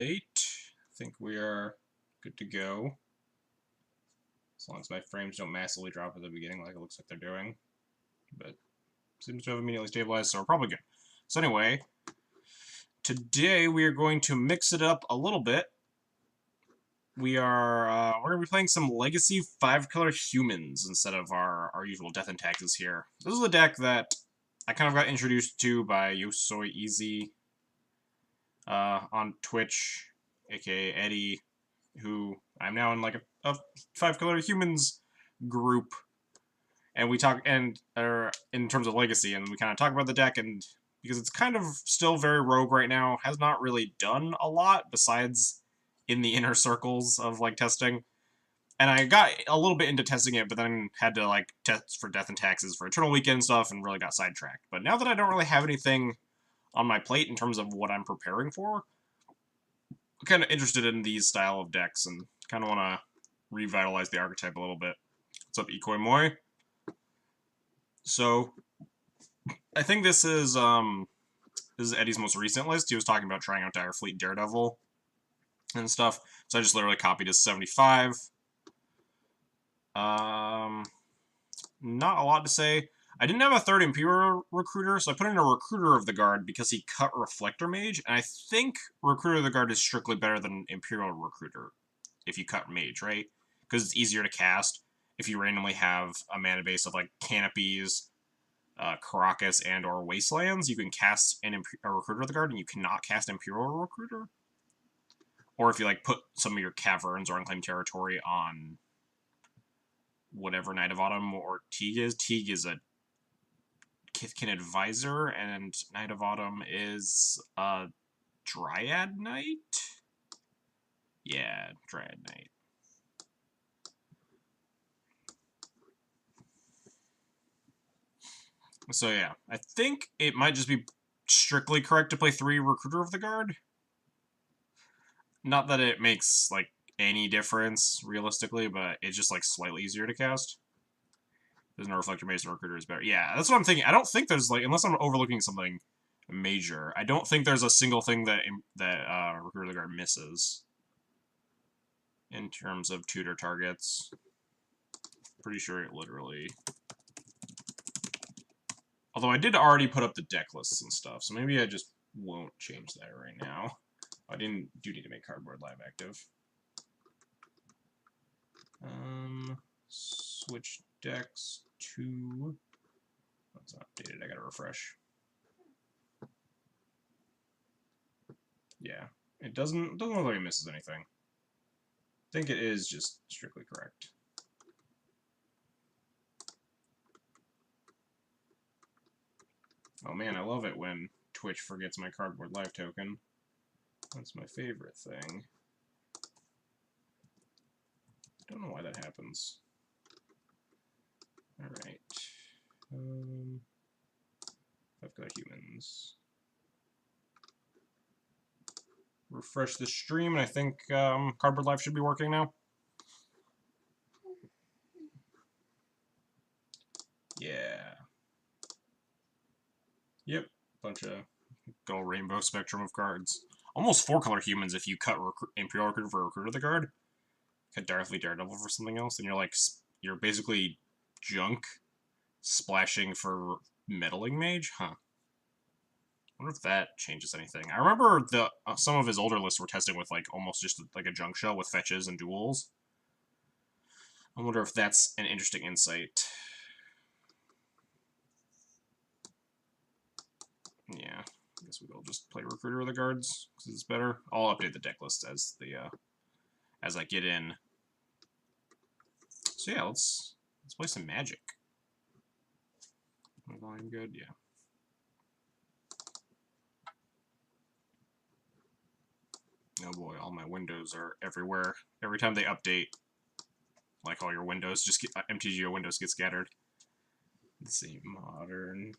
8. I think we are good to go. As long as my frames don't massively drop at the beginning like it looks like they're doing. But seems to have immediately stabilized, so we're probably good. So anyway, today we are going to mix it up a little bit. We're gonna be playing some Legacy 5-color humans instead of our usual Death and Taxes here. This is a deck that I kind of got introduced to by Yosoi Easy on Twitch, aka Eddie, who I'm now in like a 5-color humans group, and we talk and in terms of Legacy, and we kind of talk about the deck, and because it's kind of still very rogue right now, has not really done a lot besides in the inner circles of like testing. And I got a little bit into testing it, but then had to like test for Death and Taxes for Eternal Weekend stuff, and really got sidetracked. But now that I don't really have anything on my plate in terms of what I'm preparing for, I'm kind of interested in these style of decks and kind of want to revitalize the archetype a little bit. What's up, Ikoi Moi? So I think this is Eddie's most recent list. He was talking about trying out Dire Fleet Daredevil and stuff. So I just literally copied his 75. Um, Not a lot to say. I didn't have a third Imperial Recruiter, so I put in a Recruiter of the Guard because he cut Reflector Mage, and I think Recruiter of the Guard is strictly better than Imperial Recruiter if you cut Mage, right? Because it's easier to cast if you randomly have a mana base of like Canopies, Caracas, and or Wastelands. You can cast a Recruiter of the Guard, and you cannot cast Imperial Recruiter. Or if you like put some of your Caverns or Unclaimed Territory on whatever Knight of Autumn or Teague is. Teague is a Kithkin Advisor, and Knight of Autumn is a Dryad Knight? Yeah, Dryad Knight. So yeah, I think it might just be strictly correct to play 3 Recruiter of the Guard. Not that it makes, like, any difference, realistically, but it's just, like, slightly easier to cast. There's no Reflector Mason Recruiter is better. Yeah, that's what I'm thinking. I don't think there's, like, unless I'm overlooking something major, I don't think there's a single thing that Recruiter of the Guard misses in terms of tutor targets. Pretty sure it literally... Although I did already put up the deck lists and stuff, so maybe I just won't change that right now. I do need to make Cardboard Live active. Switch decks to... That's not updated, I gotta refresh. Yeah, it doesn't look like it misses anything. I think it is just strictly correct. Oh man, I love it when Twitch forgets my Cardboard Live token. That's my favorite thing. Don't know why that happens. Alright. 5-color humans. Refresh the stream, and I think Cardboard Live should be working now. Yeah. Yep. Bunch of good old rainbow spectrum of cards. Almost 4-color humans if you cut Imperial Recruiter for Recruiter of the Guard. Cut Dire Fleet Daredevil for something else, and you're basically junk splashing for Meddling Mage? Huh. I wonder if that changes anything. I remember some of his older lists were testing with like almost just like a junk shell with fetches and duels. I wonder if that's an interesting insight. Yeah, I guess we will just play Recruiter of the Guards because it's better. I'll update the deck list as I get in. So yeah, let's play some Magic. My volume good? Yeah. Oh boy, all my windows are everywhere. Every time they update, like all your windows, just get, MTGO windows get scattered. Let's see, Modern.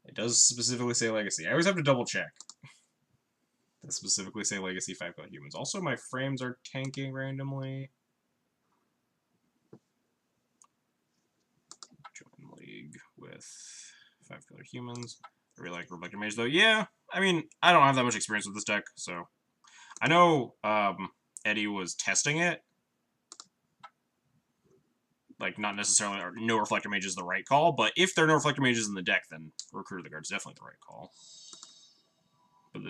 It does specifically say Legacy. I always have to double check. It does specifically say Legacy 5-color humans. Also, my frames are tanking randomly. Join League with 5-color humans. I really like Reflector Mage, though. Yeah, I mean, I don't have that much experience with this deck, so I know Eddie was testing it. Like, not necessarily no Reflector Mage is the right call, but if there are no Reflector Mages in the deck, then Recruit of the Guard is definitely the right call. But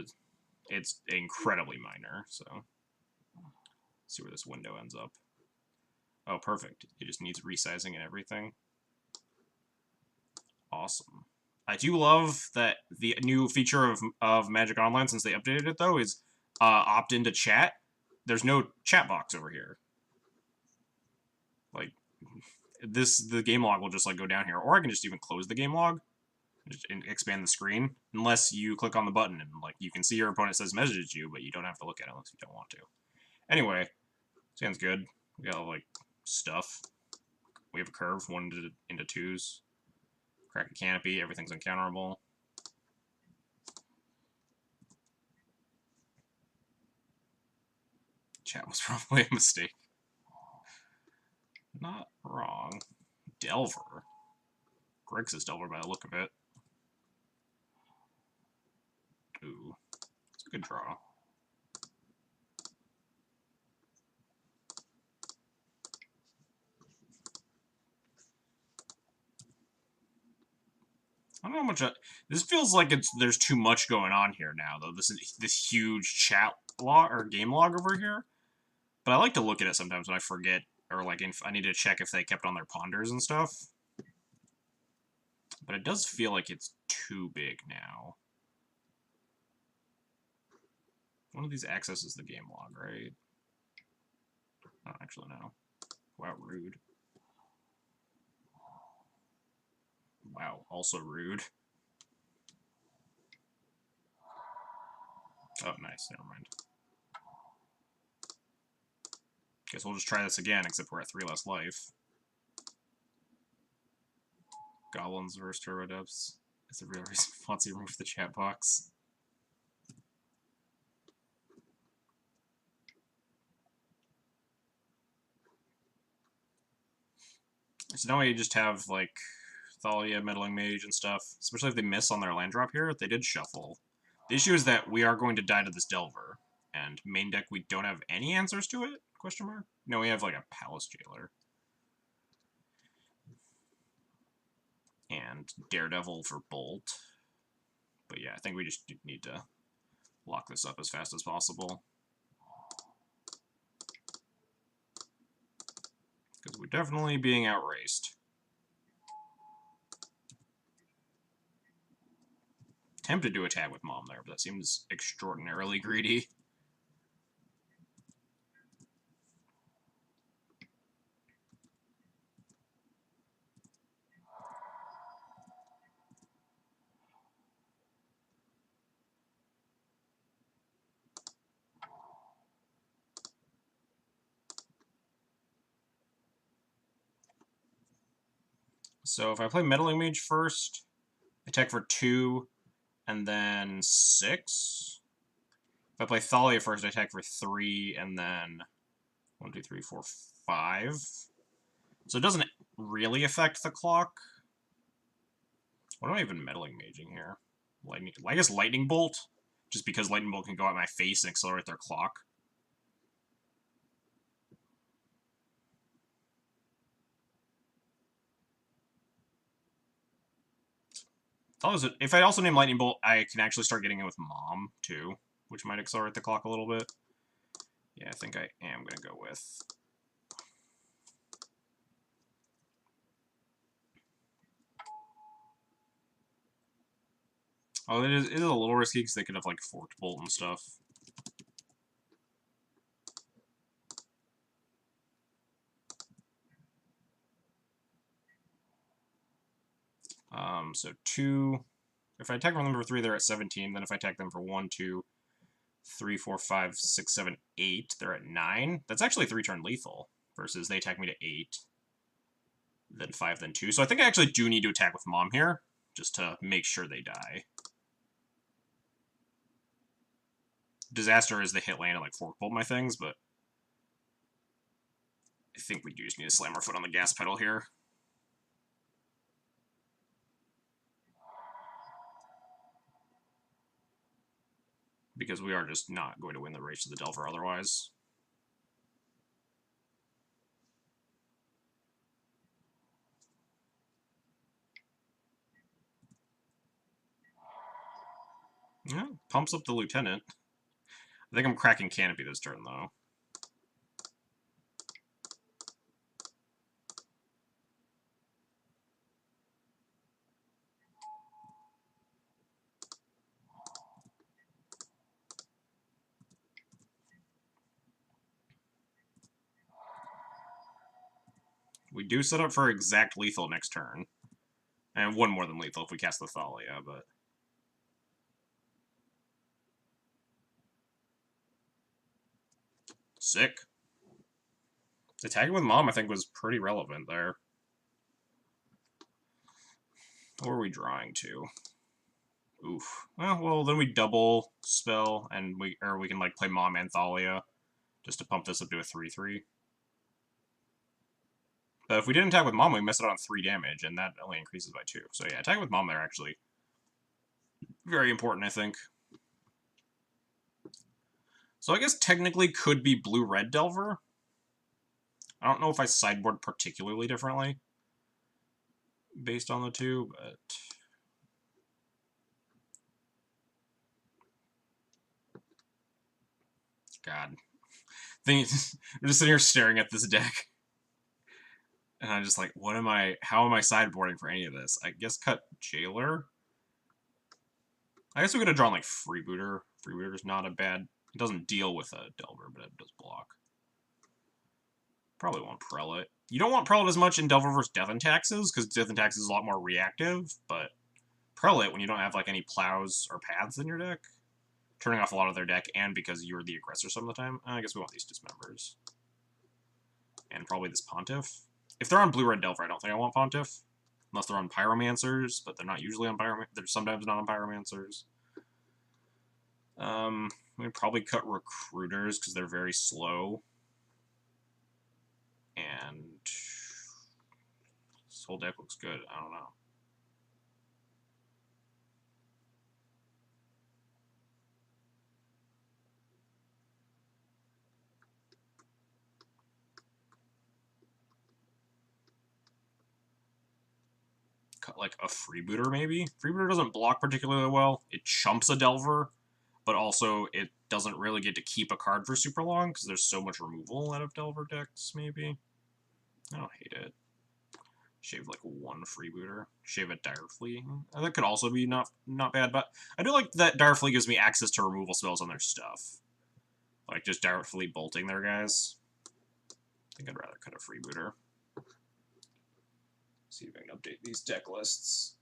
it's incredibly minor, so... Let's see where this window ends up. Oh, perfect. It just needs resizing and everything. Awesome. I do love that the new feature of Magic Online, since they updated it, though, is opt into chat. There's no chat box over here. Like, the game log will just, like, go down here. Or I can just even close the game log and expand the screen, unless you click on the button and, like, you can see your opponent says message you, but you don't have to look at it unless you don't want to. Anyway, sounds good. We got, like, stuff. We have a curve, 1 into 2s. Crack a canopy, everything's uncounterable. Chat was probably a mistake. Not wrong. Delver. Grixis Delver by the look of it. Ooh. It's a good draw. I don't know how much... this feels like there's too much going on here now, though. This huge chat log, or game log over here. But I like to look at it sometimes when I forget, or like I need to check if they kept on their ponders and stuff. But it does feel like it's too big now. One of these accesses the game log, right? I don't actually know. Wow, rude. Wow, also rude. Oh, nice, never mind. Guess we'll just try this again, except we're at 3 less life. Goblins versus Turbo Depths is the real reason Fonzie removed the chat box. So now we just have, like, Thalia, Meddling Mage, and stuff. Especially if they miss on their land drop here, they did shuffle. The issue is that we are going to die to this Delver. And main deck, we don't have any answers to it? Question mark? No, we have, like, a Palace Jailer. And Daredevil for Bolt. But yeah, I think we just need to lock this up as fast as possible. Because we're definitely being outraced. Tempted to attack with Mom there, but that seems extraordinarily greedy. So if I play Meddling Mage first, attack for 2, and then 6. If I play Thalia first, I attack for 3, and then 1, 2, 3, 4, 5. So it doesn't really affect the clock. What am I even Meddling Maging here? Lightning, I guess Lightning Bolt, just because Lightning Bolt can go at my face and accelerate their clock. If I also name Lightning Bolt, I can actually start getting it with Mom, too, which might accelerate the clock a little bit. Yeah, I think I am going to go with... Oh, it is a little risky because they could have, like, Forked Bolt and stuff. So 2... If I attack from number 3, they're at 17. Then if I attack them for 1, 2, 3, 4, 5, 6, 7, 8, they're at 9. That's actually 3-turn lethal, versus they attack me to 8, then 5, then 2. So I think I actually do need to attack with Mom here, just to make sure they die. Disaster is the hit land and, like, Fork Bolt my things, but I think we do just need to slam our foot on the gas pedal here. because we are just not going to win the race to the Delver otherwise. Yeah, pumps up the Lieutenant. I think I'm cracking Canopy this turn, though. We do set up for exact lethal next turn. And one more than lethal if we cast the Thalia, but... Sick. Attacking with Mom, I think, was pretty relevant there. What are we drawing to? Oof. Well, then we double spell, and we can like play Mom and Thalia, just to pump this up to a 3/3. But if we didn't attack with Mom, we miss it on 3 damage, and that only increases by 2. So yeah, attacking with Mom there actually very important, I think. So I guess technically could be blue-red Delver. I don't know if I sideboard particularly differently based on the two, but... God. I'm just sitting here staring at this deck. And I'm just like, how am I sideboarding for any of this? I guess cut Jailer. I guess we could have drawn like Freebooter. Freebooter's not a bad... It doesn't deal with a Delver, but it does block. Probably want Prelate. You don't want Prelate as much in Delver versus Death and Taxes, because Death and Taxes is a lot more reactive, but Prelate, when you don't have like any plows or paths in your deck, turning off a lot of their deck, and because you're the aggressor some of the time, I guess we want these Dismembers. And probably this Pontiff. If they're on Blue-Red Delver, I don't think I want Pontiff. Unless they're on Pyromancers, but they're not usually on Pyromancers. They're sometimes not on Pyromancers. We'd probably cut Recruiters, because they're very slow. And this whole deck looks good. I don't know. Cut like a Freebooter, maybe? Freebooter doesn't block particularly well. It chumps a Delver, but also it doesn't really get to keep a card for super long, because there's so much removal out of Delver decks, maybe? I don't hate it. Shave like 1 Freebooter. Shave a Direfleet. That could also be not bad, but I do like that Direfleet gives me access to removal spells on their stuff. Like just Direfleet bolting their guys. I think I'd rather cut a Freebooter. See if I can update these deck lists.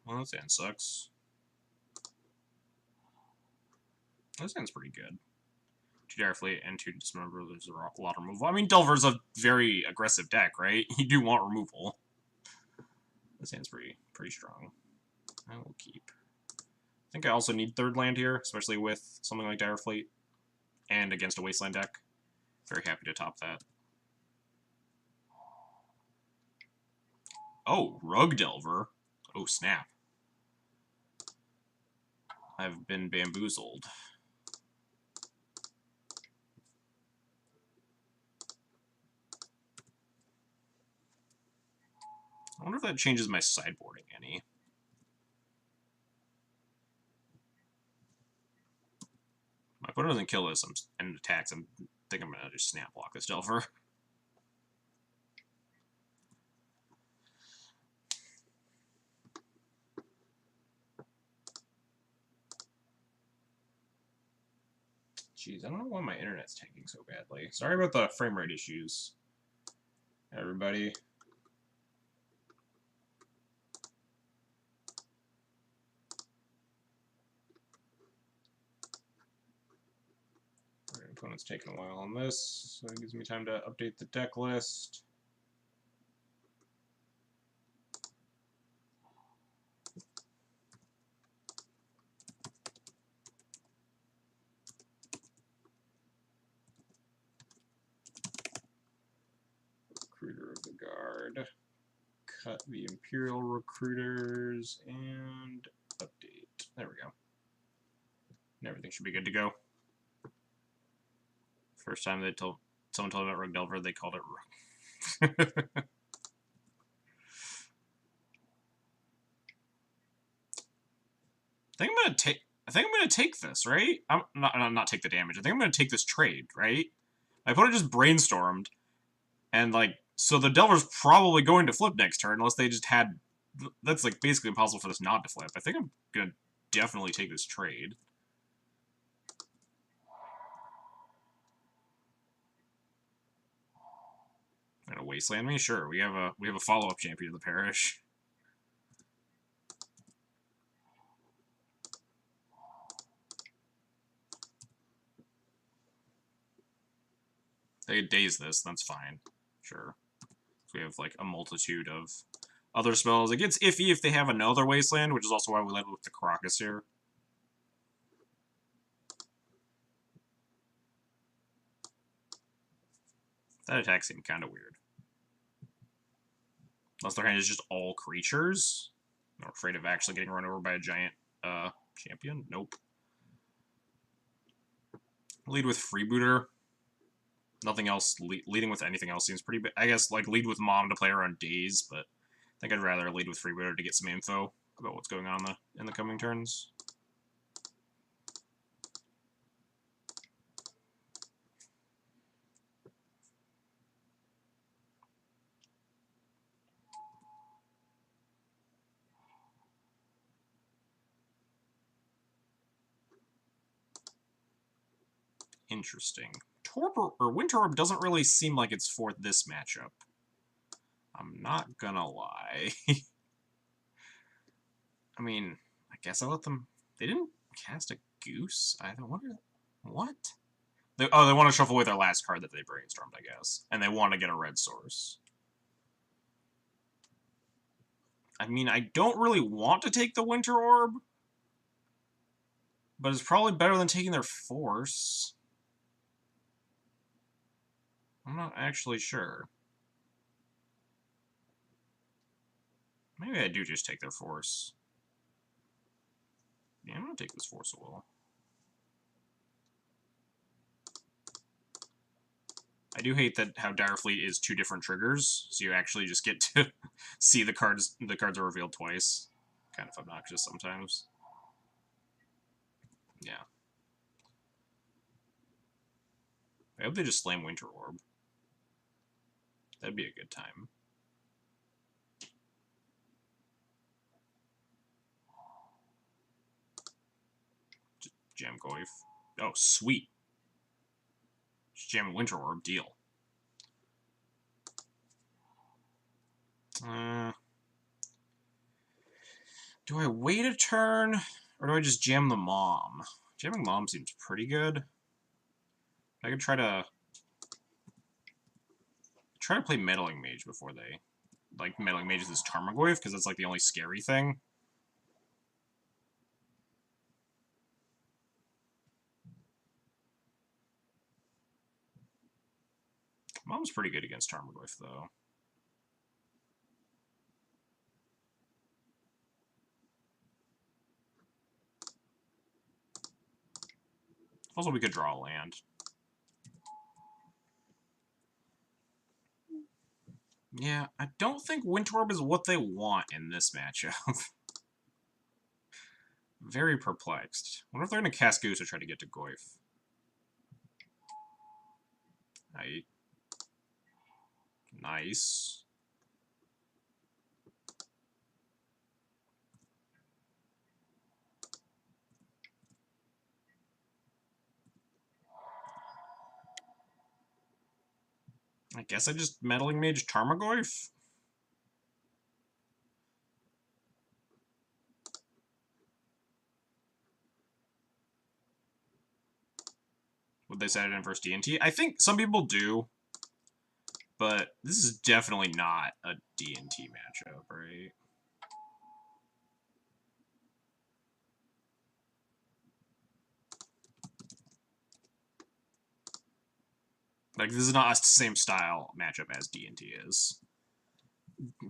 Well, this hand sucks. This hand's pretty good. 2 Direfleet and 2 Dismember, there's a lot of removal. I mean, Delver's a very aggressive deck, right? You do want removal. This hand's pretty strong. I will keep. I think I also need 3rd land here, especially with something like Direfleet and against a Wasteland deck. Very happy to top that. Oh, Rug Delver. Oh, snap. I've been bamboozled. I wonder if that changes my sideboarding any. My opponent doesn't kill this and attacks. I think I'm going to just snap block this Delver. Jeez, I don't know why my internet's tanking so badly. Sorry about the frame rate issues, everybody. My opponent's taking a while on this, so it gives me time to update the deck list. card. Cut the Imperial Recruiters and update. There we go. And everything should be good to go. First time someone told me about Rogue Delver, they called it Rogue. I think I'm gonna take this, right? I'm not take the damage. I think I'm gonna take this trade, right? My opponent just brainstormed, and like, so the Delver's probably going to flip next turn, unless they just had. That's like basically impossible for this not to flip. I think I'm gonna definitely take this trade. Gonna wasteland me? Sure. We have a follow-up champion of the parish. They daze this, that's fine. Sure. So we have like a multitude of other spells. It gets iffy if they have another wasteland, which is also why we led with the Karakas here. That attack seemed kind of weird. Unless their hand is just all creatures. They're afraid of actually getting run over by a giant champion. Nope. Lead with Freebooter. Nothing else. Leading with anything else seems pretty big. I guess like lead with Mom to play around Daze, but I think I'd rather lead with Freebooter to get some info about what's going on in the coming turns. Interesting. Torpor or Winter Orb doesn't really seem like it's for this matchup. I'm not gonna lie. I mean, I guess I let them. They didn't cast a goose. I don't wonder what. They want to shuffle away their last card that they brainstormed, I guess, and they want to get a red source. I mean, I don't really want to take the Winter Orb, but it's probably better than taking their Force. I'm not actually sure. Maybe I do just take their Force. Yeah, I'm gonna take this Force of Will. I do hate that how Direfleet is 2 different triggers, so you actually just get to see the cards are revealed twice. Kind of obnoxious sometimes. Yeah. I hope they just slam Winter Orb. That'd be a good time. Jam Goyf. Oh, sweet. Just jam Winter Orb, deal. Do I wait a turn, or do I just jam the Mom? Jamming Mom seems pretty good. I could try to play Meddling Mage before they... Like, Meddling Mage is this Tarmogoyf, because that's like the only scary thing. Mom's pretty good against Tarmogoyf, though. Also, we could draw a land. Yeah, I don't think Winter Orb is what they want in this matchup. Very perplexed. Wonder if they're going to cast Goose or try to get to Goyf. Nice. I guess I just Meddling Mage Tarmogoyf? Would they set it in versus D&T? I think some people do, but this is definitely not a D&T matchup, right? Like, this is not a same style matchup as D&T is.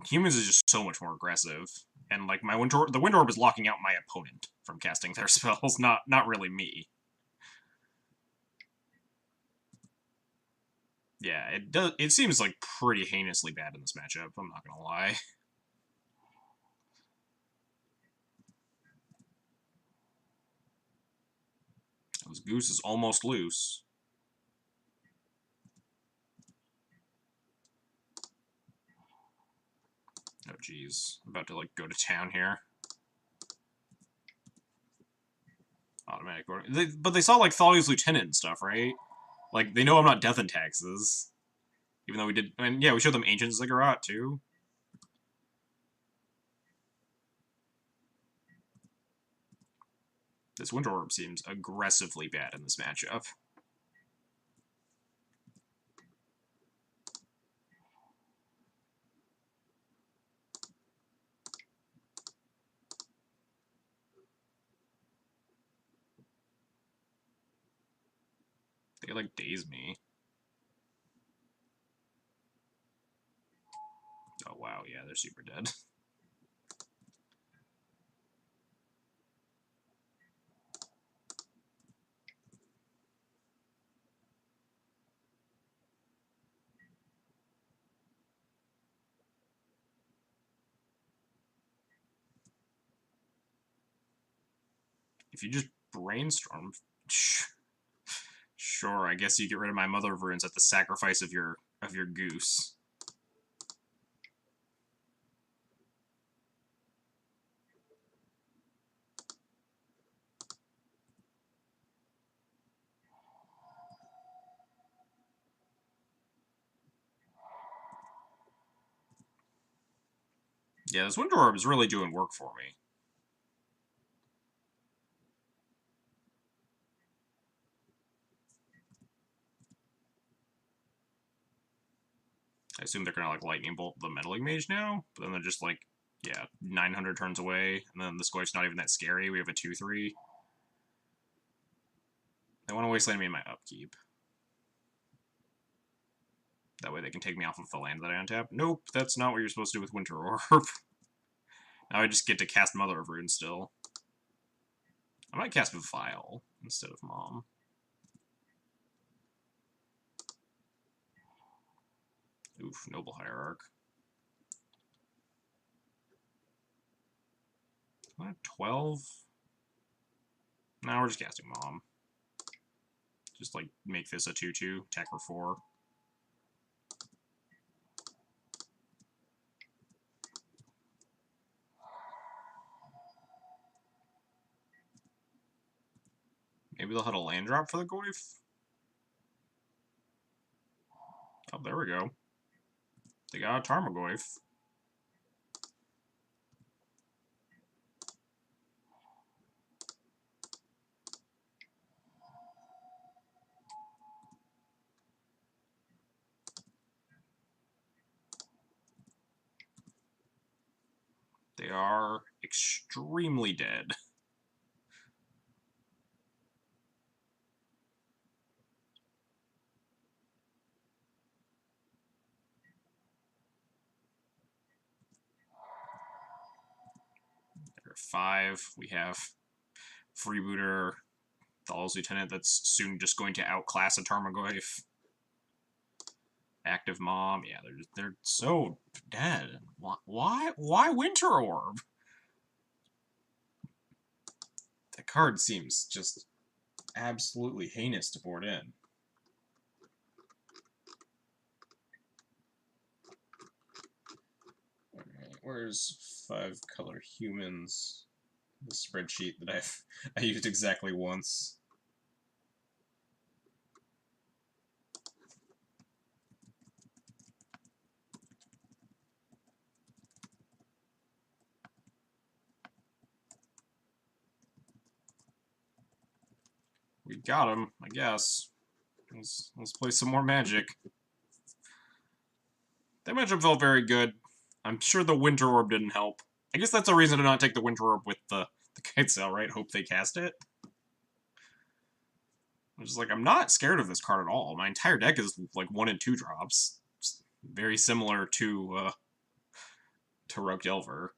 Humans is just so much more aggressive. And, like, the Wind Orb is locking out my opponent from casting their spells, not really me. Yeah, it seems, like, pretty heinously bad in this matchup, I'm not gonna lie. This Goose is almost loose. Oh, jeez. I'm about to, like, go to town here. Automatic order. But they saw, like, Thalia's Lieutenant and stuff, right? Like, they know I'm not Death and Taxes. Even though we did... I mean, yeah, we showed them Ancient Ziggurat, too. This Winter Orb seems aggressively bad in this matchup. They, like, daze me. Oh, wow, yeah, they're super dead. If you just brainstorm... Sure, I guess you get rid of my Mother of Runes at the sacrifice of your Goose. Yeah, this Winter Orb is really doing work for me. I assume they're gonna, like, Lightning Bolt the Meddling Mage now, but then they're just, like, yeah, 900 turns away, and then the Squife's not even that scary. We have a 2-3. They want to wasteland me in my upkeep. That way they can take me off of the land that I untap. Nope, that's not what you're supposed to do with Winter Orb. Now I just get to cast Mother of Runes still. I might cast Vile instead of Mom. Oof, Noble Hierarch. 12? Now we're just casting Mom. Just, like, make this a 2-2, attack for 4. Maybe they'll hit a land drop for the Goyf? Oh, there we go. They got a Tarmogoyf. They are extremely dead. There are 5. We have Freebooter, Thalia's Lieutenant that's soon just going to outclass a Tarmogoyf. Active Mom, yeah, they're so dead. Why Winter Orb? That card seems just absolutely heinous to board in. Alright, where's 5-color humans? The spreadsheet that I used exactly once. We got him, I guess. Let's play some more Magic. That matchup felt very good. I'm sure the Winter Orb didn't help. I guess that's a reason to not take the Winter Orb with the Kitesail, right? Hope they cast it. I'm just like, I'm not scared of this card at all. My entire deck is like 1 and 2 drops. It's very similar to to Rogue Delver.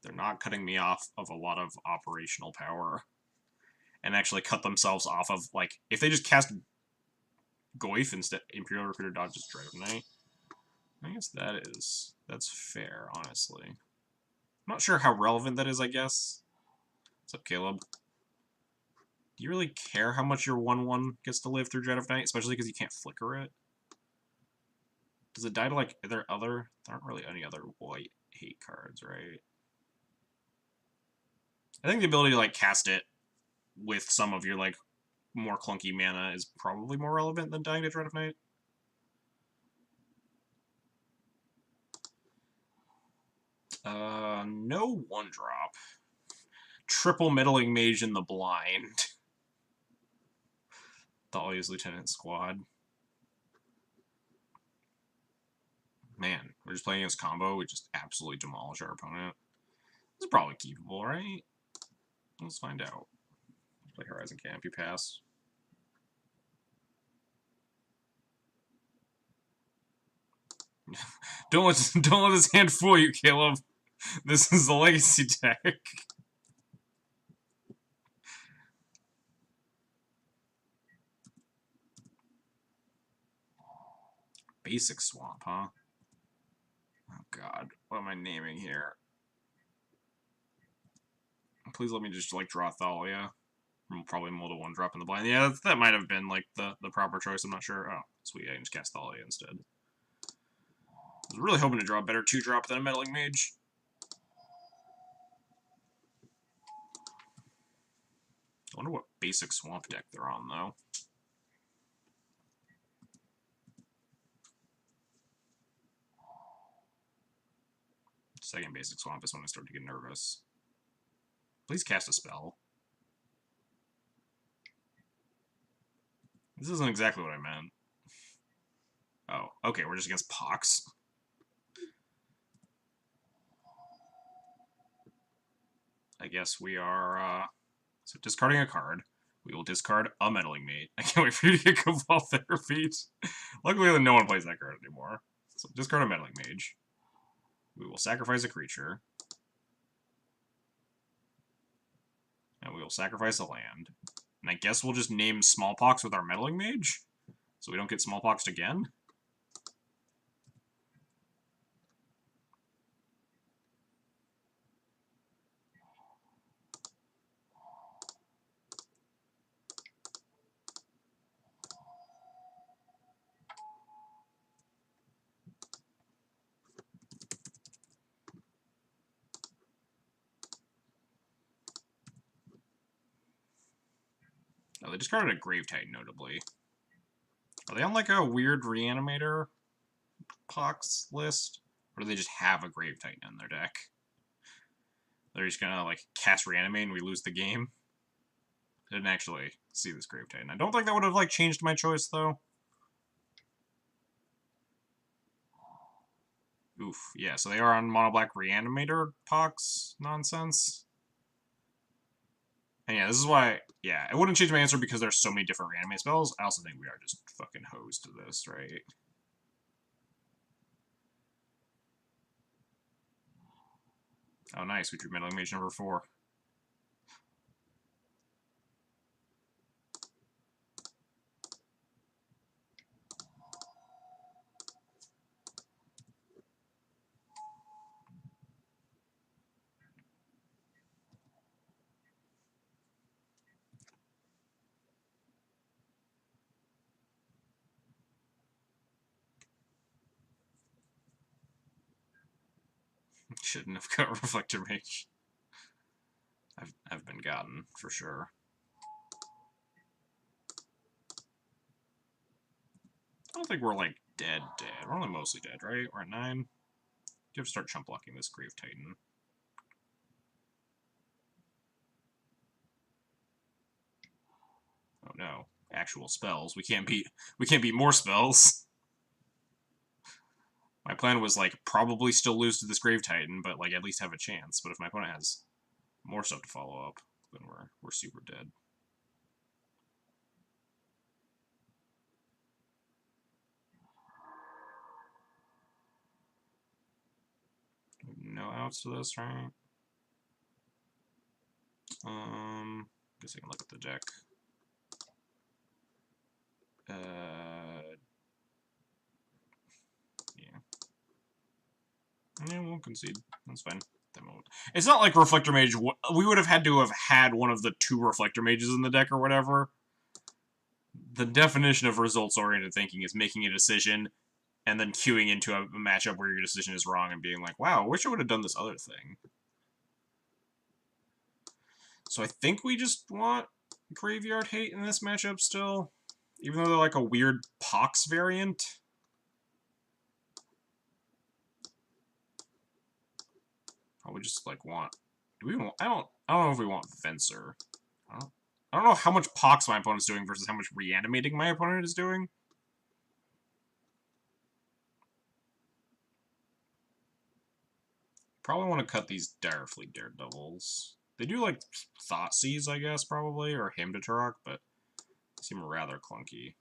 They're not cutting me off of a lot of operational power. And actually cut themselves off of, like, if they just cast Goyf instead, Imperial Recruiter dodges Dread of Night. I guess that's fair, honestly. I'm not sure how relevant that is, I guess. What's up, Caleb? Do you really care how much your 1/1 gets to live through Dread of Night, especially because you can't flicker it? Does it die to, like, there aren't really any other white hate cards, right? I think the ability to, like, cast it with some of your, like, more clunky mana is probably more relevant than dying to Dread of Night. No 1-drop. Triple Meddling Mage in the blind. Thalia's Lieutenant Squad. Man, we're just playing against combo. We just absolutely demolish our opponent. This is probably keepable, right? Let's find out. Let's play Horizon Canopy Pass. don't let this hand fool you, Caleb. This is the Legacy deck. Basic Swamp, huh? Oh god, what am I naming here? Please let me just, like, draw Thalia. Probably mold a 1-drop in the blind. Yeah, that might have been, like, the proper choice. I'm not sure. Oh, sweet. I can just cast Thalia instead. I was really hoping to draw a better 2-drop than a Meddling Mage. I wonder what basic Swamp deck they're on, though. Second basic Swamp is when I start to get nervous. Please cast a spell. This isn't exactly what I meant. Oh, okay, we're just against Pox. I guess we are, so discarding a card. We will discard a Meddling Mage. I can't wait for you to get Cabal Therapy. Luckily, no one plays that card anymore. So discard a Meddling Mage. We will sacrifice a creature. And we will sacrifice a land. And I guess we'll just name Smallpox with our Meddling Mage? So we don't get Smallpoxed again? Oh, they discarded a Grave Titan, notably. Are they on, like, a weird Reanimator Pox list? Or do they just have a Grave Titan in their deck? They're just gonna, like, cast Reanimate and we lose the game? I didn't actually see this Grave Titan. I don't think that would have, like, changed my choice, though. Oof, yeah, so they are on Mono Black Reanimator Pox nonsense. And yeah, this is why, yeah, it wouldn't change my answer because there's so many different reanimate spells. I also think we are just fucking hosed to this, right? Oh, nice, we drew Meddling Mage number 4. Shouldn't have got Reflector Mage. I've been gotten, for sure. I don't think we're, like, dead. We're only mostly dead, right? We're at 9. You have to start chump blocking this Grave Titan. Oh no. Actual spells. We can't beat more spells. My plan was, like, probably still lose to this Grave Titan, but, like, at least have a chance. But if my opponent has more stuff to follow up, then we're super dead. No outs to this, right? Guess I can look at the deck. Yeah. Yeah, we'll concede. That's fine. It's not like Reflector Mage. We would have had to have had one of the 2 Reflector Mages in the deck or whatever. The definition of results-oriented thinking is making a decision and then queuing into a matchup where your decision is wrong and being like, wow, I wish I would have done this other thing. So I think we just want Graveyard Hate in this matchup still, even though they're like a weird Pox variant. Probably just like want. Do we want? I don't know if we want Fencer. I don't know how much Pox my opponent's doing versus how much Reanimating my opponent is doing. Probably want to cut these Direfleet Daredevils. They do like Thoughtseize, I guess, probably, or Hymn to Turok, but they seem rather clunky.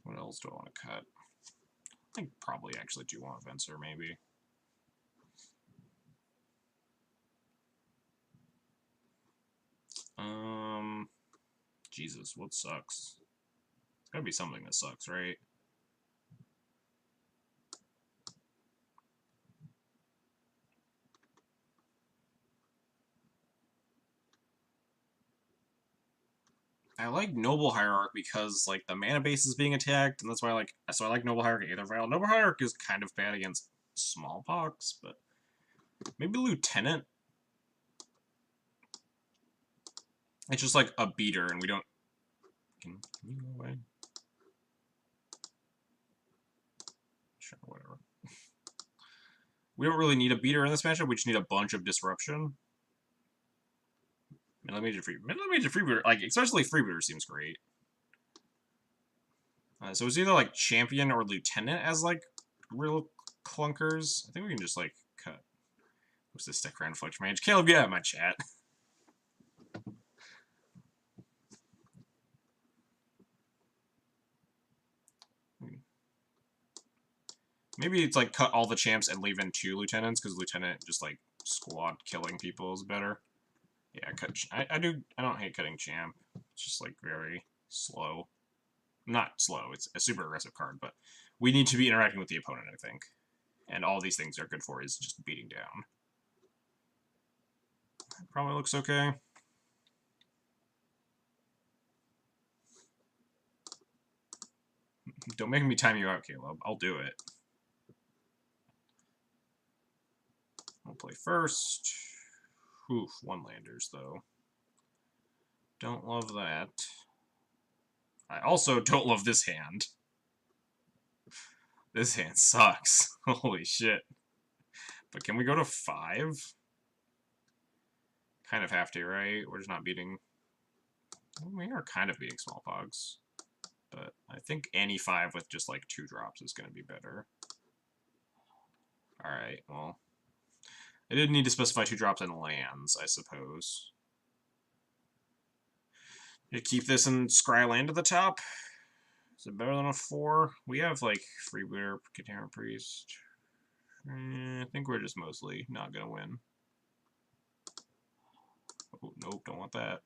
What else do I want to cut? I think probably actually do want Fencer, maybe. Jesus, what sucks? It's gotta be something that sucks, right? I like Noble Hierarch because like the mana base is being attacked, and that's why I like Noble Hierarch Aether Vial. Noble Hierarch is kind of bad against Smallpox, but maybe Lieutenant. It's just like a beater, and we don't. Can you go away? Sure, whatever. We don't really need a beater in this matchup. We just need a bunch of disruption. Middle Major Freebooter, like especially Freebooter seems great. So it's either like Champion or Lieutenant as like real clunkers. I think we can just like cut. What's this deck around Fletcher Mage? Caleb, get out of my chat. Maybe it's like cut all the champs and leave in 2 lieutenants, because lieutenant just like squad killing people is better. Yeah, I don't hate cutting champ. It's just like very slow. Not slow, it's a super aggressive card, but we need to be interacting with the opponent, I think. And all these things are good for is just beating down. Probably looks okay. Don't make me time you out, Caleb. I'll do it. I'll play first. Oof, 1 landers, though. Don't love that. I also don't love this hand. This hand sucks. Holy shit. But can we go to 5? Kind of have to, right? We're just not beating... We are kind of beating Smallpox. But I think any 5 with just like 2 drops is going to be better. Alright, well... I did need to specify 2 drops in lands, I suppose. You keep this in Scry Land at the top. Is it better than a 4? We have, like, Freebooter, Katana Priest. I think we're just mostly not going to win. Oh, nope, don't want that.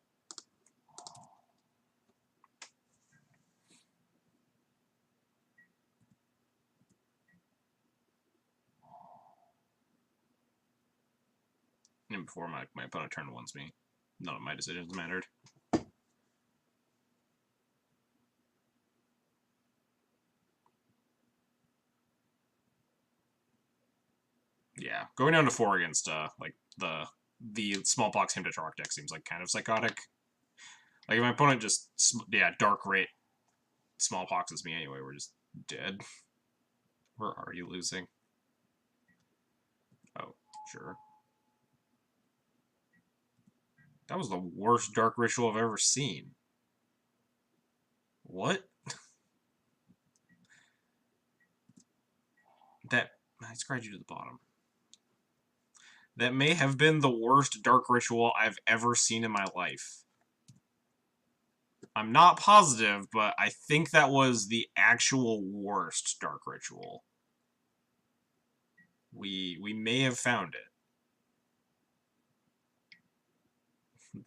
And before my opponent turn ones me, none of my decisions mattered. Yeah, going down to 4 against like the Smallpox Hymn to Turok deck seems like kind of psychotic. Like if my opponent just Dark Writ Smallpoxes me anyway, we're just dead. Where are you losing? Oh, sure. That was the worst Dark Ritual I've ever seen. What? That I scried you to the bottom. That may have been the worst Dark Ritual I've ever seen in my life. I'm not positive, but I think that was the actual worst Dark Ritual. We may have found it.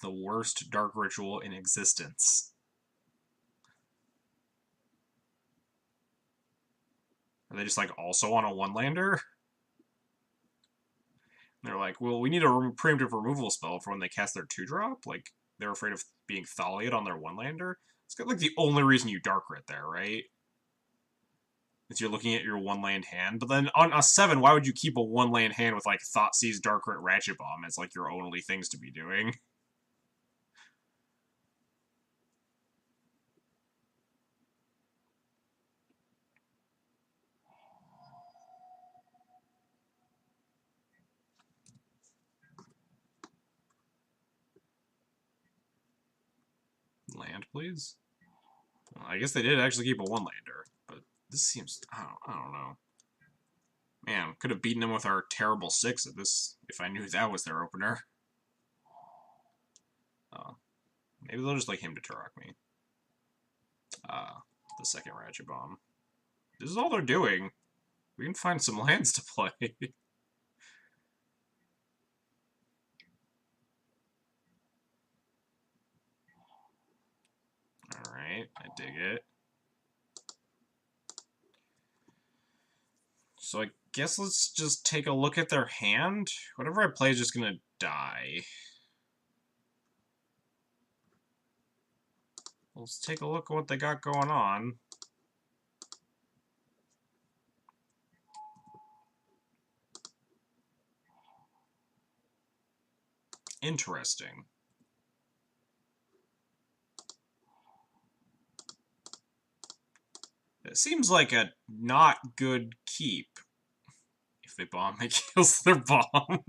The worst Dark Ritual in existence. Are they just, like, also on a one-lander? They're like, well, we need a preemptive removal spell for when they cast their 2-drop? Like, they're afraid of being Thalia'd on their one-lander? It's like the only reason you Dark Rit there, right? Is you're looking at your one-land hand. But then on a 7, why would you keep a one-land hand with, like, Thoughtseize, Dark Rit, Ratchet Bomb as, like, your only things to be doing? Land, please? Well, I guess they did actually keep a one-lander, but this seems... I don't know. Man, could have beaten them with our terrible 6 at this if I knew that was their opener. Maybe they'll just like him to Turok me. The second Ratchet Bomb. This is all they're doing. We can find some lands to play. Alright, I dig it. So I guess let's just take a look at their hand. Whatever I play is just gonna die. Let's take a look at what they got going on. Interesting. It seems like a not good keep. If they bomb, it kills their bomb.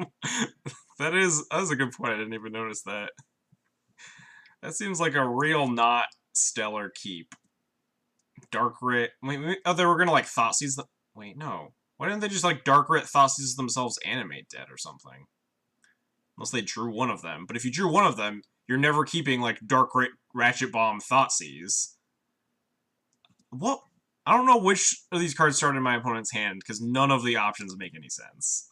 That is a good point. I didn't even notice that. That seems like a real not stellar keep. Dark Rit. Wait, oh, they were gonna like Thoughtseize the. Wait, no. Why didn't they just like Dark Rit, Thoughtseize themselves, Animate Dead or something? Unless they drew one of them. But if you drew one of them, you're never keeping like Dark Rit, Ratchet Bomb, Thoughtseize. What? I don't know which of these cards started in my opponent's hand because none of the options make any sense.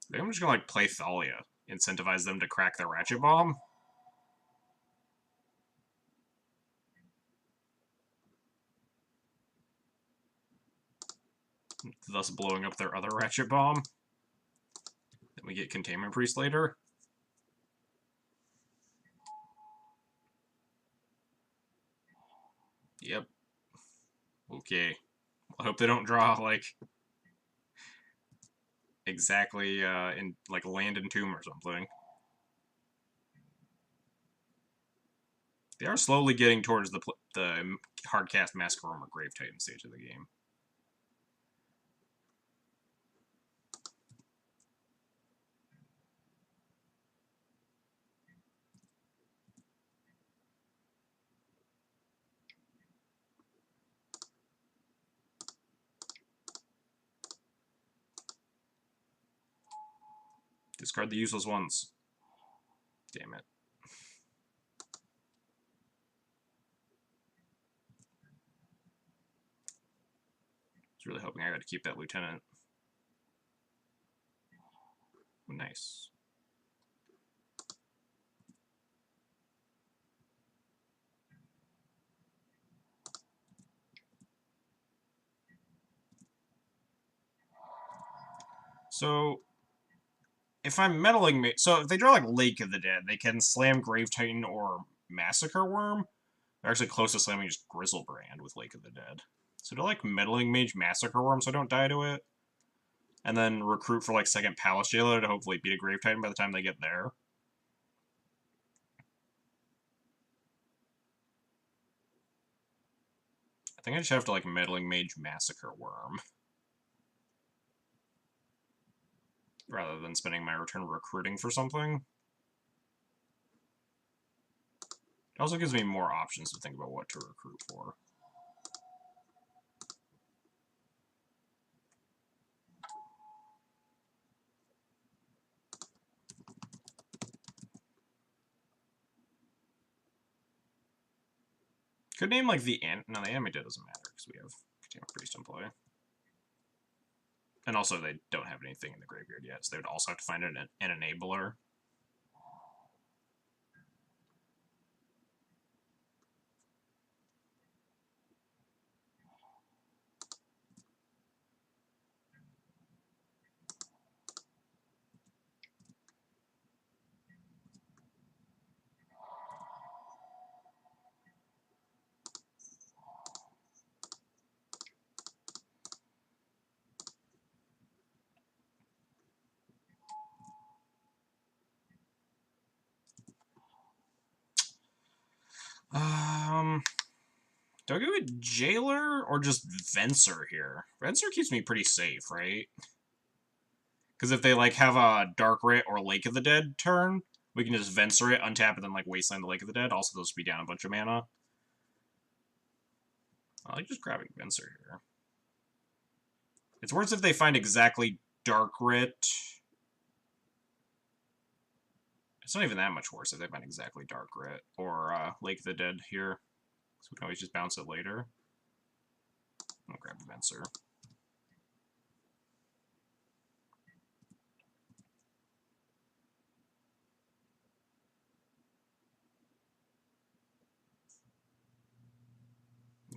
I think I'm just gonna like play Thalia, incentivize them to crack their Ratchet Bomb. Thus blowing up their other Ratchet Bomb. Then we get Containment Priest later. Yep. Okay. I hope they don't draw, like, exactly, in, like, Land and Tomb or something. They are slowly getting towards the hardcast Massacre Room or Grave Titan stage of the game. Discard the useless ones. Damn it. I was really hoping I got to keep that Lieutenant. Nice. So, if I'm meddling... So, if they draw, like, Lake of the Dead, they can slam Grave Titan or Massacre Worm. They're actually close to slamming just Grizzlebrand with Lake of the Dead. So, do I, like, Meddling Mage Massacre Worm so I don't die to it? And then recruit for, like, second Palace Jailer to hopefully beat a Grave Titan by the time they get there. I think I just have to, like, Meddling Mage Massacre Worm. Rather than spending my return recruiting for something. It also gives me more options to think about what to recruit for. Could name like the no, the Animate doesn't matter because we have Containment Priest in play. And also they don't have anything in the graveyard yet, so they would also have to find an enabler. Do I go with Jailer or just Venser here? Venser keeps me pretty safe, right? Because if they, like, have a Dark Rit or Lake of the Dead turn, we can just Venser it, untap, and then, like, Wasteland the Lake of the Dead. Also, those would be down a bunch of mana. I like just grabbing Venser here. It's worse if they find exactly Dark Rit. It's not even that much worse if they find exactly Dark Rit or Lake of the Dead here. So we can always just bounce it later. I'll grab Venser.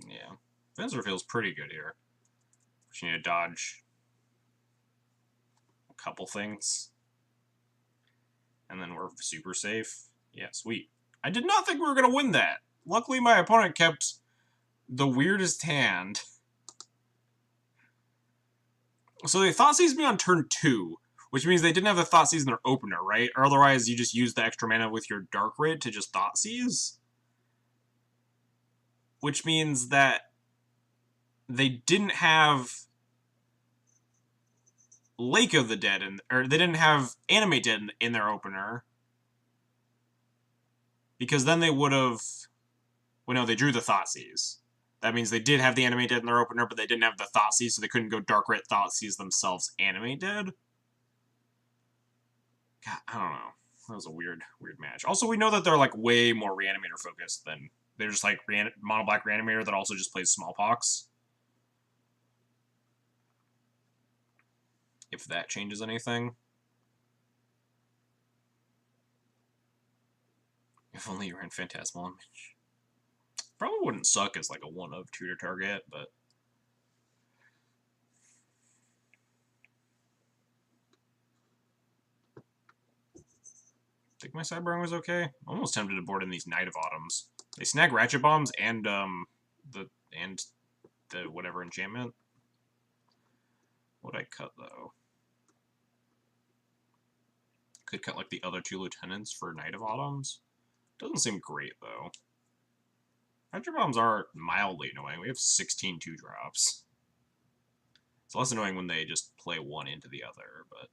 Yeah. Venser feels pretty good here. We need to dodge a couple things. And then we're super safe. Yeah, sweet. I did not think we were going to win that. Luckily, my opponent kept the weirdest hand. So they Thoughtseize me on turn 2, which means they didn't have the Thoughtseize in their opener, right? Or otherwise, you just use the extra mana with your Dark Rid to just Thoughtseize. Which means that they didn't have Lake of the Dead, or they didn't have Animate Dead in their opener. Because then they would have... Well, no, they drew the Thoughtseize. That means they did have the Animate Dead in their opener, but they didn't have the Thoughtseize, so they couldn't go Dark Rit Thoughtseize themselves Animate Dead. God, I don't know. That was a weird match. Also, we know that they're, like, way more Reanimator focused than... They're just, like, Mono Black Reanimator that also just plays Smallpox. If that changes anything. If only you ran Phantasmal Image. Probably wouldn't suck as, like, a 1-of tutor target, but... I think my sideboarding was okay. I'm almost tempted to board in these Night of Autumns. They snag Ratchet Bombs and the whatever enchantment. What'd I cut though? Could cut like the other 2 lieutenants for Night of Autumns. Doesn't seem great though. Ratchet Bombs are mildly annoying. We have 16 2-drops. It's less annoying when they just play one into the other, but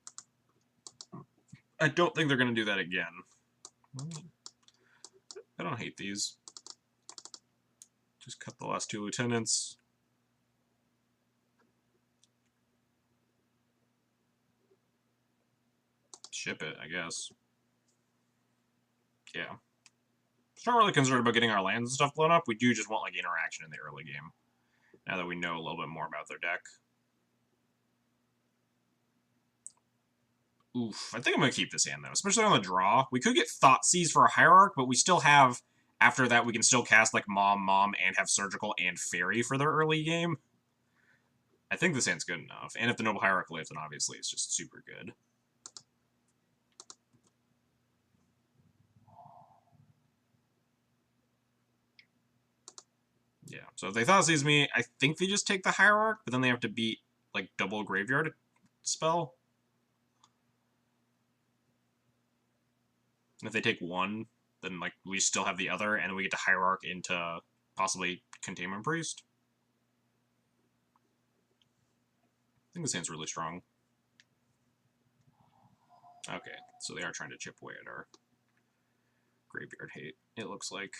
I don't think they're gonna do that again. I don't hate these. Just cut the last 2 lieutenants. Ship it, I guess. Yeah. Not really concerned about getting our lands and stuff blown up. We do just want like interaction in the early game. Now that we know a little bit more about their deck. Oof. I think I'm going to keep this hand, though. Especially on the draw. We could get Thoughtseize for a Hierarch, but we still have... After that, we can still cast, like, Mom, and have Surgical and Fairy for their early game. I think this hand's good enough. And if the Noble Hierarch lives, then obviously it's just super good. Yeah, so if they Thoughtseize me, I think they just take the Hierarch, but then they have to beat, like, double Graveyard spell. And if they take one, then, like, we still have the other, and we get to Hierarch into possibly Containment Priest. I think this hand's really strong. Okay, so they are trying to chip away at our Graveyard hate, it looks like.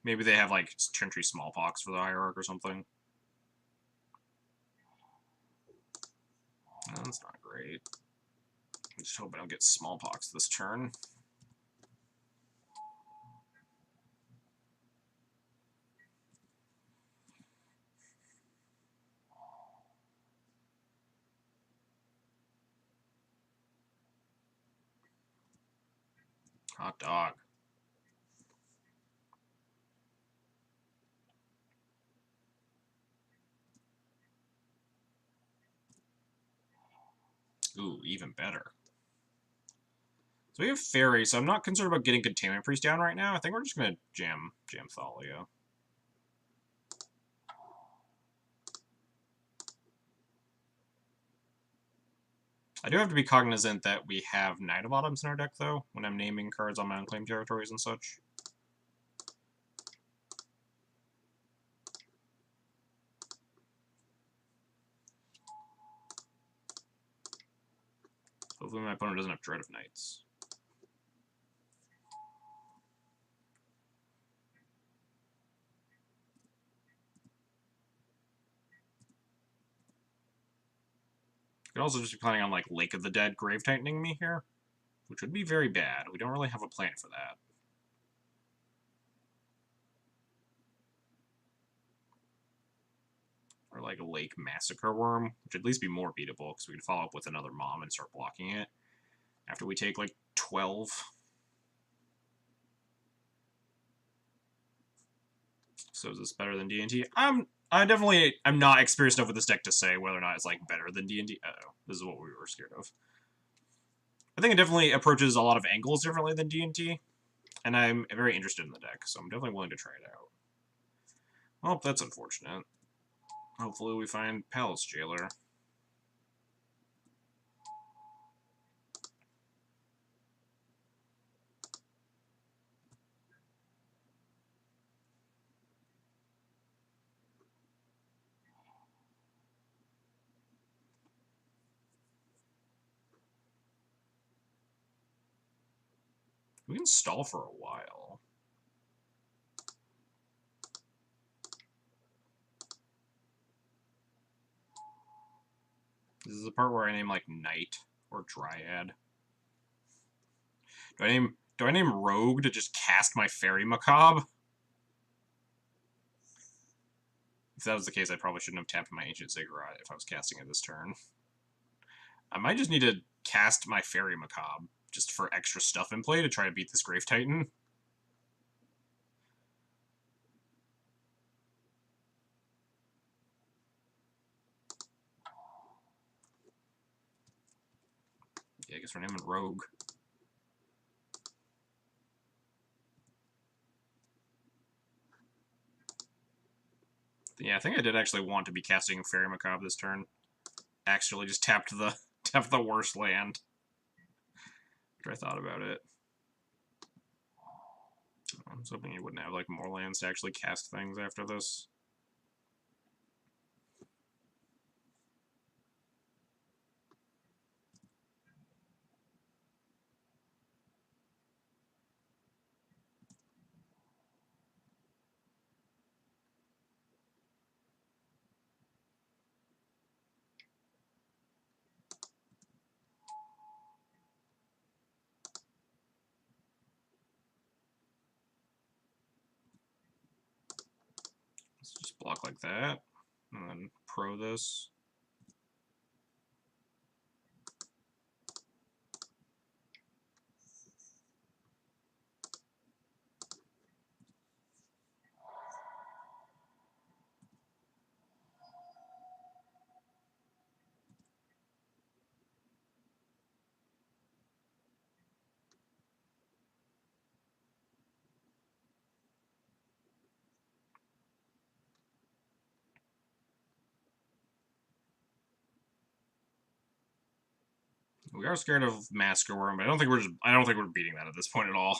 Maybe they have, like, Chantry Smallpox for the Hierarch or something. That's not great. I just hope I don't get Smallpox this turn. Hot dog. Ooh, even better. So we have Fairy, so I'm not concerned about getting Containment Priest down right now. I think we're just gonna jam Thalia. I do have to be cognizant that we have Knight of Autumns in our deck, though, when I'm naming cards on my unclaimed territories and such. Hopefully my opponent doesn't have Dread of Knights. Could also just be planning on, like, Lake of the Dead Grave Tightening me here, which would be very bad. We don't really have a plan for that. Or, like, a Lake Massacre Worm, which would at least be more beatable, because we could follow up with another Mom and start blocking it after we take, like, 12. So is this better than D&T? I'm not experienced enough with this deck to say whether or not it's, like, better than D&T. Uh-oh. This is what we were scared of. I think it definitely approaches a lot of angles differently than D&T, and I'm very interested in the deck, so I'm definitely willing to try it out. Well, that's unfortunate. Hopefully we find Palace Jailer. We can stall for a while. This is the part where I name, like, Knight or Dryad. Do I name Rogue to just cast my Fairy Macabre? If that was the case, I probably shouldn't have tapped my Ancient Ziggurat if I was casting it this turn. I might just need to cast my Fairy Macabre just for extra stuff in play to try to beat this Grave Titan. Yeah, I guess we're naming Rogue. Yeah, I think I did actually want to be casting Fairy Macabre this turn. Actually, just tapped the worst land. After I thought about it. I was hoping you wouldn't have, like, more lands to actually cast things after this. Let's just block like that, and then pro this. We are scared of Massacre Worm, but I don't think we're beating that at this point at all.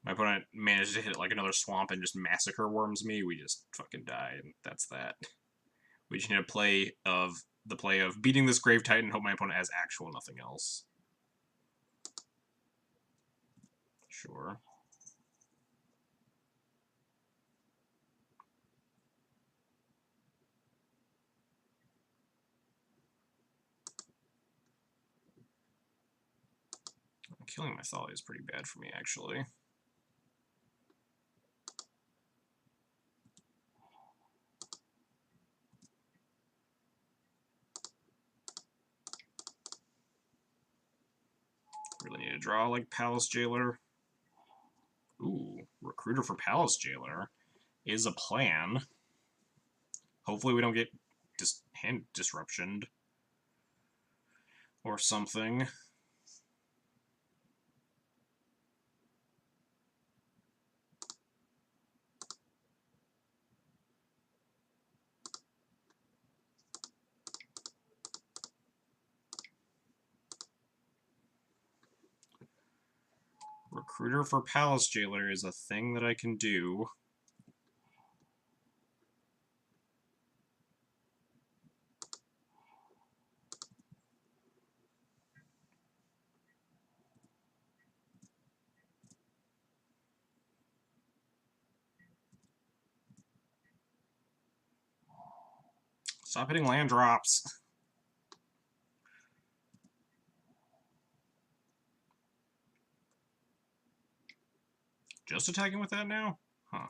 My opponent managed to hit like another swamp and just Massacre Worms me. We just fucking die, and that's that. We just need a play of beating this Grave Titan. Hope my opponent has actual nothing else. Sure. Killing my Thalia is pretty bad for me, actually. Really need to draw, like, Palace Jailer. Ooh, Recruiter for Palace Jailer is a plan. Hopefully we don't get hand disruptioned or something. Recruiter for Palace Jailer is a thing that I can do. Stop hitting land drops. Just attacking with that now? Huh.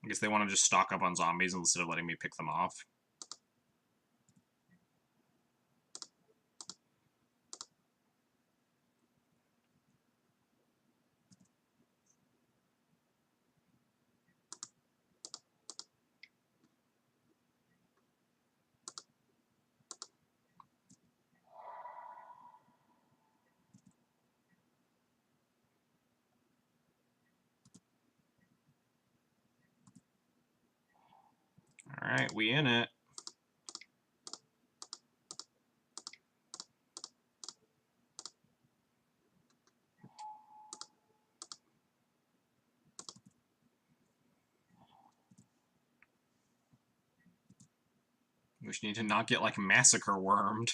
I guess they want to just stock up on zombies instead of letting me pick them off. Alright, we in it. We just need to not get, like, massacre wormed.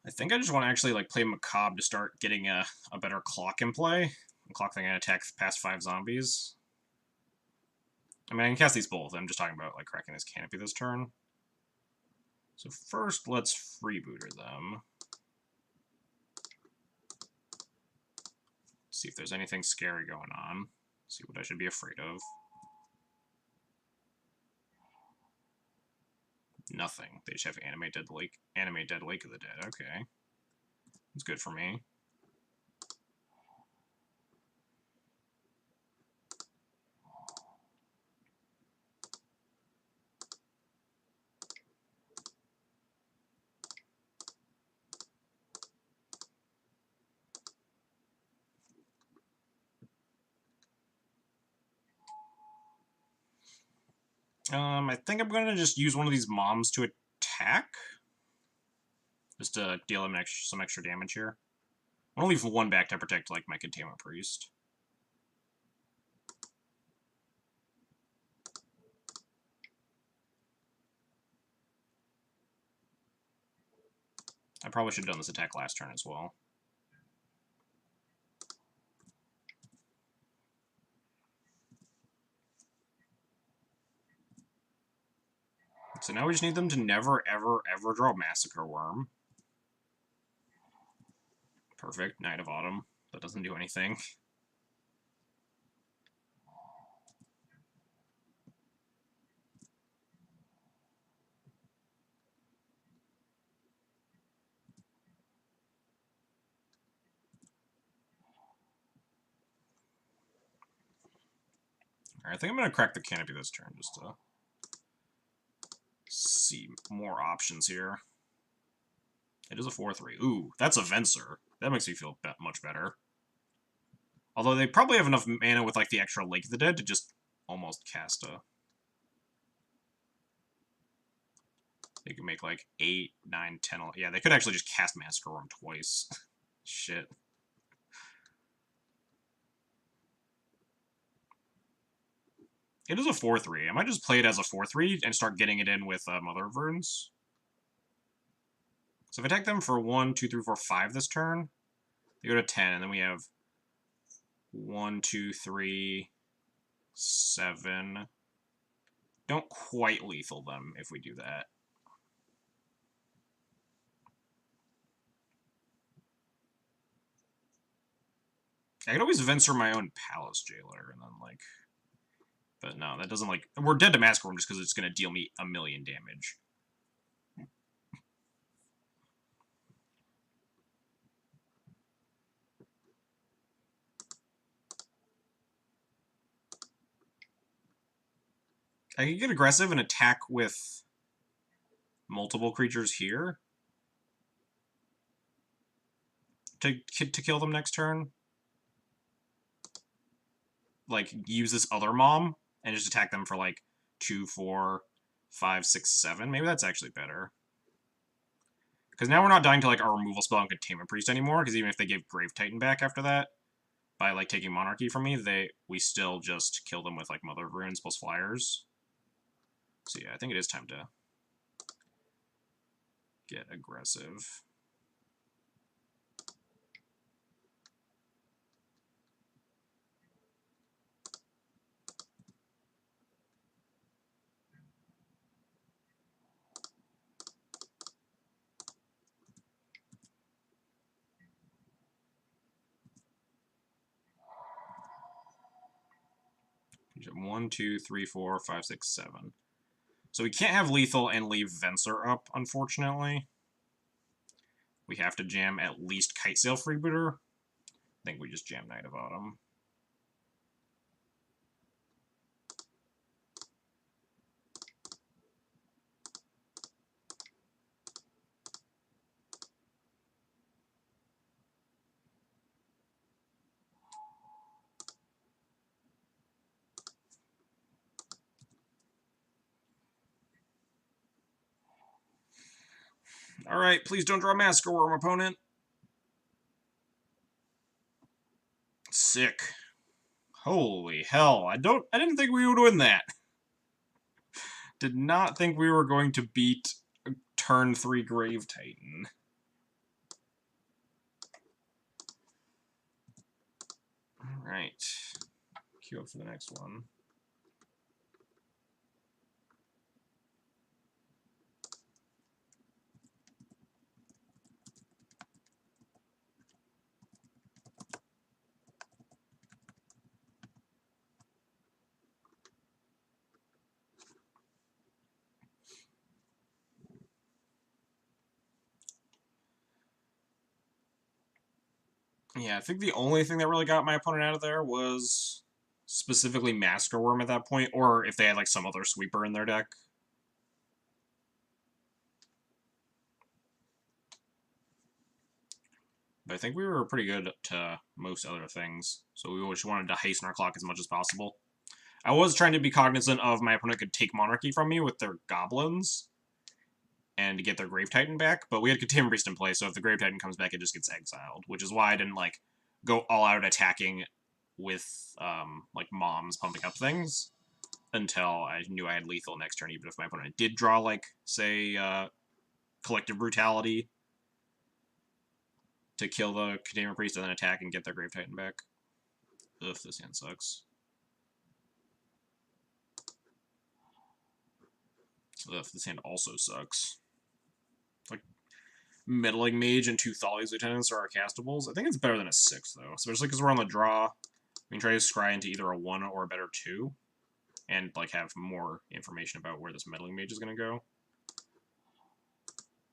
I think I just want to actually, like, play Macabre to start getting a better clock in play. A clock that can attack past 5 zombies. I mean, I can cast these both. I'm just talking about, like, cracking this canopy this turn. So first, let's freebooter them. See if there's anything scary going on. See what I should be afraid of. Nothing. They just have Animate Dead Lake of the Dead. Okay. That's good for me. I think I'm going to just use one of these moms to attack. Just to deal them some extra damage here. I'm going to leave one back to protect, like, my Containment Priest. I probably should have done this attack last turn as well. So now we just need them to never, ever, ever draw Massacre Worm. Perfect. Night of Autumn. That doesn't do anything. Alright, I think I'm going to crack the canopy this turn just to see more options here. It is a 4-3. Ooh, that's a Venser. That makes me feel much better. Although they probably have enough mana with, like, the extra Lake of the Dead to just almost cast a... They could make, like, 8, 9, 10... Yeah, they could actually just cast Massacre Worm twice. Shit. It is a 4-3. I might just play it as a 4-3 and start getting it in with Mother of Verns. So if I attack them for 1, 2, 3, 4, 5 this turn, They go to 10, and then we have 1, 2, 3, 7. Don't quite lethal them if we do that. I could always Venser my own Palace Jailer, and then, like... But no, that doesn't, like... We're dead to Massacre Worm just because it's going to deal me 1,000,000 damage. I could get aggressive and attack with multiple creatures here to kill them next turn. Like, use this other mom and just attack them for, like, 2, 4, 5, 6, 7. Maybe that's actually better. Because now we're not dying to, like, our removal spell on Containment Priest anymore, because even if they give Grave Titan back after that, by, like, taking Monarchy from me, we still just kill them with, like, Mother of Runes plus Flyers. So yeah, I think it is time to get aggressive. You have 1, 2, 3, 4, 5, 6, 7. So we can't have lethal and leave Venser up, unfortunately. We have to jam at least Kitesail Freebooter. I think we just jam Knight of Autumn. Alright, please don't draw Massacre Worm, opponent. Sick. Holy hell, I didn't think we would win that. Did not think we were going to beat turn 3 Grave Titan. Alright. Queue up for the next one. Yeah, I think the only thing that really got my opponent out of there was specifically Massacre Worm at that point, or if they had like some other sweeper in their deck. But I think we were pretty good to most other things, so we just wanted to hasten our clock as much as possible. I was trying to be cognizant of my opponent could take Monarchy from me with their goblins and to get their Grave Titan back, but we had Containment Priest in play, so if the Grave Titan comes back, it just gets exiled, which is why I didn't, like, go all out attacking with, like, moms pumping up things until I knew I had lethal next turn, even if my opponent did draw, like, say, Collective Brutality to kill the Containment Priest and then attack and get their Grave Titan back. Ugh, this hand sucks. Ugh, this hand also sucks. Like, Meddling Mage and 2 Thali's Lieutenants are our castables. I think it's better than a 6, though, especially because we're on the draw. We can try to scry into either a 1 or a better 2, and, like, have more information about where this Meddling Mage is going to go.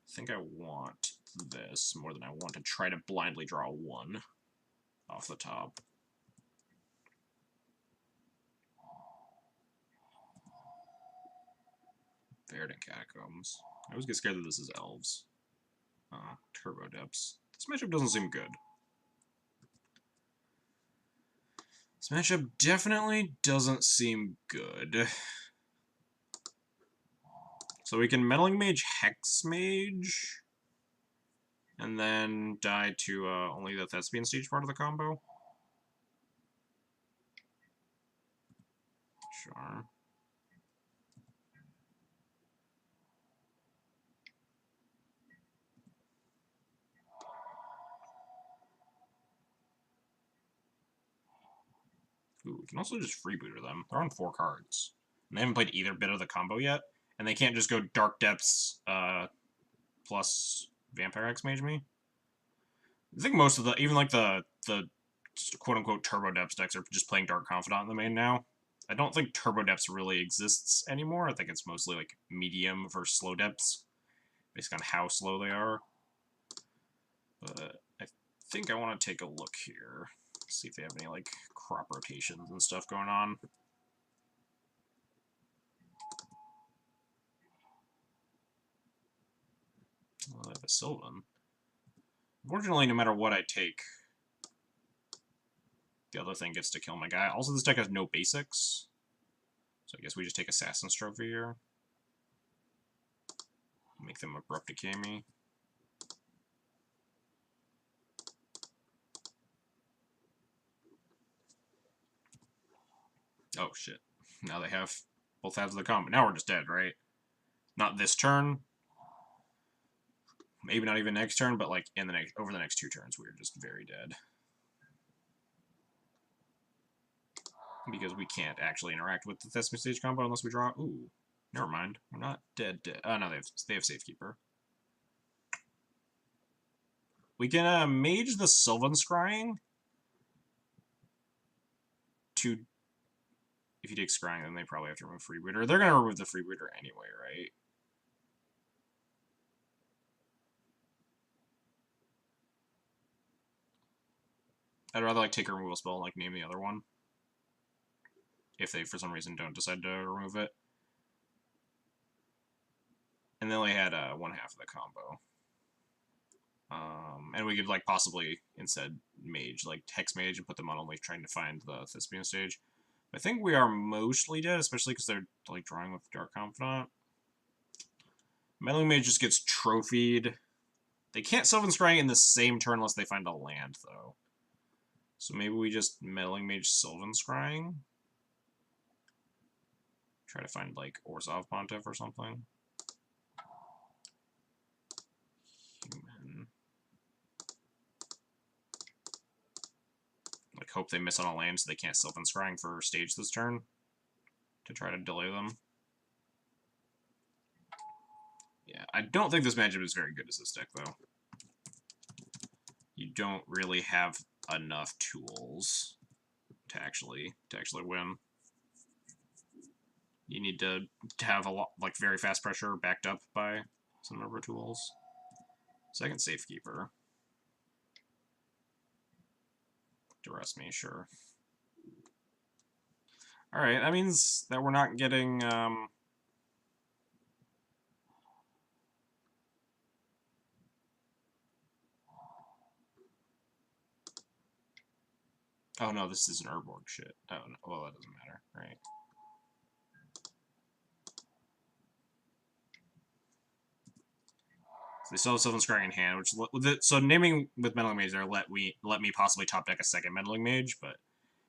I think I want this more than I want to try to blindly draw a 1 off the top. Verdant Catacombs. I always get scared that this is Elves. Turbo Depths. This matchup doesn't seem good. This matchup definitely doesn't seem good. So we can Meddling Mage Hex Mage, and then die to only the Thespian Stage part of the combo. Sure. Ooh, we can also just freebooter them. They're on 4 cards. And they haven't played either bit of the combo yet. And they can't just go Dark Depths plus Vampire X Mage me. I think most of the, even like the quote-unquote Turbo Depths decks are just playing Dark Confidant in the main now. I don't think Turbo Depths really exists anymore. I think it's mostly like medium versus slow depths, based on how slow they are. But I think I want to take a look here, see if they have any like crop rotations and stuff going on. Well, I have a Sylvan. Unfortunately, no matter what I take, the other thing gets to kill my guy. Also, this deck has no basics, so I guess we just take Assassin's Trophy here. Make them Abrupt Decay me. Oh shit. Now they have both halves of the combo. Now we're just dead, right? Not this turn. Maybe not even next turn, but like in the next over the next 2 turns, we're just very dead. Because we can't actually interact with the Thespian Stage combo unless we draw. Ooh, never mind. We're not dead. Oh no, they have Safekeeper. We can mage the Sylvan Scrying to. If you take Scrying, then they probably have to remove Freebooter. They're gonna remove the Freebooter anyway, right? I'd rather like take a removal spell and like name the other one. If they for some reason don't decide to remove it. And they only had 1/2 of the combo. And we could like possibly instead mage, like Hex Mage, and put them on only trying to find the Thespian Stage. I think we are mostly dead, especially because they're like drawing with Dark Confidant. Meddling Mage just gets trophied. They can't Sylvan Scrying in the same turn unless they find a land, though. So maybe we just Meddling Mage Sylvan Scrying. Try to find like Orzhov Pontiff or something. Human. Like hope they miss on a land so they can't Sylvan Scrying for stage this turn to try to delay them. Yeah, I don't think this matchup is very good as this deck, though. You don't really have enough tools to actually win. You need to have a lot, like very fast pressure backed up by some number of tools. Second Safekeeper. Duress me, sure. Alright, that means that we're not getting, oh no, this is an Urborg shit. Oh, no. Well, that doesn't matter, right? So they still have Sylvan Scrying in hand, which so naming with Meddling Mage there let me possibly top deck a second Meddling Mage, but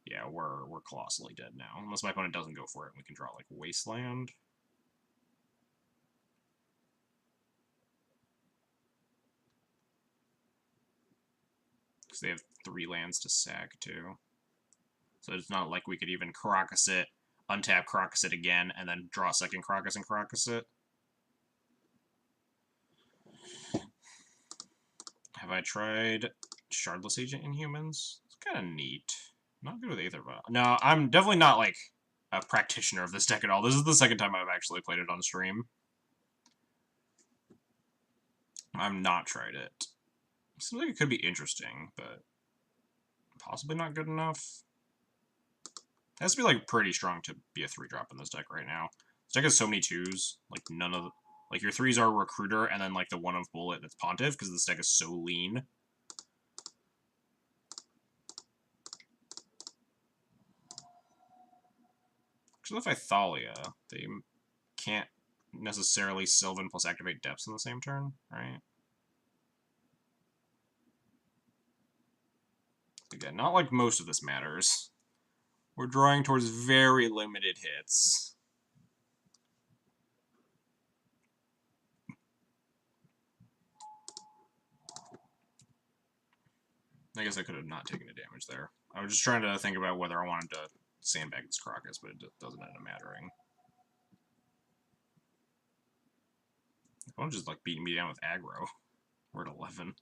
yeah, we're colossally dead now. Unless my opponent doesn't go for it, we can draw like Wasteland. Because they have 3 lands to sack too. So it's not like we could even Karakas it, untap Karakas it again, and then draw a second Karakas and Karakas it. Have I tried Shardless Agent in humans? It's kind of neat. Not good with either, but no, I'm definitely not like a practitioner of this deck at all. This is the second time I've actually played it on stream. I've not tried it. Seems like it could be interesting, but possibly not good enough. It has to be like pretty strong to be a 3-drop in this deck right now. This deck has so many 2s. Like none of like your 3s are Recruiter, and then like the 1 of Bullet that's Pontiff, because this deck is so lean. Actually, if I Thalia, they can't necessarily Sylvan plus activate Depths in the same turn, right? Again, not like most of this matters. We're drawing towards very limited hits. I guess I could have not taken the damage there. I was just trying to think about whether I wanted to sandbag this Crocus, but it doesn't end up mattering. I'm just like beating me down with aggro. We're at 11.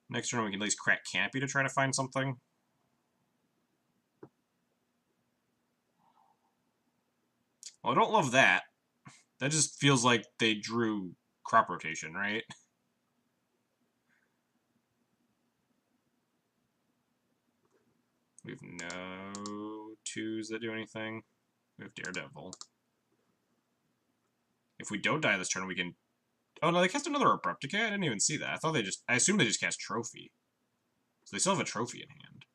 Next turn we can at least crack Canopy to try to find something. Well, I don't love that. That just feels like they drew crop rotation, right? We have no 2s that do anything. We have Daredevil. If we don't die this turn, we can... Oh, no, they cast another Abrupt Decay? I didn't even see that. I assumed they just cast Trophy. So they still have a Trophy in hand.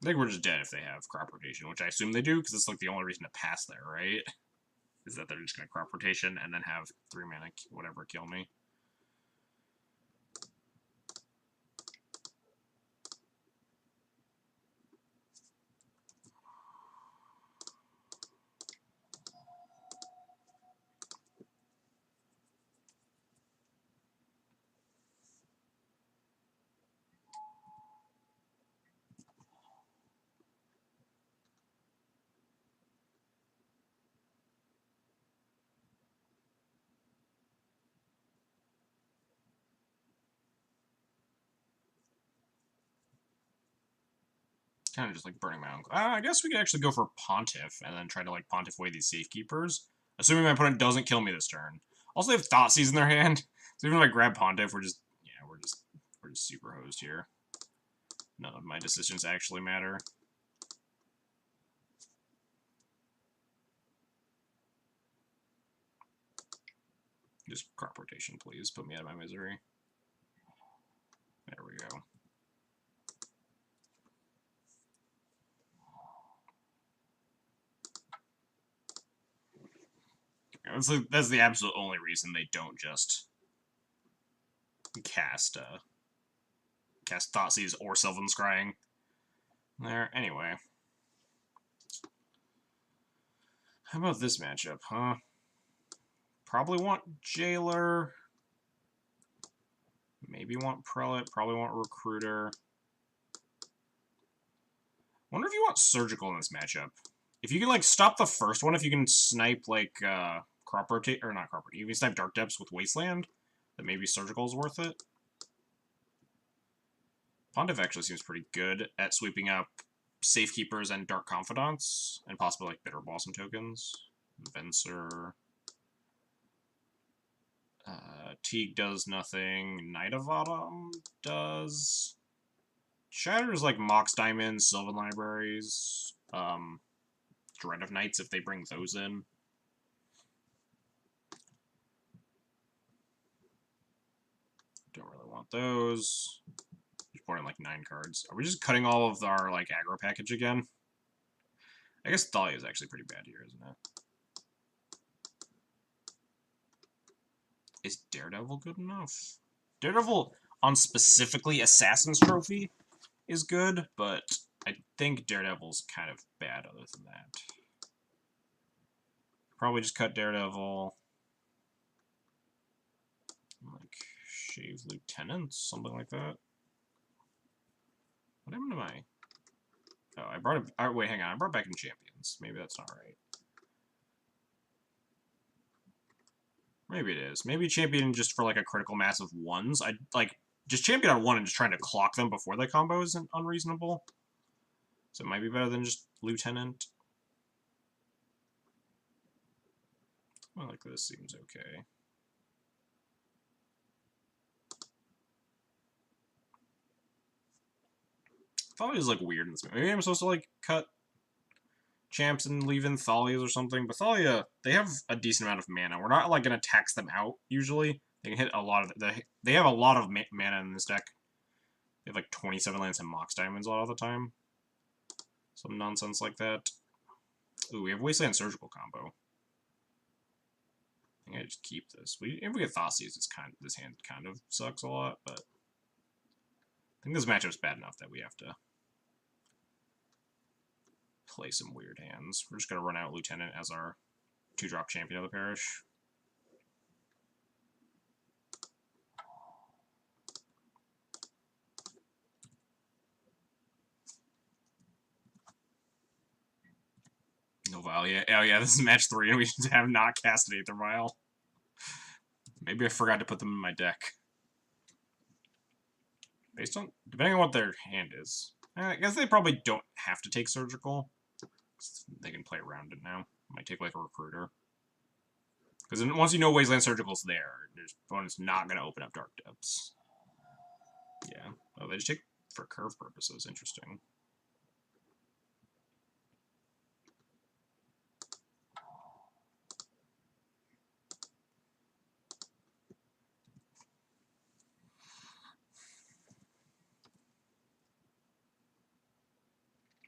I think we're just dead if they have crop rotation, which I assume they do, because it's like the only reason to pass there, right? Is that they're just going to crop rotation and then have 3 mana whatever kill me. Kind of just like burning my own... I guess we could actually go for Pontiff and then try to like Pontiff away these Safekeepers. Assuming my opponent doesn't kill me this turn. Also, they have Thoughtseize in their hand. So even if I grab Pontiff, we're just super hosed here. None of my decisions actually matter. Just crop rotation, please. Put me out of my misery. There we go. That's the absolute only reason they don't just cast Thoughtseize or Sylvan Scrying there. Anyway. How about this matchup, huh? Probably want Jailer. Maybe want Prelate. Probably want Recruiter. Wonder if you want Surgical in this matchup. If you can, like, stop the first one, if you can snipe, like, Crop Rotate, or not Crop Rotate, you can snipe Dark Depths with Wasteland, then maybe Surgical is worth it. Pontiff actually seems pretty good at sweeping up Safekeepers and Dark Confidants, and possibly, like, Bitter Blossom tokens. Venser. Teague does nothing. Knight of Autumn does. Shatters like Mox Diamonds, Sylvan Libraries, Dread of Knights if they bring those in. Don't really want those. Just put in like 9 cards. Are we just cutting all of our like aggro package again? I guess Thalia is actually pretty bad here, isn't it? Is Daredevil good enough? Daredevil on specifically Assassin's Trophy is good, but I think Daredevil's kind of bad other than that. Probably just cut Daredevil. Like, shave Lieutenants, something like that. What happened to my... Oh, I brought it... Oh, wait, hang on. I brought back in Champions. Maybe that's not right. Maybe it is. Maybe Champion just for, like, a critical mass of 1s. I'd, like, just Champion on 1 and just trying to clock them before they combo isn't unreasonable. So it might be better than just Lieutenant. Well, like, this seems okay. Thalia's, like, weird in this movie. Maybe I'm supposed to, like, cut Champs and leave in Thalias or something. But Thalia, they have a decent amount of mana. We're not, like, going to tax them out, usually. They can hit a lot of... They have a lot of mana in this deck. They have, like, 27 lands and Mox Diamonds a lot of the time. Some nonsense like that. Ooh, we have Wasteland Surgical combo. I think I just keep this. If we get Thoughtseize, this hand kind of sucks a lot, but I think this matchup's bad enough that we have to play some weird hands. We're just going to run out Lieutenant as our 2-drop champion of the parish. No Vial, yeah. Oh yeah, this is match 3 and we have not cast an Aether Vial. Maybe I forgot to put them in my deck. Based on, depending on what their hand is. I guess they probably don't have to take Surgical. They can play around it now. Might take like a Recruiter. Because once you know Wasteland Surgical's there, your opponent's not going to open up Dark Depths. Yeah. Oh, they just take for curve purposes. Interesting.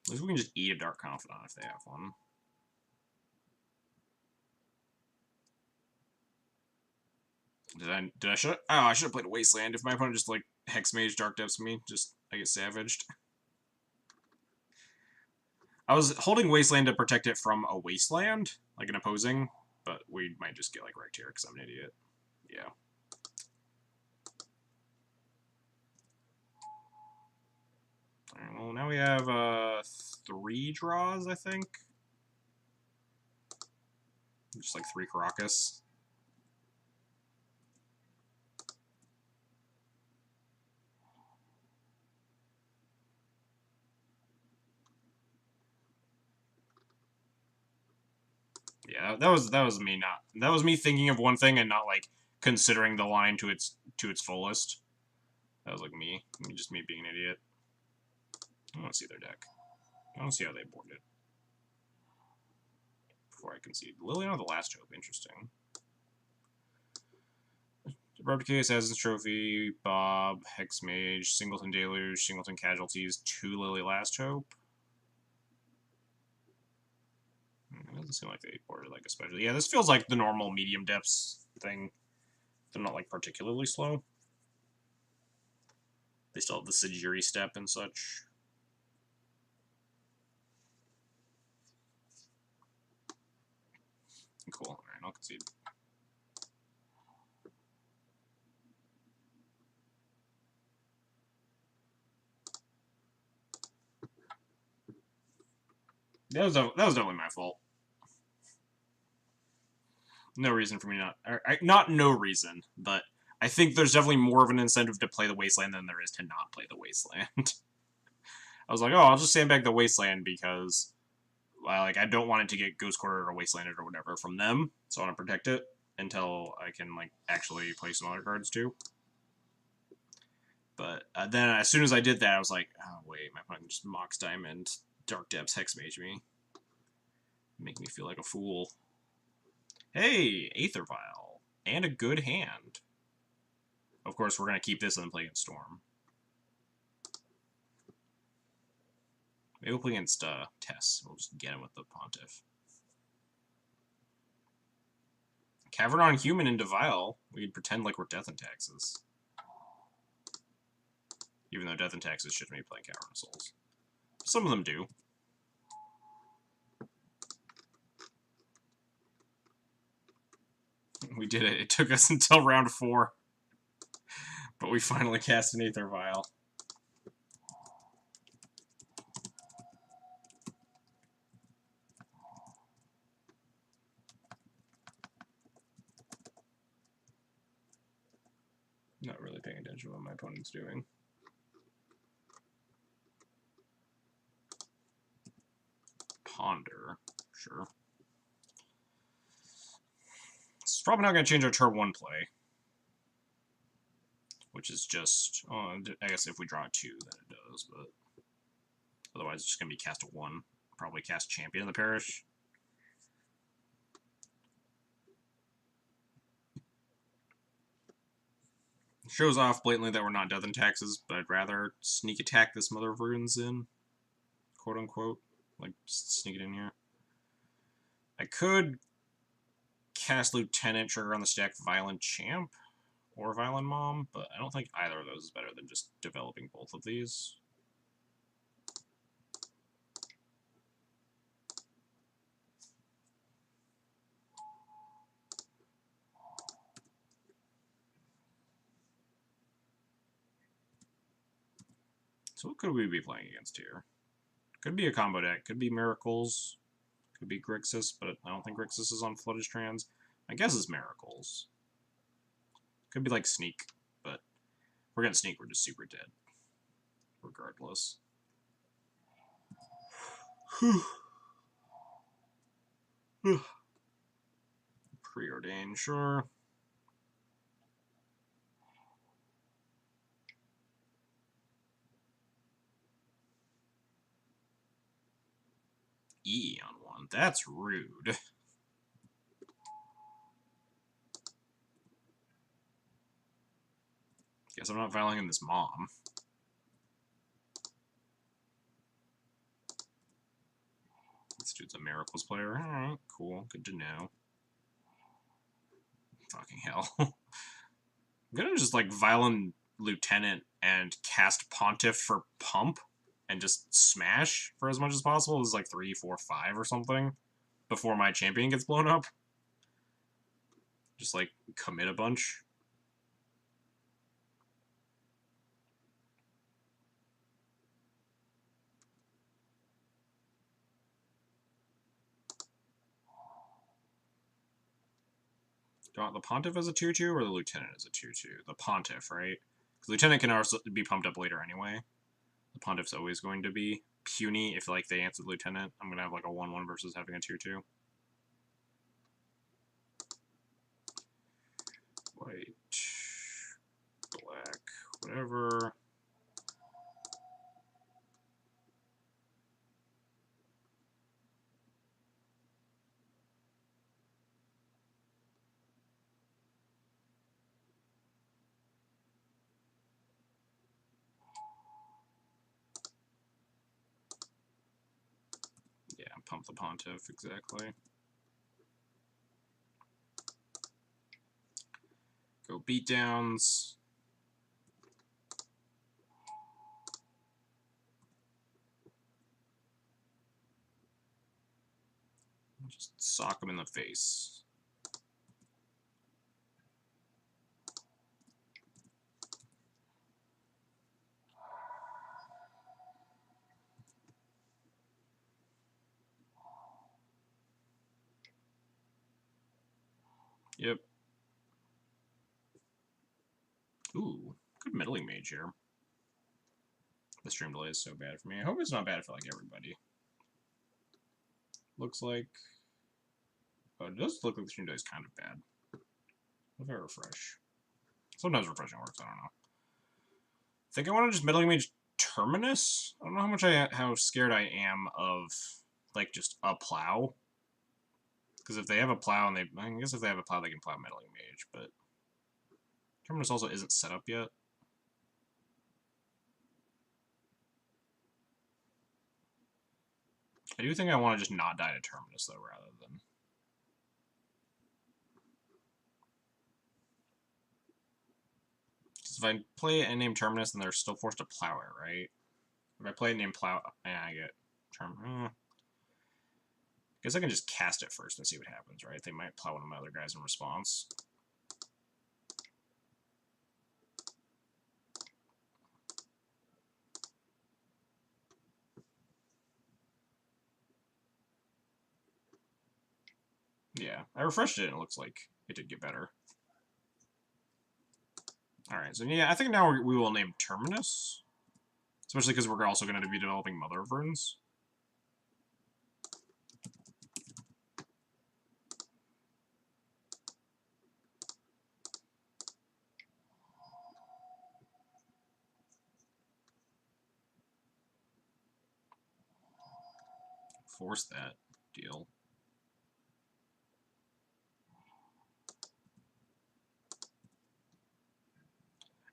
At least we can just eat a Dark Confidant if they have one. Did I should? Oh, I should have played a Wasteland. If my opponent just like Hex Mage Dark Depths me, just I get savaged. I was holding Wasteland to protect it from a Wasteland, like an opposing, but we might just get like wrecked here because I'm an idiot. Yeah. Alright, well now we have 3 draws, I think. Just like 3 Caracas. Yeah, that was me thinking of one thing and not like considering the line to its fullest. That was like me being an idiot. I want to see their deck. I want to see how they board it before I concede. Liliana the Last Hope, interesting. Abrupt Decay, Assassin's Trophy, Bob, Hex Mage, Singleton Deluge, Singleton Casualties, 2 Lily Last Hope. It doesn't seem like they boarded like especially. Yeah, this feels like the normal medium depths thing. They're not like particularly slow. They still have the Sajiri step and such. Cool. Alright, I'll concede. That was definitely my fault. No reason for me not no reason, but I think there's definitely more of an incentive to play the Wasteland than there is to not play the Wasteland. I was like, oh, I'll just sandbag the Wasteland because I don't want it to get Ghost Quartered or Wastelanded or whatever from them, so I want to protect it until I can like actually play some other cards too. But then as soon as I did that, I was like, oh wait, my opponent just Mox Diamond, Dark Depths, Hex Mage me. Make me feel like a fool. Hey, Aether Vial. And a good hand. Of course, we're going to keep this and then play against Storm. Maybe we'll play against Tess. We'll just get him with the Pontiff. Cavernon Human into Vial. We'd pretend like we're Death and Taxes. Even though Death and Taxes shouldn't be playing Cavern of Souls. Some of them do. We did it. It took us until round 4. But we finally cast an Aether Vial. Not really paying attention to what my opponent's doing. Ponder. Sure. It's probably not going to change our turn 1 play. Which is just... Oh, I guess if we draw a 2, then it does, but... Otherwise, it's just going to be cast a 1. Probably cast Champion in the Parish. Shows off blatantly that we're not Death and Taxes, but I'd rather sneak attack this Mother of Runes in. Quote-unquote. Like, just sneak it in here. I could cast Lieutenant, trigger on the stack Violent Champ, or Violent Mom, but I don't think either of those is better than just developing both of these. So what could we be playing against here? Could be a combo deck. Could be Miracles. Could be Grixis, but I don't think Grixis is on Flooded Strands. My guess is Miracles. Could be like Sneak, but if we're gonna Sneak, we're just super dead. Regardless. Preordained, sure. E on one. That's rude. Guess I'm not violating this mom. This dude's a Miracles player. Alright, cool. Good to know. Fucking hell. I'm gonna just, like, Violent Lieutenant and cast Pontiff for Pump and just smash for as much as possible. This is like 3, 4, 5 or something before my champion gets blown up. Just, like, commit a bunch. Do you want the Pontiff as a 2-2 or the Lieutenant as a 2-2? The Pontiff, right? Because Lieutenant can also be pumped up later anyway. The Pontiff's always going to be puny if, like, they answer the Lieutenant. I'm going to have, like, a 1-1 versus having a 2-2. White, black, whatever. Yeah, pump the Pontiff, exactly. Go beatdowns. Just sock him in the face. Yep. Ooh, good Meddling Mage here. The stream delay is so bad for me. I hope it's not bad for, like, everybody. Looks like... Oh, it does look like the stream delay is kind of bad. If I refresh. Sometimes refreshing works, I don't know. I think I want to just Meddling Mage Terminus? I don't know how scared I am of, like, just a plow. Because if they have a plow and I guess if they have a plow, they can plow Meddling Mage, but Terminus also isn't set up yet. I do think I want to just not die to Terminus, though, rather than... Because if I play it and name Terminus, then they're still forced to plow it, right? If I play it and name Plow, yeah, I get Terminus. Guess I can just cast it first and see what happens, right? They might plow one of my other guys in response. Yeah, I refreshed it and it looks like it did get better. Alright, so yeah, I think now we will name Terminus. Especially because we're also going to be developing Mother of Runes. Force that deal.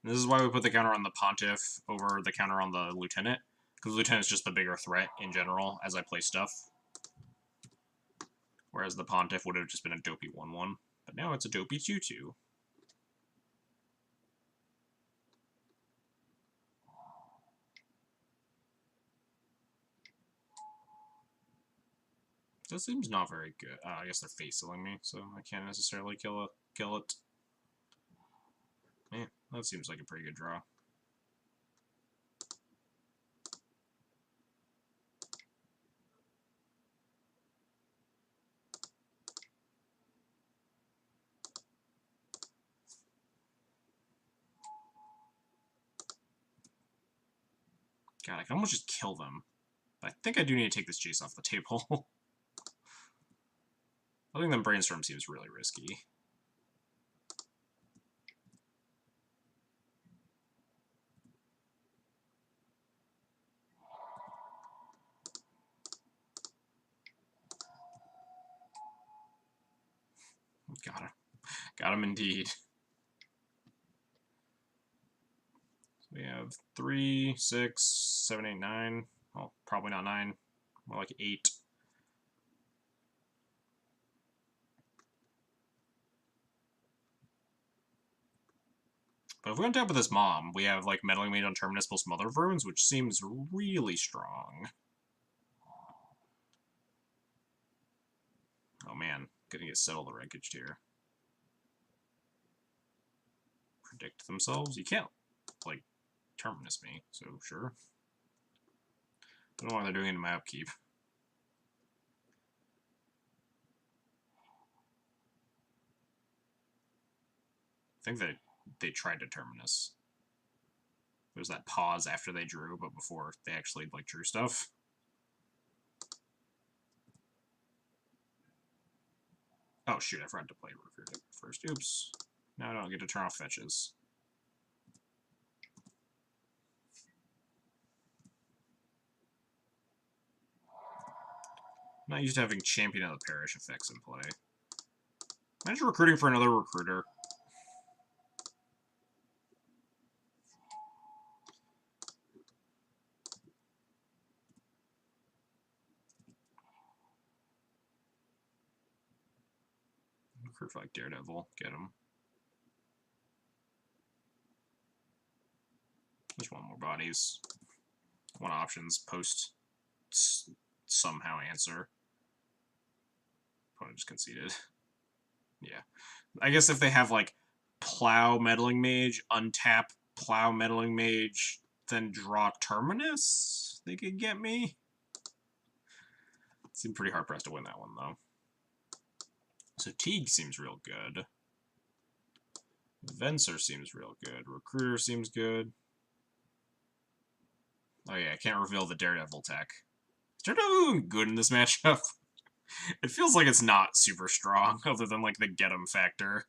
And this is why we put the counter on the Pontiff over the counter on the Lieutenant. Because the Lieutenant's just the bigger threat in general as I play stuff. Whereas the Pontiff would have just been a dopey 1-1. But now it's a dopey 2-2. That seems not very good. I guess they're face-sealing me, so I can't necessarily kill it. Yeah, that seems like a pretty good draw. God, I can almost just kill them. But I think I do need to take this Jace off the table. Letting them brainstorm seems really risky. Got him. Got him indeed. So we have 3, 6, 7, 8, 9. Well, probably not 9. More like 8. But if we untap with this Mom, we have like Meddling Mage on Terminus plus Mother of Runes, which seems really strong. Oh man, gonna get settled the wreckage here. Predict themselves? You can't, like, Terminus me, so sure. Don't know why they're doing it in my upkeep. I think they tried to Terminus. There's that pause after they drew, but before they actually, like, drew stuff. Oh shoot, I forgot to play Recruiter first. Oops. Now I don't get to turn off fetches. I'm not used to having Champion of the Parish effects in play. Imagine recruiting for another Recruiter. Recruit for like Daredevil. Get him. Just want more bodies. Want options. Post somehow answer. Opponent just conceded. Yeah. I guess if they have like Plow Meddling Mage, untap Plow Meddling Mage, then draw Terminus, they could get me. Seemed pretty hard pressed to win that one though. So Teague seems real good. Venser seems real good. Recruiter seems good. Oh yeah, I can't reveal the Daredevil tech. Is Daredevil even good in this matchup? It feels like it's not super strong, other than like the get 'em factor.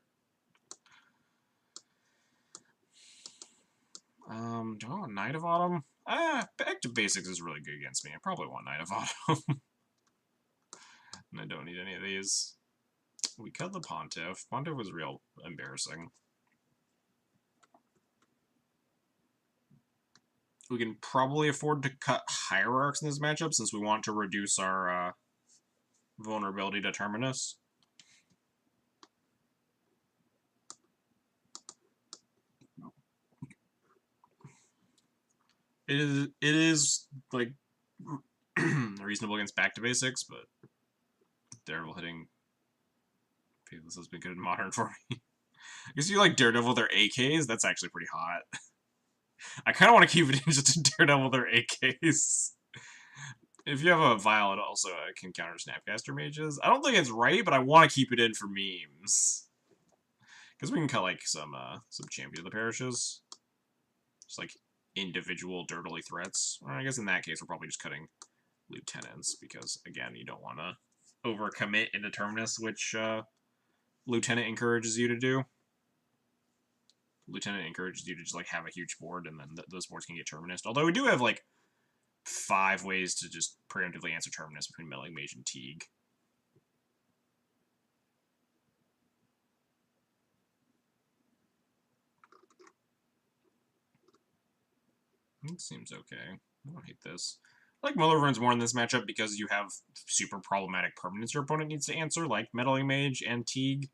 Do I want Knight of Autumn? Back to Basics is really good against me. I probably want Knight of Autumn. And I don't need any of these. We cut the Pontiff. Pontiff was real embarrassing. We can probably afford to cut Hierarchs in this matchup since we want to reduce our vulnerability to Terminus. It is like reasonable against Back to Basics, but Daredevil hitting. This has been good in Modern for me. I guess you like Daredevil with their AKs. That's actually pretty hot. I kind of want to keep it in just a Daredevil with their AKs. If you have a Violet, also can counter Snapcaster mages. I don't think it's right, but I want to keep it in for memes. Because we can cut like some Champion of the Parishes. Just like individual dirtily threats. Or I guess in that case we're probably just cutting Lieutenants, because again, you don't want to overcommit into Terminus, which Lieutenant encourages you to do. Lieutenant encourages you to just like have a huge board, and then those boards can get Terminus. Although we do have like 5 ways to just preemptively answer Terminus between Meddling Mage and Teague. It seems okay. I don't hate this. I like Mother of Runes more in this matchup because you have super problematic permanents your opponent needs to answer, like Meddling Mage and Teague,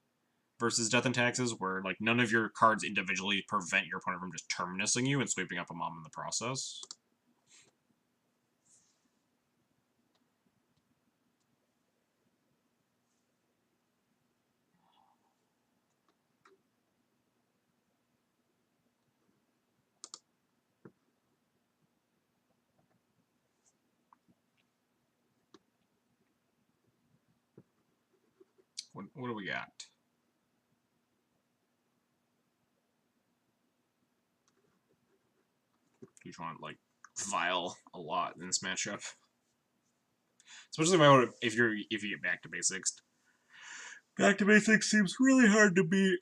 versus Death and Taxes, where like none of your cards individually prevent your opponent from just Terminusing you and sweeping up a Mom in the process. What do we got? Do you want, like, Vile a lot in this matchup. Especially if you get back to basics. Back to basics seems really hard to beat.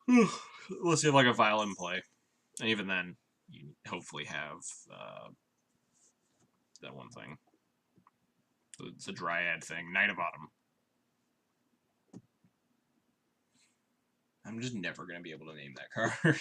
Unless you have like a Vile in play. And even then, you hopefully have that one thing. It's a Dryad thing. Knight of Autumn. I'm just never going to be able to name that card.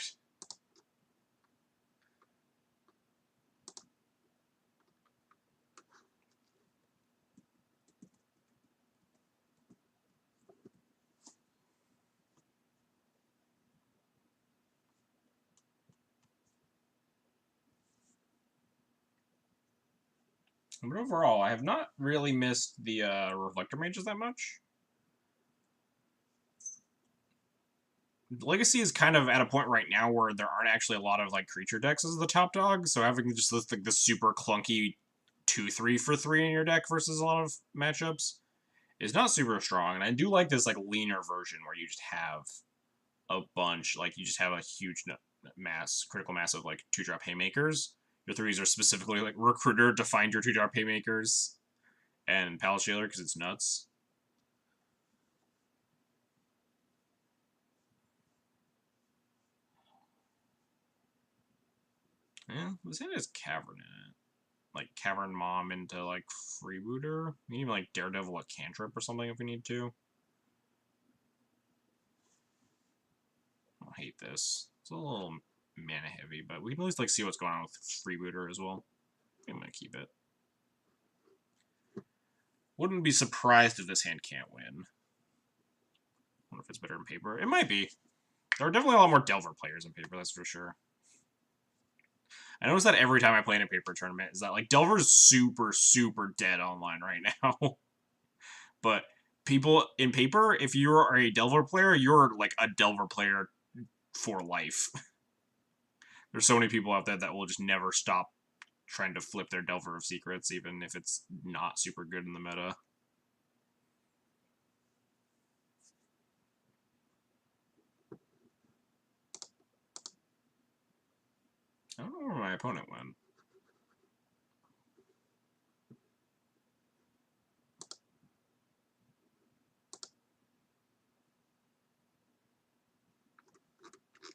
But overall, I have not really missed the Reflector Mages that much. Legacy is kind of at a point right now where there aren't actually a lot of like creature decks as the top dog, so having just like the super clunky 2/3 for 3 in your deck versus a lot of matchups is not super strong. And I do like this like leaner version where you just have a bunch, like you just have a huge critical mass of like 2-drop haymakers. Your 3s are specifically like Recruiter to find your 2-drop haymakers, and Palace Jailer because it's nuts. Yeah, this hand has Cavern in it. Like Cavern Mom into like Freebooter. We even like Daredevil a cantrip or something if we need to. I hate this. It's a little mana heavy, but we can at least like see what's going on with Freebooter as well. I'm gonna keep it. Wouldn't be surprised if this hand can't win. I wonder if it's better in paper. It might be. There are definitely a lot more Delver players in paper, that's for sure. I notice that every time I play in a paper tournament is that like Delver's super, super dead online right now. But people in paper, if you're a Delver player, you're like a Delver player for life. There's so many people out there that will just never stop trying to flip their Delver of Secrets, even if it's not super good in the meta. I don't know where my opponent went.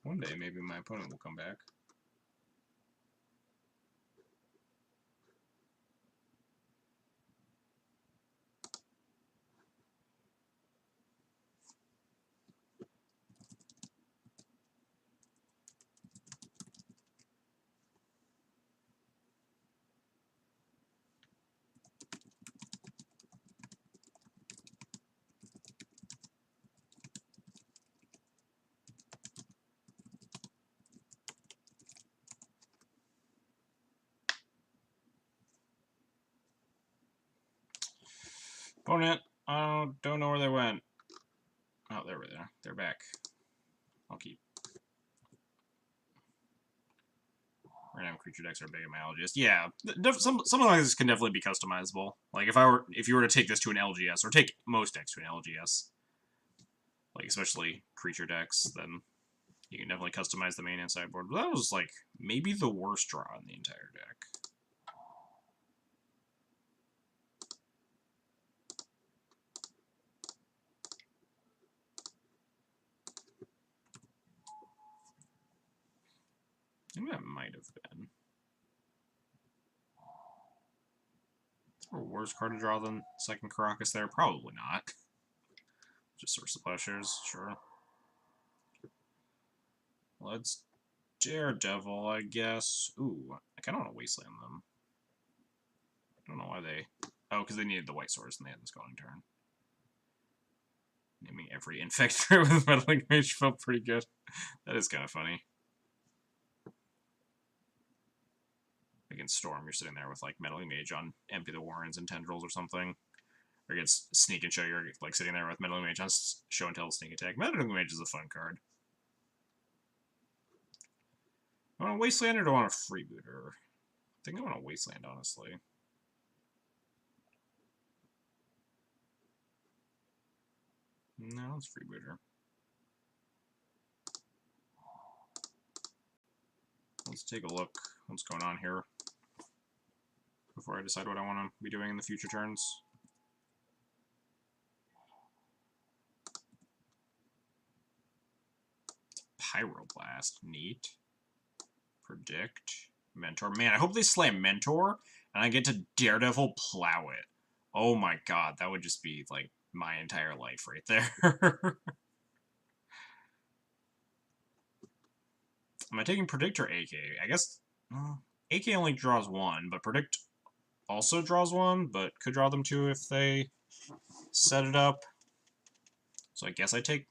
One day, maybe my opponent will come back. Opponent, don't know where they went. Oh, there we are. They're back. I'll keep. Random creature decks are big in my LGS. Yeah, something like this can definitely be customizable. Like if you were to take this to an LGS, or take most decks to an LGS, like especially creature decks, then you can definitely customize the main and sideboard. But that was like maybe the worst draw in the entire deck. I think that might have been. Is there a worse card to draw than second Caracas there? Probably not. Just Source of Plowshares, sure. Let's Daredevil, I guess. Ooh, I kind of want to Wasteland them. I don't know why they... Oh, because they needed the white source and they had this going turn. Naming every infect threat with Meddling Mage felt pretty good. That is kind of funny. Against Storm, you're sitting there with like Meddling Mage on Empty the Warrens and Tendrils or something. Or against Sneak and Show, you're like sitting there with Meddling Mage on Show and Tell Sneak Attack. Meddling Mage is a fun card. I want a Wasteland or do I want a Freebooter? I think I want a Wasteland, honestly. No, it's Freebooter. let's take a look what's going on here before I decide what I want to be doing in the future turns. Pyroblast, neat. Predict, Mentor. Man, I hope they slam Mentor and I get to Daredevil plow it. Oh my god, that would just be like my entire life right there. Am I taking Predict or AK? I guess AK only draws one, but Predict also draws one, but could draw them two if they set it up. So I guess I take...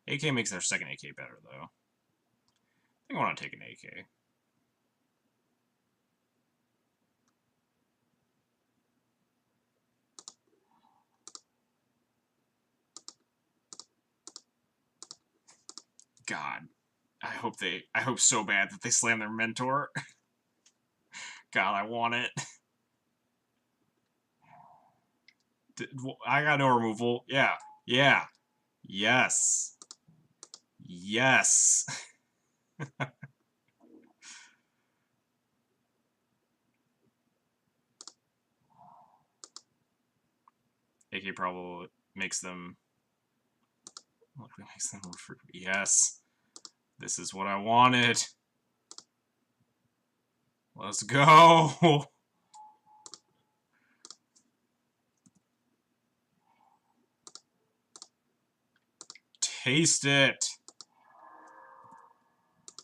AK makes their second AK better, though. I think I want to take an AK. God. I hope so bad that they slam their Mentor. God, I want it. I got no removal. Yeah. Yeah. Yes. Yes. AK probably makes them... What makes them move for... Yes. This is what I wanted. Let's go. Taste it.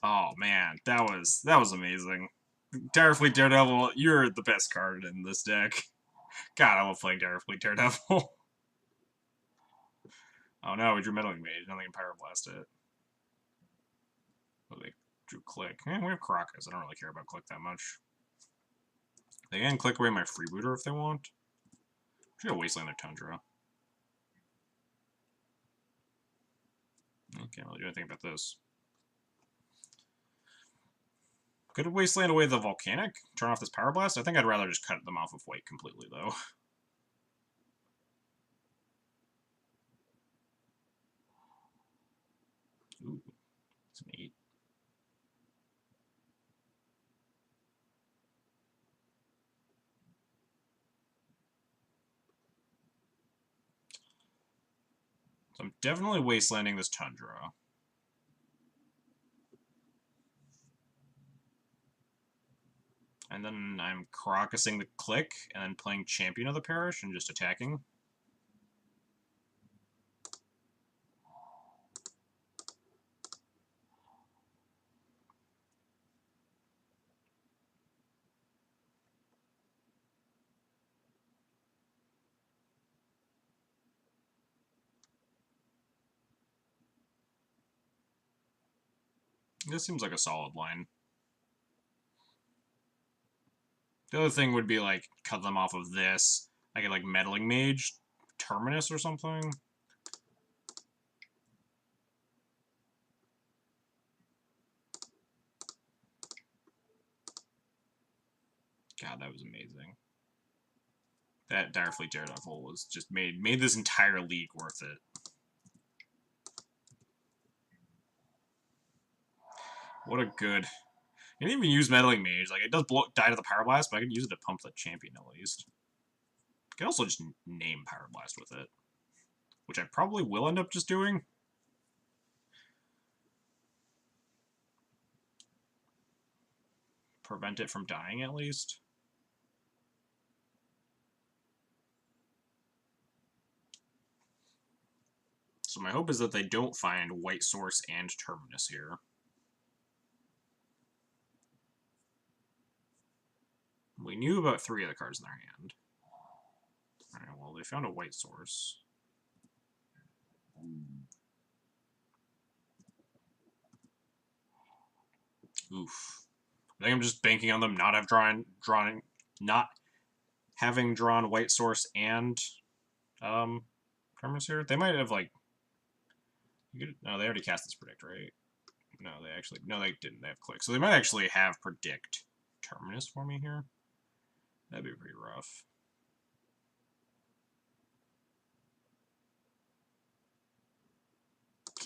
Oh man, that was amazing. Dire Fleet Daredevil, you're the best card in this deck. God, I love playing Dire Fleet Daredevil. Oh no, we drew Meddling Mage. Nothing can Pyroblast it. Oh, they drew Click. We have Karakas. I don't really care about Click that much. They can click away my Freebooter if they want. Should go Wasteland their Tundra. I can't really do anything about this. Could Wasteland away the Volcanic? Turn off this Pyroblast? I think I'd rather just cut them off of white completely, though. Ooh, it's an 8. So I'm definitely Wastelanding this Tundra. And then I'm Karakas-ing the Click, and then playing Champion of the Parish and just attacking. This seems like a solid line. The other thing would be, like, cut them off of this. I get, like, Meddling Mage, Terminus or something. God, that was amazing. That Dire Fleet Daredevil was just made this entire league worth it. What a good... I didn't even use Meddling Mage. Like, it does die to the Pyroblast, but I could use it to pump the champion at least. I could also just name Pyroblast with it. Which I probably will end up just doing. Prevent it from dying, at least. So my hope is that they don't find White Source and Terminus here. We knew about 3 of the cards in their hand. Alright, well, they found a White Source. Oof. I think I'm just banking on them not having drawn White Source and Terminus here. They might have, like... No, they already cast this Predict, right? No, they didn't. They have Click. So they might actually have Predict Terminus for me here. That'd be pretty rough.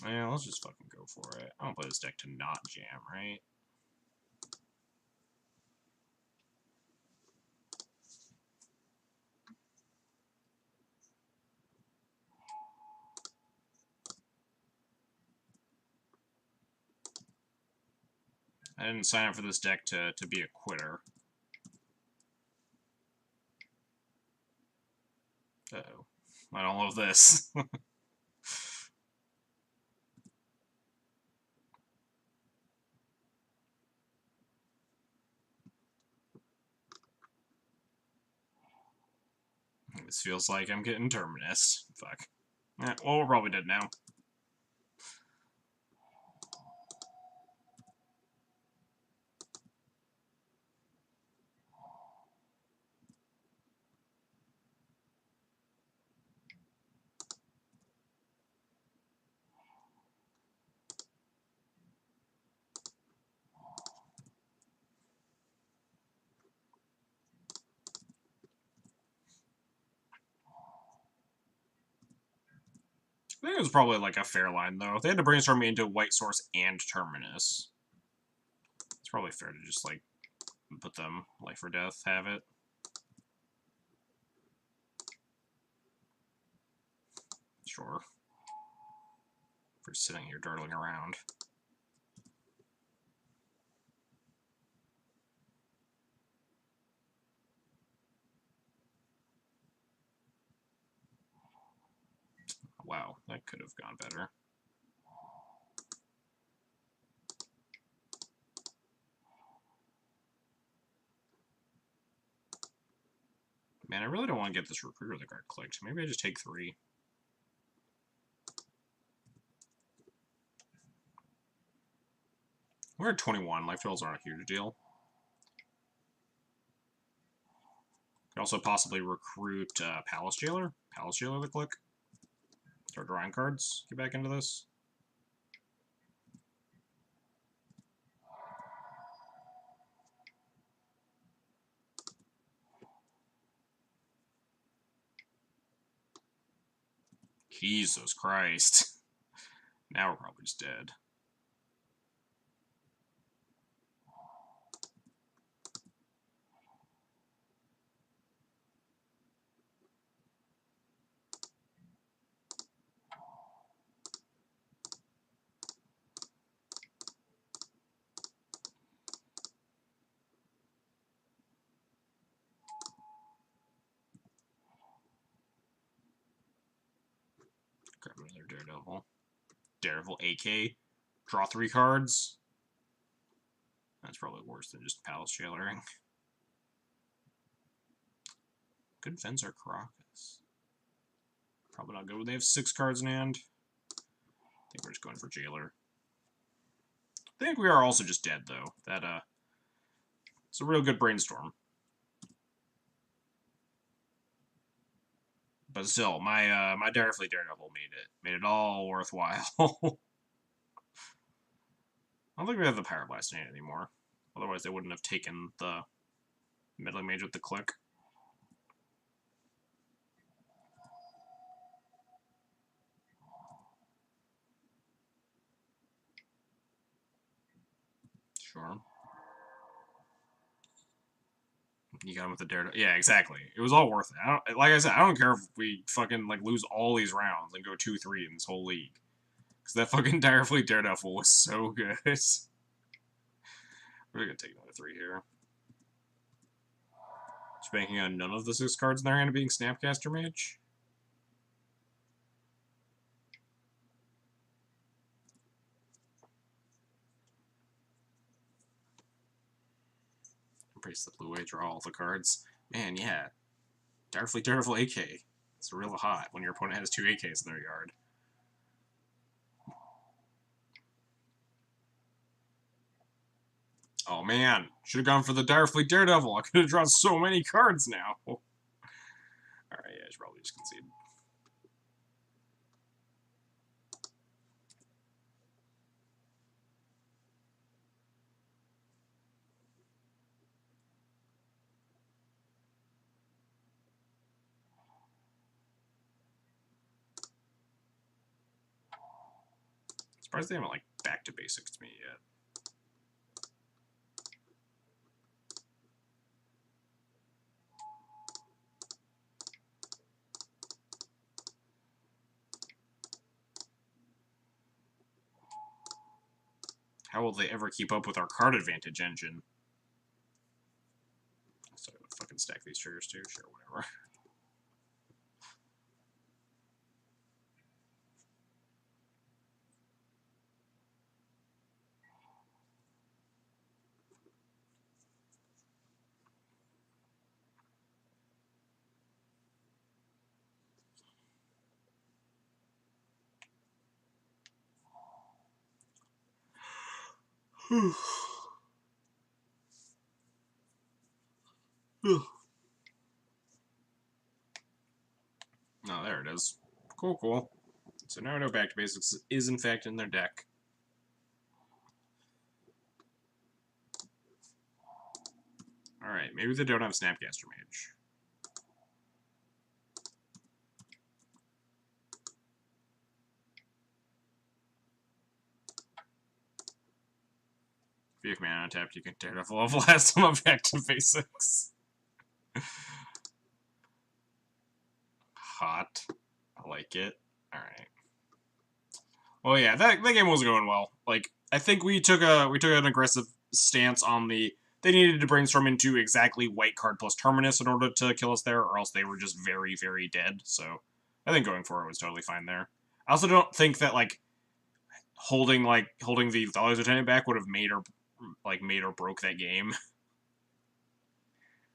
Yeah, let's just fucking go for it. I don't play this deck to not jam, right? I didn't sign up for this deck to be a quitter. Uh-oh. I don't love this. This feels like I'm getting Terminus. Fuck. Well, we're probably dead now. I think it was probably like a fair line, though. If they had to brainstorm me into White Source and Terminus, it's probably fair to just, like, put them life or death, have it. Sure. For sitting here dawdling around. Wow, that could have gone better. Man, I really don't want to get this Recruiter that got clicked. Maybe I just take 3. We're at 21. Life totals aren't a huge deal. Could also possibly recruit Palace Jailer. Palace Jailer the click. Start drawing cards. Get back into this. Jesus Christ. Now we're probably just dead. Grab another Daredevil. Daredevil AK. Draw 3 cards. That's probably worse than just Palace Jailering. Good Fencer Caracas. Probably not good when they have 6 cards in hand. I think we're just going for Jailer. I think we are also just dead, though. It's a real good brainstorm. But still, my Direfleet Daredevil made it all worthwhile. I don't think we have the Pyroblast in it anymore. Otherwise, they wouldn't have taken the Meddling Mage with the click. Sure. You got him with the Daredevil. Yeah, exactly. It was all worth it. Like I said, I don't care if we fucking like lose all these rounds and go 2-3 in this whole league. Because that fucking Direfleet Daredevil was so good. We're gonna take another 3 here. Just banking on none of the 6 cards in their hand being Snapcaster Mage. Embrace the blue way, draw all the cards. Man, yeah. Direfleet Daredevil AK. It's real hot when your opponent has 2 AKs in their yard. Oh man, should have gone for the Direfleet Daredevil. I could have drawn so many cards now. Alright, yeah, I should probably just concede. surprised they haven't, like, back to basics to me yet. How will they ever keep up with our card advantage engine? So I would fucking stack these triggers too, sure, whatever. Oh, there it is. Cool, cool. So now I know Back to Basics is in fact in their deck. Alright, maybe they don't have Snapcaster Mage. If you have mana untapped, you can Daredevil level last time up Back to Basics. Hot. I like it. Alright. Well, yeah, that game was going well. Like, I think we took an aggressive stance on the... They needed to brainstorm into exactly white card plus Terminus in order to kill us there, or else they were just very, very dead. So, I think going for it was totally fine there. I also don't think that, like, holding the Thalia's Lieutenant back would have made or broke that game.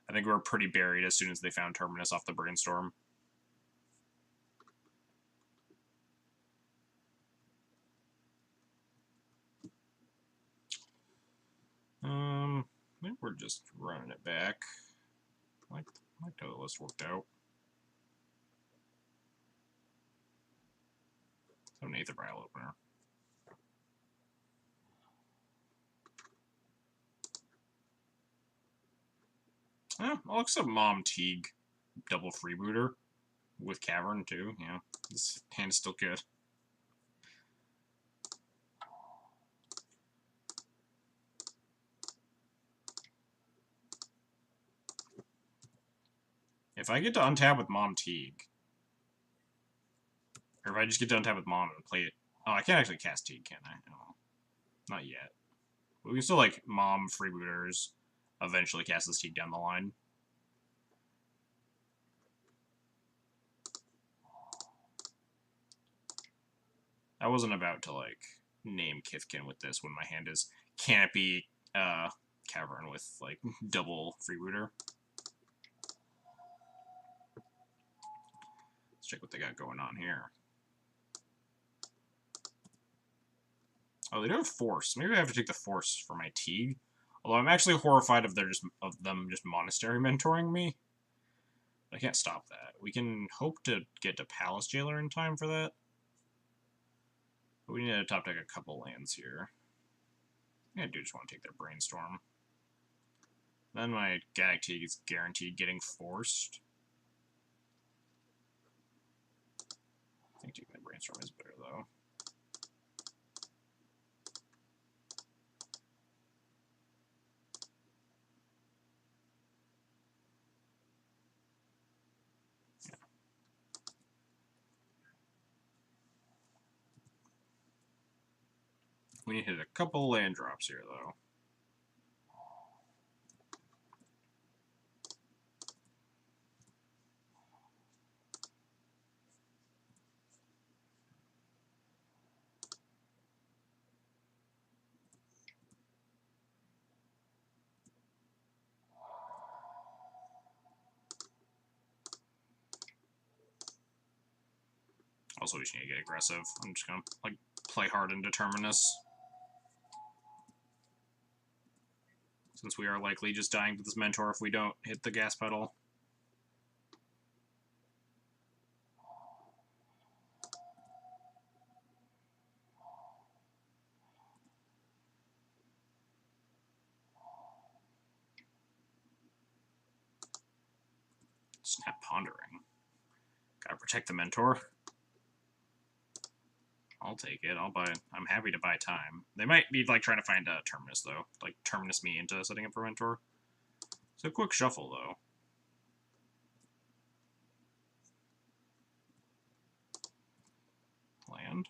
I think we were pretty buried as soon as they found Terminus off the brainstorm. I think we're just running it back. Like how the list worked out. So an Aether Vial opener. Yeah, I'll accept Mom Teague. Double freebooter. With Cavern too, yeah. This hand is still good. If I get to untap with Mom Teague, or if I just get to untap with Mom and play it... Oh, I can't actually cast Teague, can I? No. Not yet. But we can still, like, Mom freebooters, eventually cast this Teague down the line. I wasn't about to, like, name Kithkin with this when my hand is Canopy Cavern with, like, double freebooter. Let's check what they got going on here. Oh, they do have Force. Maybe I have to take the Force for my Teague. Although I'm actually horrified of them just Monastery mentoring me. But I can't stop that. We can hope to get to Palace Jailer in time for that. But we need to top deck a couple lands here. I do just want to take their Brainstorm. Then my Gaddock Teague is guaranteed getting forced. I think taking the Brainstorm is better, though. Yeah. We need to hit a couple land drops here, though. Also, we just need to get aggressive. I'm just gonna, like, play hard and Determinus. Since we are likely just dying to this Mentor if we don't hit the gas pedal. Snap Pondering. Gotta protect the Mentor. I'll take it. I'll buy. I'm happy to buy time. They might be like trying to find a Terminus though, like Terminus me into setting up for Mentor. So quick shuffle though. Land.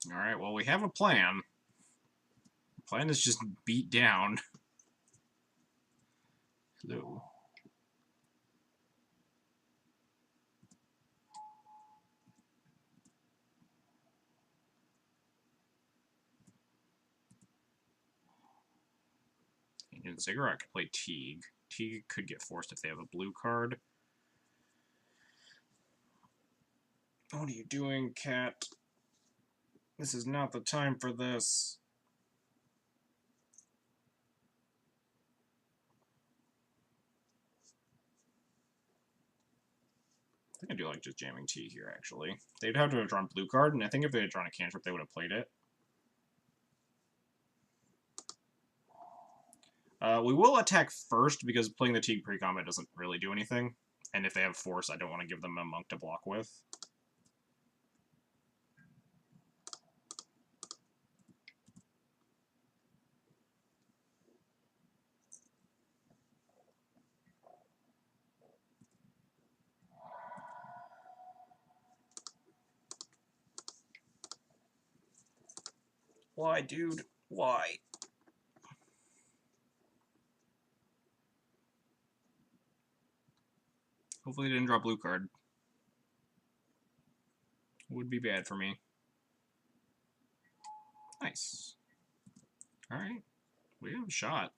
Alright, well, we have a plan. The plan is just beat down. Hello. And Ziggurat could play Teague. Teague could get forced if they have a blue card. What are you doing, Cat? This is not the time for this. I think I do like just jamming T here, actually. They'd have to have drawn blue card, and I think if they had drawn a cantrip, they would have played it. We will attack first, because playing the Teague pre-combat doesn't really do anything. And if they have force, I don't want to give them a monk to block with. Why, dude? Why? Hopefully they didn't draw blue card. Would be bad for me. Nice. Alright. We have a shot.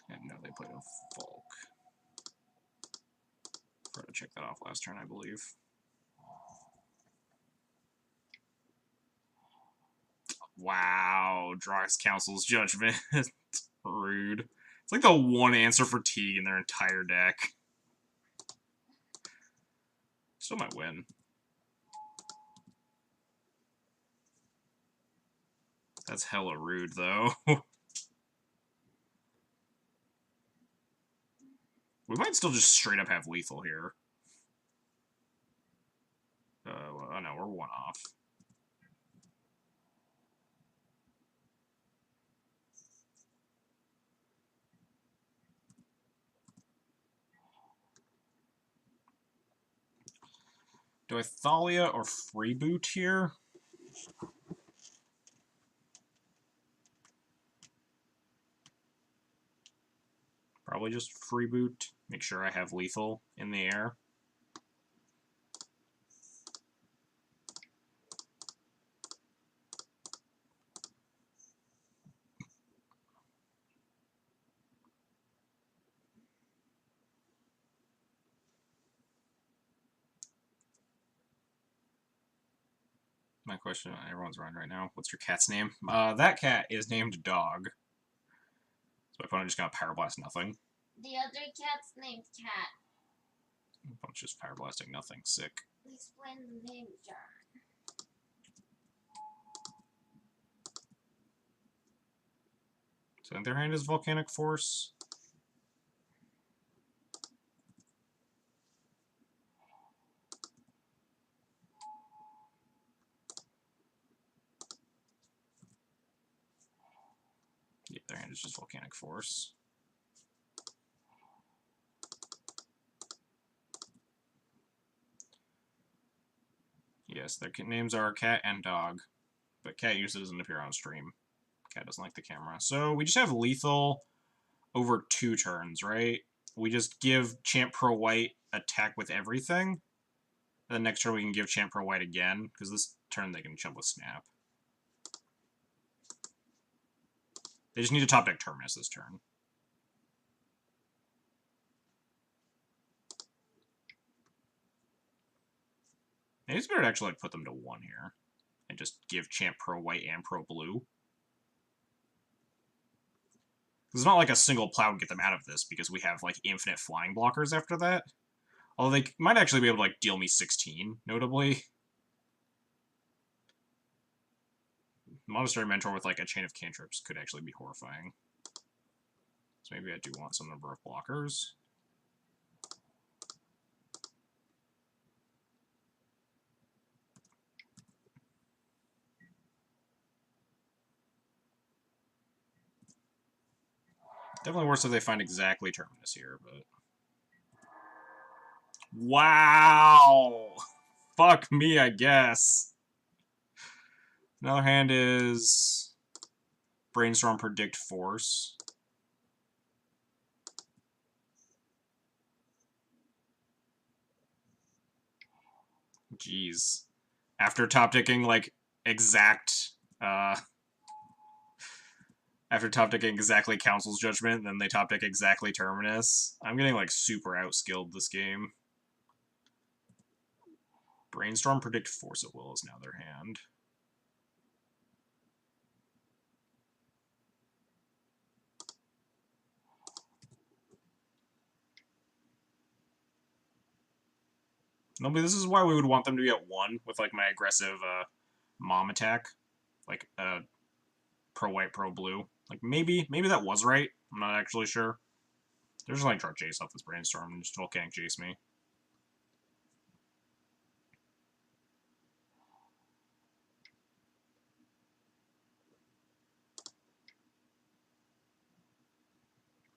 And no, they played a Volk. Forgot to check that off last turn, I believe. Wow, Dryas Council's Judgment. Rude. It's like the one answer for Teague in their entire deck. Still might win. That's hella rude, though. We might still just straight up have lethal here. Oh no, we're one off. Do I Thalia or Freeboot here? Probably just Freeboot. Make sure I have lethal in the air. My question, everyone's around right now. What's your cat's name? That cat is named Dog. So my opponent just got Power Blast nothing. The other cat's named Cat. I'm just Power Blasting nothing. Sick. Explain the name, John. So in their hand is Volcanic Force. Yeah, their hand is just Volcanic Force. Yes, their names are Cat and Dog, but Cat usually doesn't appear on stream. Cat doesn't like the camera. So we just have lethal over 2 turns, right? We just give Champ Pro White attack with everything. And then next turn we can give Champ Pro White again, because this turn they can jump with Snap. They just need to top deck Terminus this turn. Maybe it's better to actually like, put them to 1 here. And just give Champ Pro White and Pro Blue. It's not like a single plow would get them out of this, because we have like infinite flying blockers after that. Although they might actually be able to like deal me 16, notably. Monastery Mentor with like a chain of cantrips could actually be horrifying. So maybe I do want some number of blockers. Definitely worse if they find exactly Terminus here, but... Wow! Fuck me, I guess. Another hand is... Brainstorm Predict Force. Jeez. After top decking, like, exact... After top decking exactly Council's Judgment, then they top deck exactly Terminus. I'm getting, like, super outskilled this game. Brainstorm Predict Force at Will is now their hand. Nobody, this is why we would want them to be at 1 with, like, my aggressive, Mom attack. Like, Pro White, Pro Blue. Like, maybe that was right. I'm not actually sure. They're just, like, draw Jace off this Brainstorm and just Volcanic Jace me.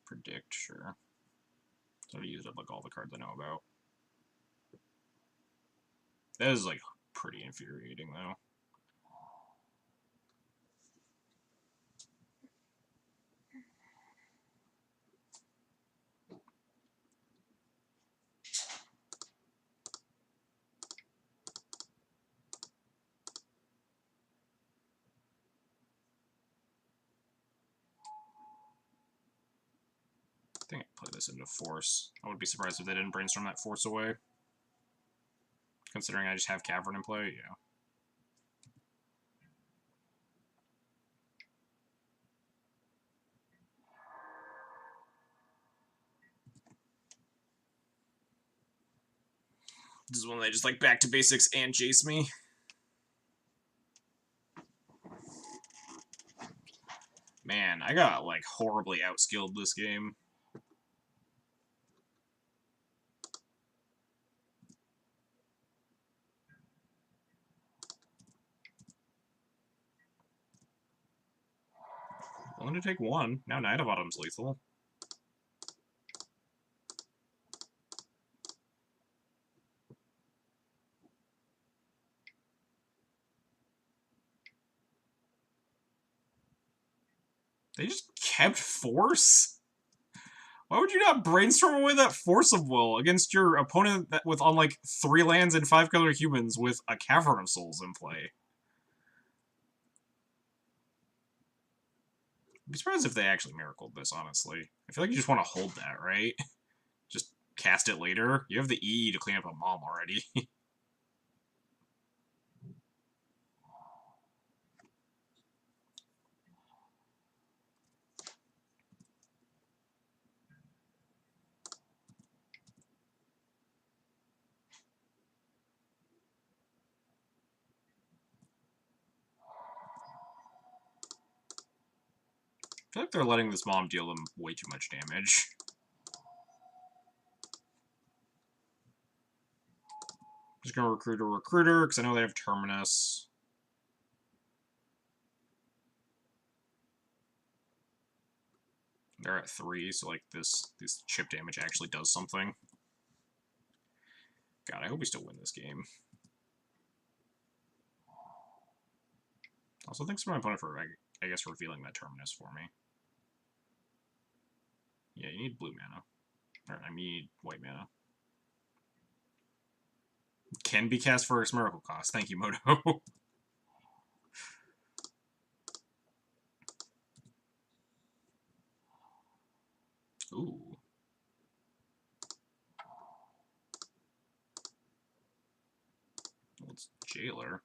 Predict, sure. So I used up, like, all the cards I know about. That is, like, pretty infuriating, though. I think I play this into Force. I would be surprised if they didn't Brainstorm that Force away. Considering I just have Cavern in play, yeah. This is when they just, like, back to basics and Jace me. Man, I got, like, horribly outskilled this game. Willing to take 1. Now Knight of Autumn's lethal. They just kept Force? Why would you not Brainstorm away that Force of Will against your opponent that with on, like, 3 lands and 5 color humans with a Cavern of Souls in play? I'd be surprised if they actually miracled this, honestly. I feel like you just want to hold that, right? Just cast it later. You have the EE to clean up a Mom already. I feel like they're letting this Mom deal them way too much damage. Just gonna recruit a Recruiter, because I know they have Terminus. They're at 3, so, like, this chip damage actually does something. God, I hope we still win this game. Also, thanks for my opponent for I guess, revealing that Terminus for me. Yeah, you need blue mana. Or, I mean, you need white mana. Can be cast for its miracle cost. Thank you, Moto. Ooh. Well, it's Jailer.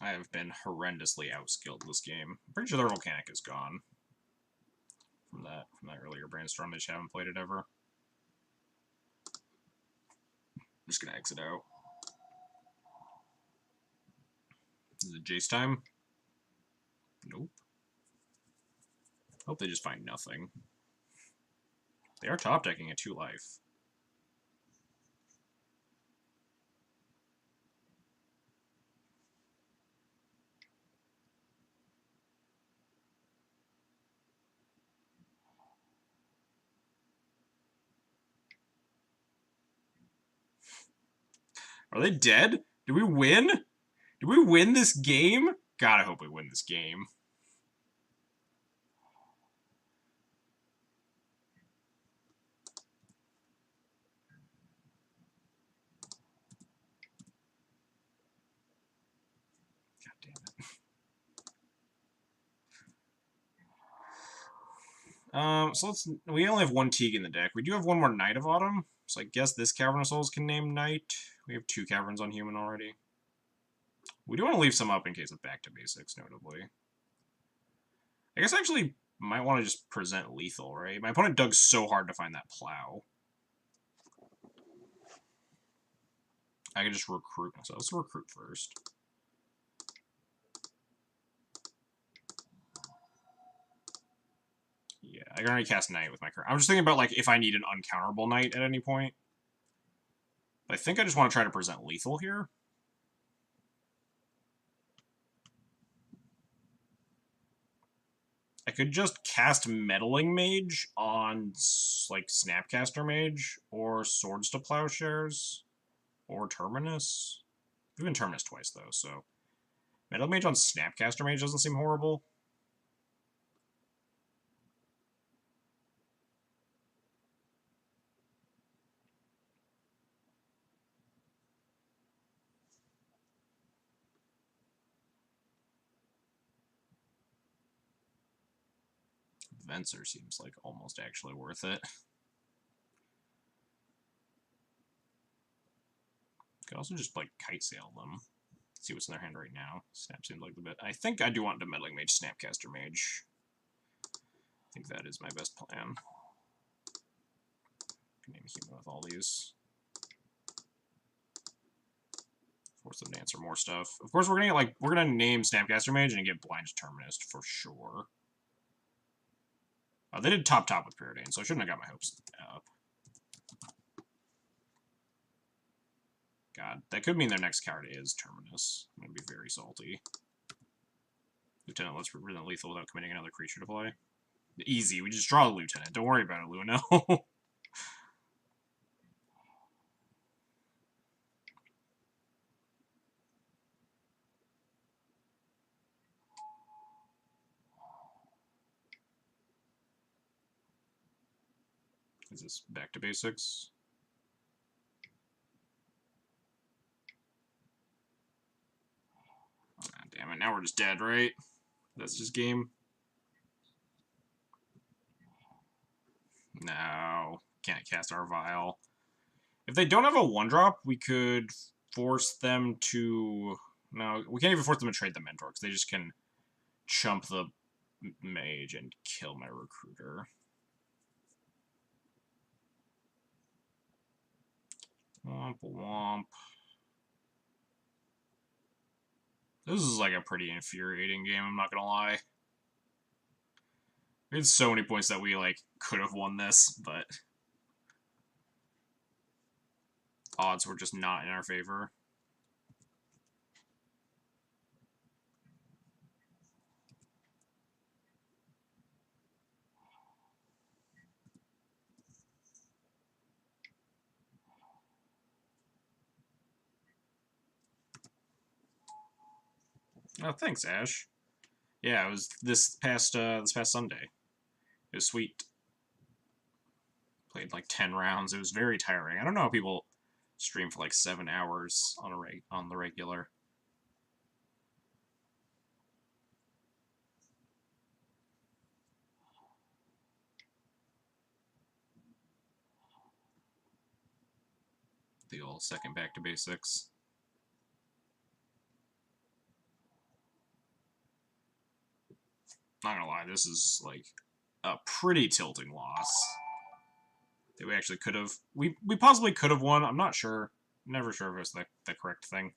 I have been horrendously outskilled this game. I'm pretty sure the Volcanic is gone. From that earlier brainstorm, they just haven't played it ever. I'm just gonna exit out. Is it Jace time? Nope. Hope they just find nothing. They are top decking at 2 life. Are they dead? Did we win? Did we win this game? God, I hope we win this game. God damn it. So we only have 1 Teague in the deck. We do have 1 more Knight of Autumn, so I guess this Cavern of Souls can name Knight. We have 2 Caverns on human already. We do want to leave some up in case of back to basics, notably. I guess I actually might want to just present lethal, right? My opponent dug so hard to find that plow. I can just recruit. So let's recruit first. Yeah, I can already cast Knight with my current. I'm just thinking about, like, if I need an uncounterable Knight at any point. But I think I just want to try to present lethal here. I could just cast Meddling Mage on, like, Snapcaster Mage, or Swords to Plowshares, or Terminus. Even Terminus twice, though, so... Meddling Mage on Snapcaster Mage doesn't seem horrible. Venser seems like almost actually worth it. Could also just, like, Kite Sail them. See what's in their hand right now. Snap seems like the bit. I think I do want to Meddling Mage, Snapcaster Mage. I think that is my best plan. Can name a human with all these. Force them to answer more stuff. Of course, we're gonna name Snapcaster Mage and get Blind Determinist for sure. They did top with Preordain, so I shouldn't have got my hopes up. God, that could mean their next card is Terminus. I'm gonna be very salty. Lieutenant, let's present lethal without committing another creature to play. Easy, we just draw the Lieutenant. Don't worry about it, Luno. Is this back to basics? Ah, damn it, now we're just dead, right? That's just game. No, can't cast our Vial. If they don't have a 1-drop, we could force them to... No, we can't even force them to trade the Mentor, because they just can chump the Mage and kill my Recruiter. Womp womp. This is like a pretty infuriating game, I'm not gonna lie. We had so many points that we, like, could have won this, but... odds were just not in our favor. Oh, thanks, Ash. Yeah, it was this past Sunday. It was sweet. Played like 10 rounds. It was very tiring. I don't know how people stream for like 7 hours on on the regular. The old second back to basics. Not gonna lie, this is like a pretty tilting loss. That we actually could have. We possibly could have won. I'm not sure. Never sure if it was the correct thing.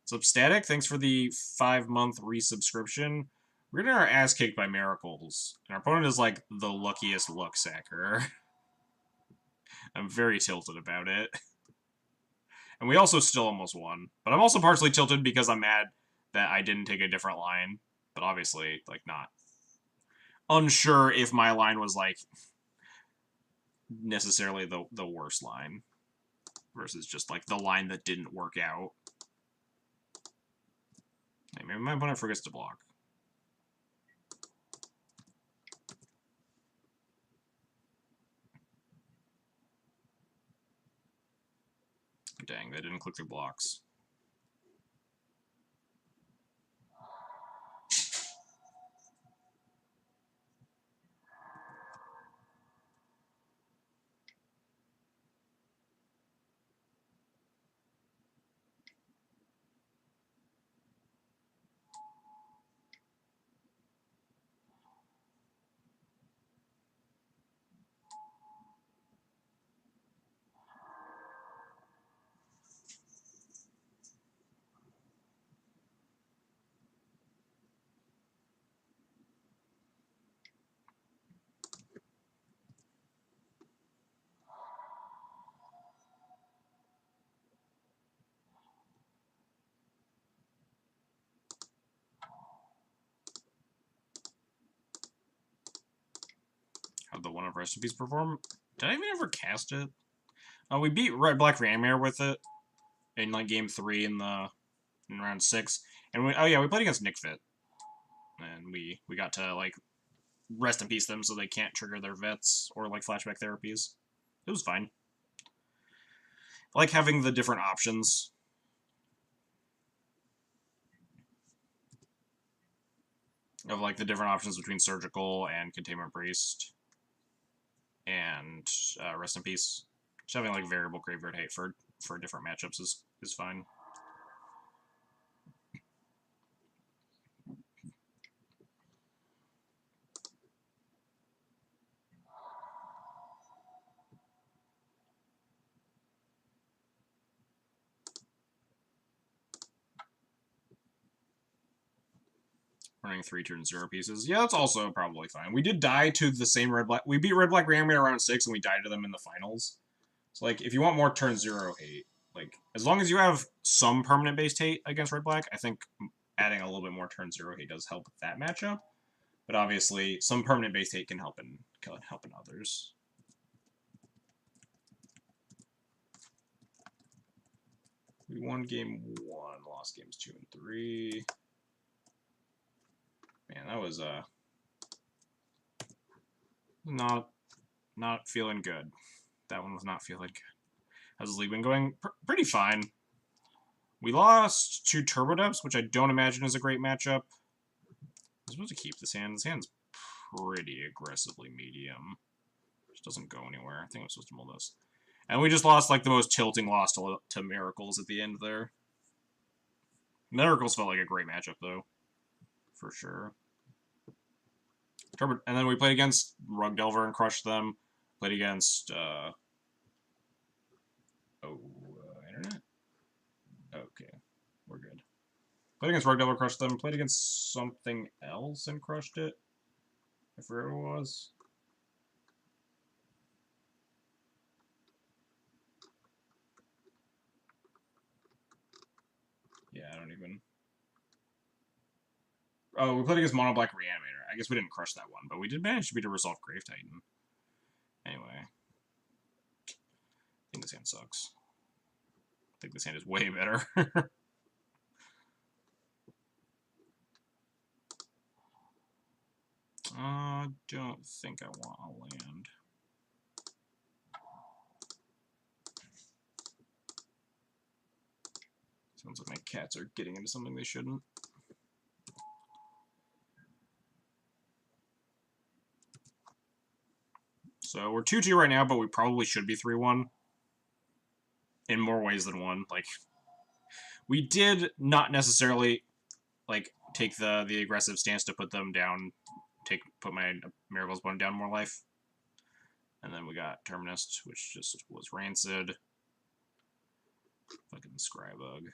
So Static, thanks for the 5-month resubscription. We're getting our ass kicked by Miracles. And our opponent is like the luckiest luck sacker. I'm very tilted about it. And we also still almost won. But I'm also partially tilted because I'm mad that I didn't take a different line. But obviously, like, not unsure if my line was, like, necessarily the worst line. Versus just, like, the line that didn't work out. Hey, maybe my opponent forgets to block. Dang, they didn't click through blocks. How'd the One of Recipes perform? Did I even ever cast it? We beat Red Black Ramir with it in like game 3 in round 6, and we played against Nick Fit, and we got to like rest in peace them so they can't trigger their vets or like flashback therapies. It was fine. I like having the different options. Of like the different options between Surgical and Containment Priest and Rest in Peace. Just having like variable Graveyard Hate for different matchups is fine. Running 3 turn 0 pieces. Yeah, that's also probably fine. We did die to the same Red Black. We beat Red Black Reanimator around 6, and we died to them in the finals. So, like, if you want more turn 0 hate, like, as long as you have some permanent based hate against Red Black, I think adding a little bit more turn 0 hate does help with that matchup. But obviously, some permanent based hate can help in others. We won game 1, lost games 2 and 3. Man, that was not feeling good. That one was not feeling good. How's the league been going? Pretty fine. We lost to Turbo Depths, which I don't imagine is a great matchup. I'm supposed to keep this hand. This hand's pretty aggressively medium. Just doesn't go anywhere. I think I'm supposed to mull this. And we just lost like the most tilting loss to Miracles at the end there. Miracles felt like a great matchup though, for sure. And then we played against Rug Delver and crushed them. Played against internet. Okay, we're good. Played against Rug Delver, crushed them. Played against something else and crushed it. I forget what it was. Yeah, I don't even. Oh, we played against Mono Black Reanimator. I guess we didn't crush that one, but we did manage to beat a Resolve Grave Titan. Anyway. I think this hand sucks. I think this hand is way better. Don't think I want a land. Sounds like my cats are getting into something they shouldn't. So we're 2-2 right now, but we probably should be 3-1. In more ways than one. Like, we did not necessarily, like, take the aggressive stance to put them down, put my Miracle's Bone down more life. And then we got Terminus, which just was rancid. Fucking Scrybug.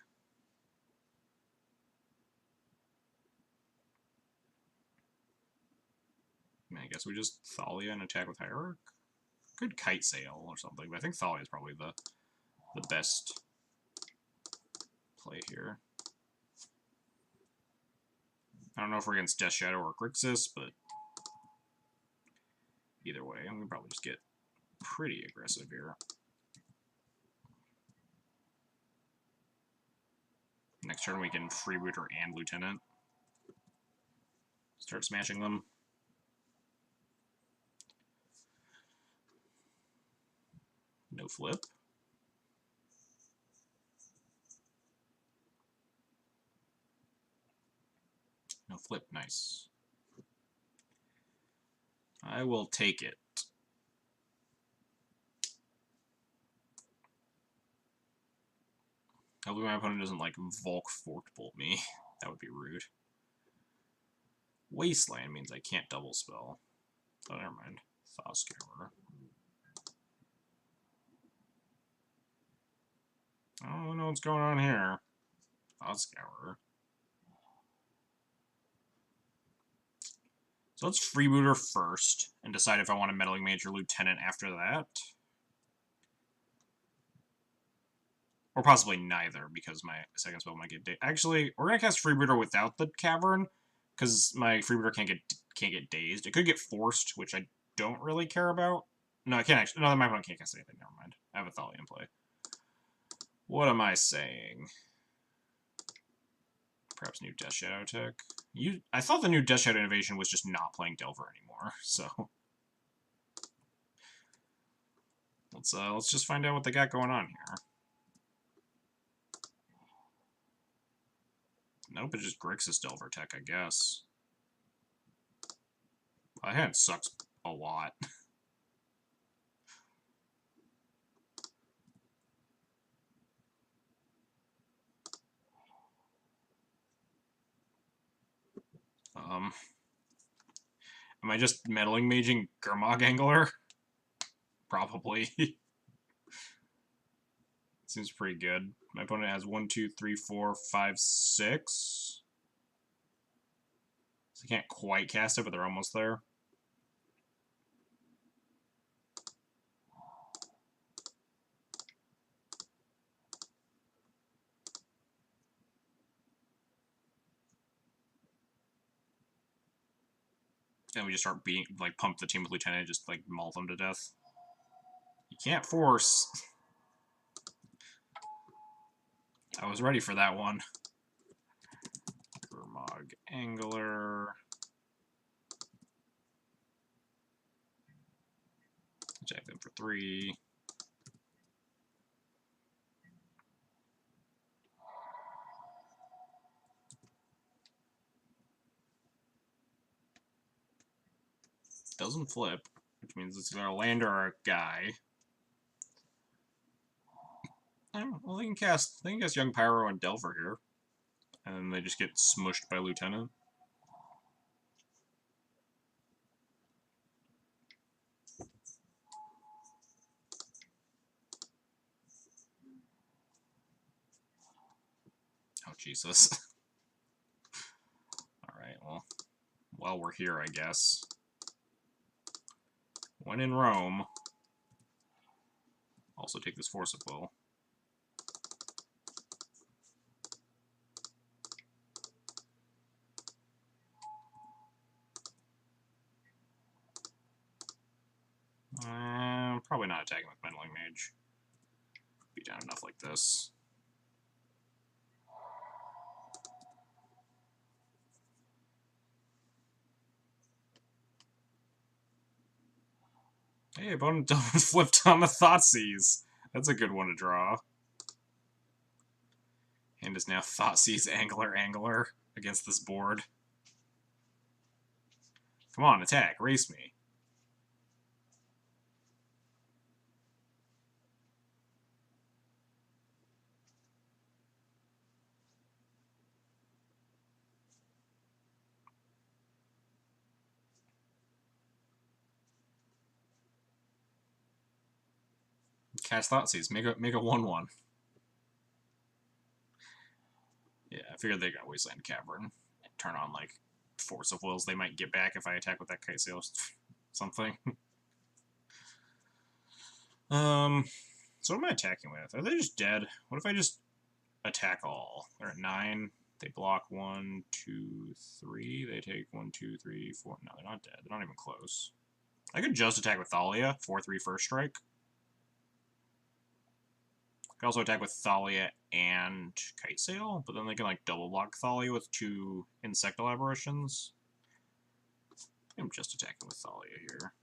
I mean, I guess we just Thalia and attack with Hierarch. Could Kite Sail or something, but I think Thalia is probably the best play here. I don't know if we're against Death Shadow or Grixis, but either way, I'm gonna probably just get pretty aggressive here. Next turn we can Freebooter and Lieutenant. Start smashing them. No flip. No flip, nice. I will take it. Hopefully my opponent doesn't, like, Volk Forkbolt me. That would be rude. Wasteland means I can't double spell. Oh, never mind. Thawscour. I don't know what's going on here. Thawscour. So let's Freebooter first, and decide if I want a Meddling Mage or Lieutenant after that. Or possibly neither, because my second spell might get dazed. Actually, we're gonna cast Freebooter without the Cavern, because my Freebooter can't get dazed. It could get forced, which I don't really care about. No, I can't actually. No, my opponent can't cast anything. Never mind. I have a Thalia in play. What am I saying? Perhaps new Death Shadow tech. I thought the new Death Shadow innovation was just not playing Delver anymore. So let's just find out what they got going on here. Nope, it's just Grixis Delver tech, I guess. My hand sucks a lot. Am I just Meddling Maging Gurmag Angler? Probably. Seems pretty good. My opponent has 1, 2, 3, 4, 5, 6. So I can't quite cast it, but they're almost there. And we just start pump the team with Lieutenant and just, like, maul them to death. You can't force. I was ready for that one. Gurmag Angler. Attack them for 3. Doesn't flip, which means it's either a land or a guy. I don't know. Well, they can cast Young Pyro and Delver here. And then they just get smushed by Lieutenant. Oh, Jesus. Alright, well, while we're here, I guess. When in Rome, also take this Force of Will. Probably not attacking with Meddling Mage. Be down enough like this. Hey, opponent double flipped on the Thoughtseize. That's a good one to draw. And is now Thoughtseize Angler against this board. Come on, attack, race me. Cast Thoughtseize, make a 1/1. Yeah, I figured they got Wasteland Cavern. Turn on, like, Force of Wills they might get back if I attack with that Kite Sail something. So what am I attacking with? Are they just dead? What if I just attack all? They're at 9. They block 1, 2, 3. They take 1, 2, 3, 4. No, they're not dead. They're not even close. I could just attack with Thalia, 4/3 first strike. I could also attack with Thalia and Kite Sail, but then they can like double block Thalia with 2 Insectile Aberrations. I'm just attacking with Thalia here.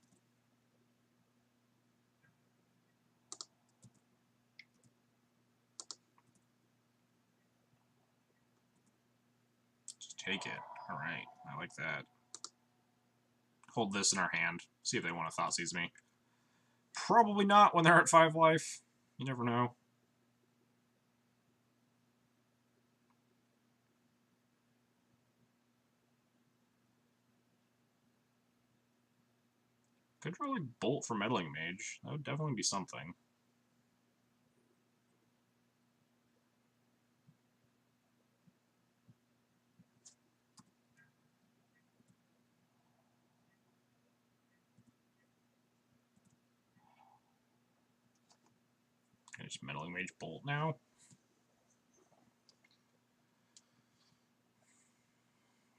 Just take it. Alright, I like that. Hold this in our hand. See if they want to Thoughtseize me. Probably not when they're at 5 life. You never know. Could draw like Bolt for Meddling Mage. That would definitely be something. Can I just Meddling Mage Bolt now?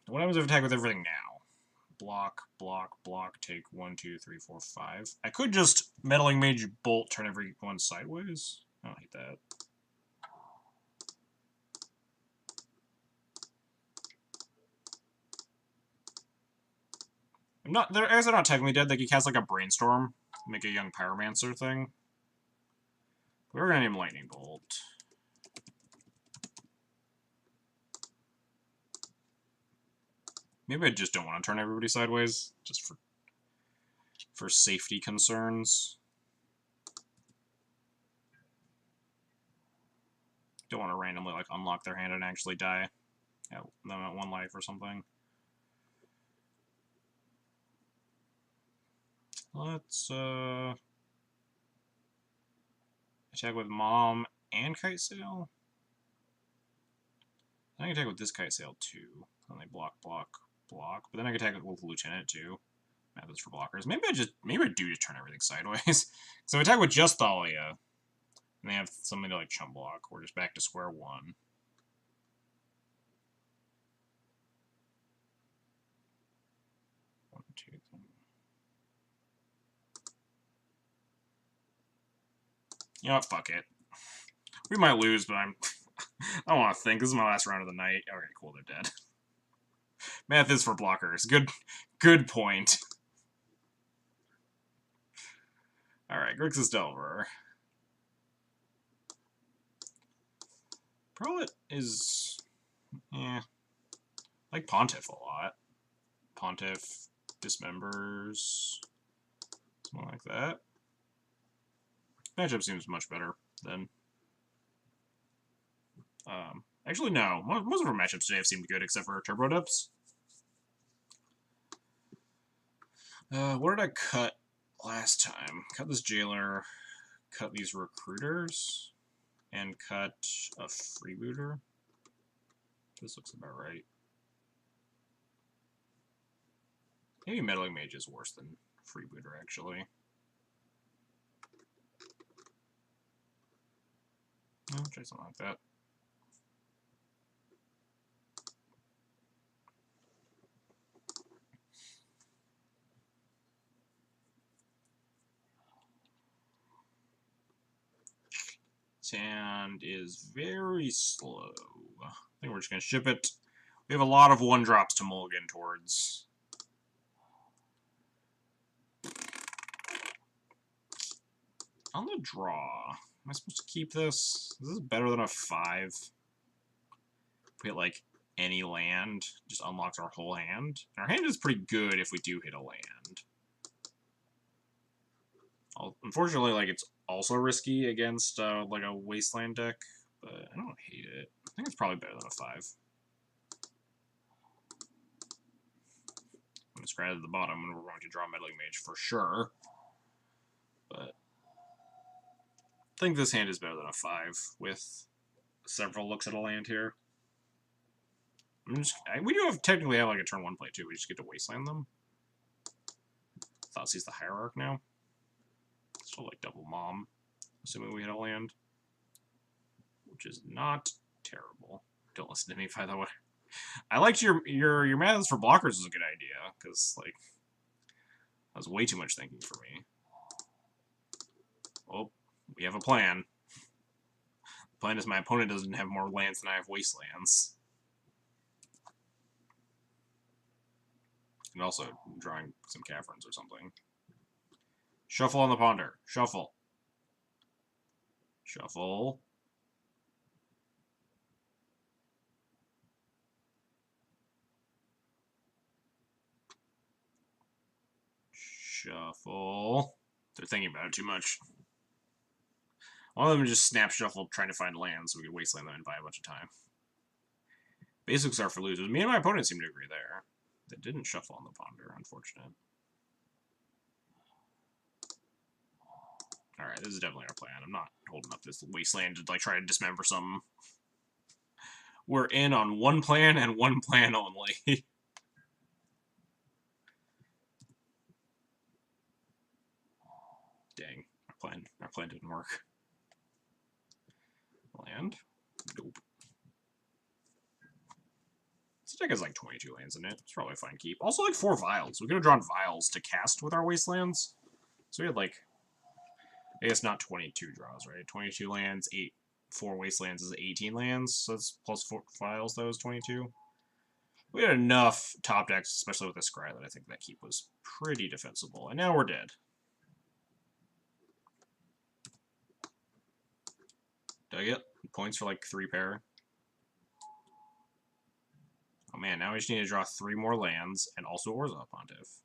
What happens if I attack with everything now? Block, block, block, take 1, 2, 3, 4, 5. I could just Meddling Mage Bolt, turn everyone sideways. I don't hate that. I'm not, I guess they're not technically dead. They could cast like a Brainstorm, make a young Pyromancer thing. We're gonna name Lightning Bolt. Maybe I just don't want to turn everybody sideways, just for safety concerns. Don't want to randomly like unlock their hand and actually die. Yeah, them at 1 life or something. Let's attack with Mom and Kite Sail. I can attack with this Kite Sail too. And they block, block, block. But then I can attack with Lieutenant too. Methods for blockers. Maybe I do just turn everything sideways. So I attack with just Thalia. And they have something to like chump block. We're just back to square 1. One, two, three. You know what? Fuck it. We might lose, but I don't want to think. This is my last round of the night. Alright, cool, they're dead. Math is for blockers. Good point. Alright, Grixis Delver. Prolate is... yeah. I like Pontiff a lot. Pontiff dismembers... something like that. Matchup seems much better than... actually, no. Most of our matchups today have seemed good, except for Turbo Depths. What did I cut last time? Cut this Jailer, cut these Recruiters, and cut a Freebooter. This looks about right. Maybe Meddling Mage is worse than Freebooter, actually. I'll try something like that. Sand is very slow. I think we're just going to ship it. We have a lot of 1-drops to mulligan towards. On the draw, am I supposed to keep this? This is better than a 5. If we hit, like, any land, just unlocks our whole hand. And our hand is pretty good if we do hit a land. Unfortunately, like, it's also risky against, like, a Wasteland deck, but I don't hate it. I think it's probably better than a 5. I'm going to scratch at the bottom, and we're going to draw Meddling Mage for sure. But I think this hand is better than a 5 with several looks at a land here. We do technically have like a turn 1 play too. We just get to Wasteland them. Thoughtseize the Hierarch now. Still like double Mom, assuming we hit a land. Which is not terrible. Don't listen to me, by the way. I liked your methods for blockers is a good idea, because like that was way too much thinking for me. Oh, we have a plan. The plan is my opponent doesn't have more lands than I have Wastelands. And also drawing some Caverns or something. Shuffle on the Ponder. Shuffle. Shuffle. Shuffle. They're thinking about it too much. One of them just snap shuffle trying to find lands so we could Wasteland them and buy a bunch of time. Basics are for losers. Me and my opponent seem to agree there. They didn't shuffle on the Ponder, unfortunate. Alright, this is definitely our plan. I'm not holding up this Wasteland to like try to dismember something. We're in on one plan and one plan only. Dang, our plan didn't work. Land? Nope. This deck has like 22 lands in it. It's probably a fine keep. Also like 4 Vials. We could have drawn Vials to cast with our Wastelands. So we had like, I guess not 22 draws, right? 22 lands, 4 Wastelands is 18 lands. So that's plus 4 Vials, that was 22. We had enough top decks, especially with the Scry, that I think that keep was pretty defensible. And now we're dead. Did I get points for like 3 pair? Oh man, now we just need to draw 3 more lands and also Orzhov Pontiff.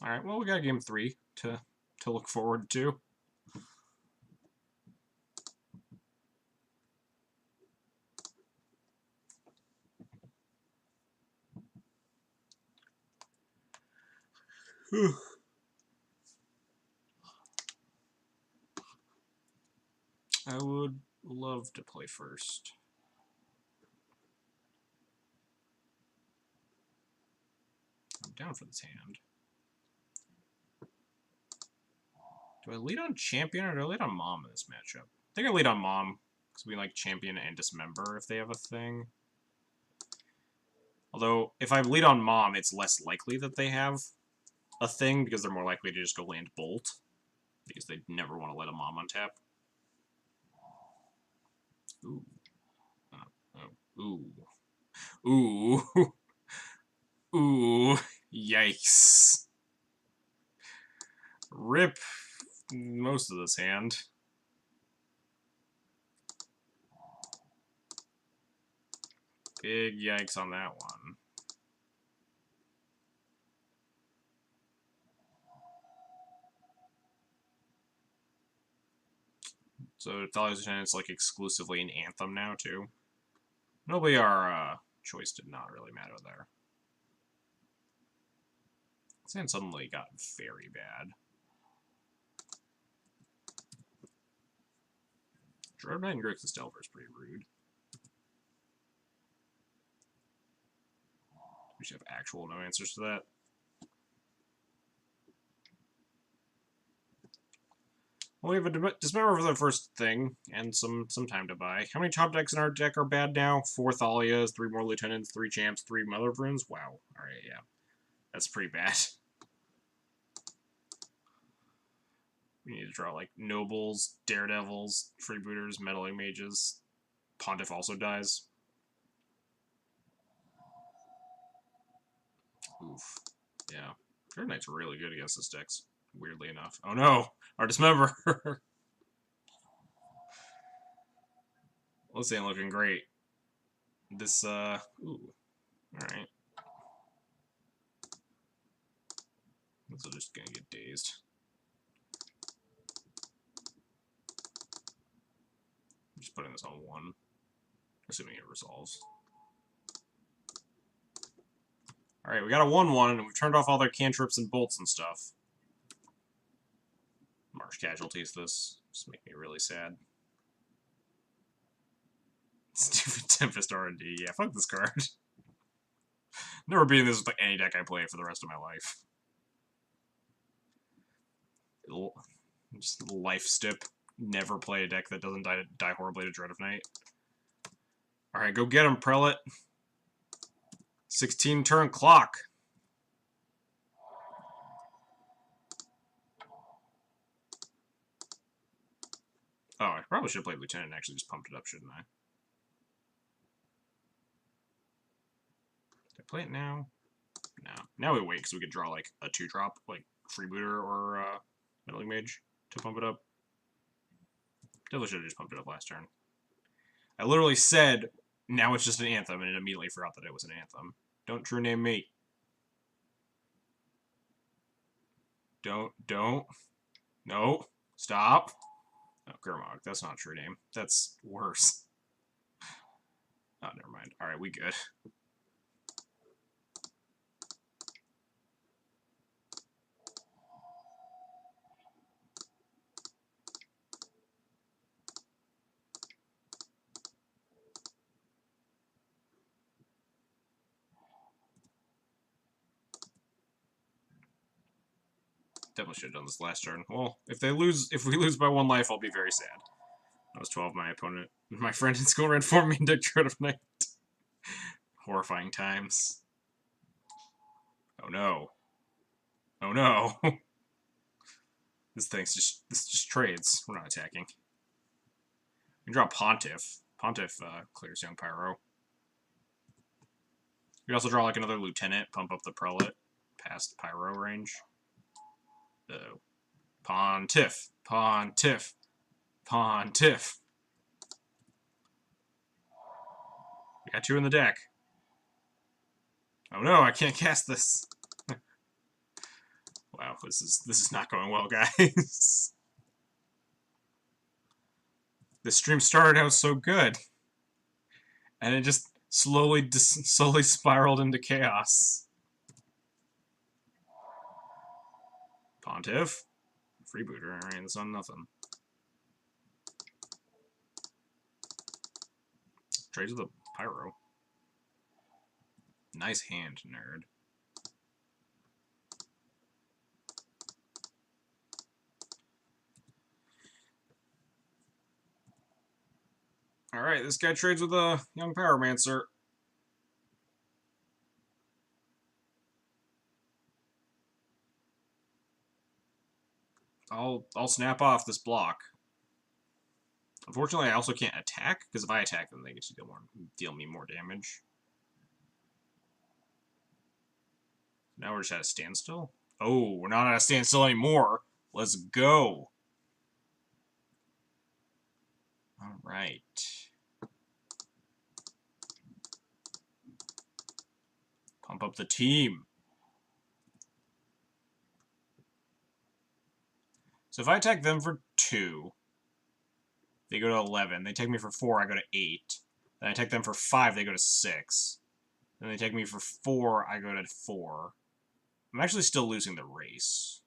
Alright, well we got game 3 to look forward to. I would love to play first. I'm down for this hand. Do I lead on Champion or do I lead on Mom in this matchup? I think I lead on Mom, because we like Champion and Dismember if they have a thing. Although, if I lead on Mom, it's less likely that they have a thing, because they're more likely to just go land Bolt. Because they never want to let a Mom untap. Ooh. Ooh. Ooh. Ooh. Yikes. Rip most of this hand. Big yikes on that one. So Thalia's Lieutenant's like exclusively an Anthem now too. Nobody our choice did not really matter there. This hand suddenly got very bad. Dread Knight and Grixis Delver is pretty rude. We should have actual no answers to that. Well, we have a Dismember for the first thing, and some time to buy. How many top decks in our deck are bad now? 4 Thalias, 3 more Lieutenants, 3 Champs, 3 Mother of Runes? Wow. Alright, yeah. That's pretty bad. We need to draw, like, Nobles, Daredevils, Freebooters, Meddling Mages. Pontiff also dies. Oof. Yeah. Dread Knight's really good against this deck, weirdly enough. Oh no! Our Dismember! This ain't looking great. This, ooh. Alright. This is just gonna get dazed. I'm just putting this on 1. Assuming it resolves. Alright, we got a 1-1, and we've turned off all their cantrips and bolts and stuff. Marsh casualties this. Just make me really sad. Stupid Tempest R&D. Yeah, fuck this card. Never beating this with any deck I play for the rest of my life. Just life stip. Never play a deck that doesn't die horribly to Dread of Night. Alright, go get him, Prelate. 16 turn clock. Oh, I probably should have played Lieutenant and actually just pumped it up, shouldn't I? Did I play it now? No. Now we wait, because we could draw, like, a 2-drop, like, Freebooter or, Meddling Mage to pump it up. Definitely should have just pumped it up last turn. I literally said, now it's just an Anthem, and it immediately forgot that it was an Anthem. Don't true name me. Don't. No. Stop. Oh, Gurmag. That's not a true name. That's worse. Oh, never mind. Alright, we good. Definitely should have done this last turn. Well, if we lose by 1 life, I'll be very sad. That was 12. My opponent, my friend in school ran for me into Dread of Night. Horrifying times. Oh no. Oh no. This just trades. We're not attacking. We can draw Pontiff. Pontiff clears Young Pyro. We can also draw like another Lieutenant, pump up the Prelate past Pyro range. Uh-oh. Pontiff. Pontiff. Pontiff. We got 2 in the deck. Oh no, I can't cast this. Wow, this is not going well, guys. This stream started out so good, and it just slowly spiraled into chaos. Pontiff, Freebooter. Alright, that's on nothing. Trades with a Pyro. Nice hand, nerd. Alright, this guy trades with a Young Pyromancer. I'll snap off this block. Unfortunately, I also can't attack, because if I attack them, they get to deal me more damage. Now we're just at a standstill. Oh, we're not at a standstill anymore. Let's go. Alright. Pump up the team. So if I attack them for 2, they go to 11. They take me for 4, I go to 8. Then I attack them for 5, they go to 6. Then they take me for 4, I go to 4. I'm actually still losing the race.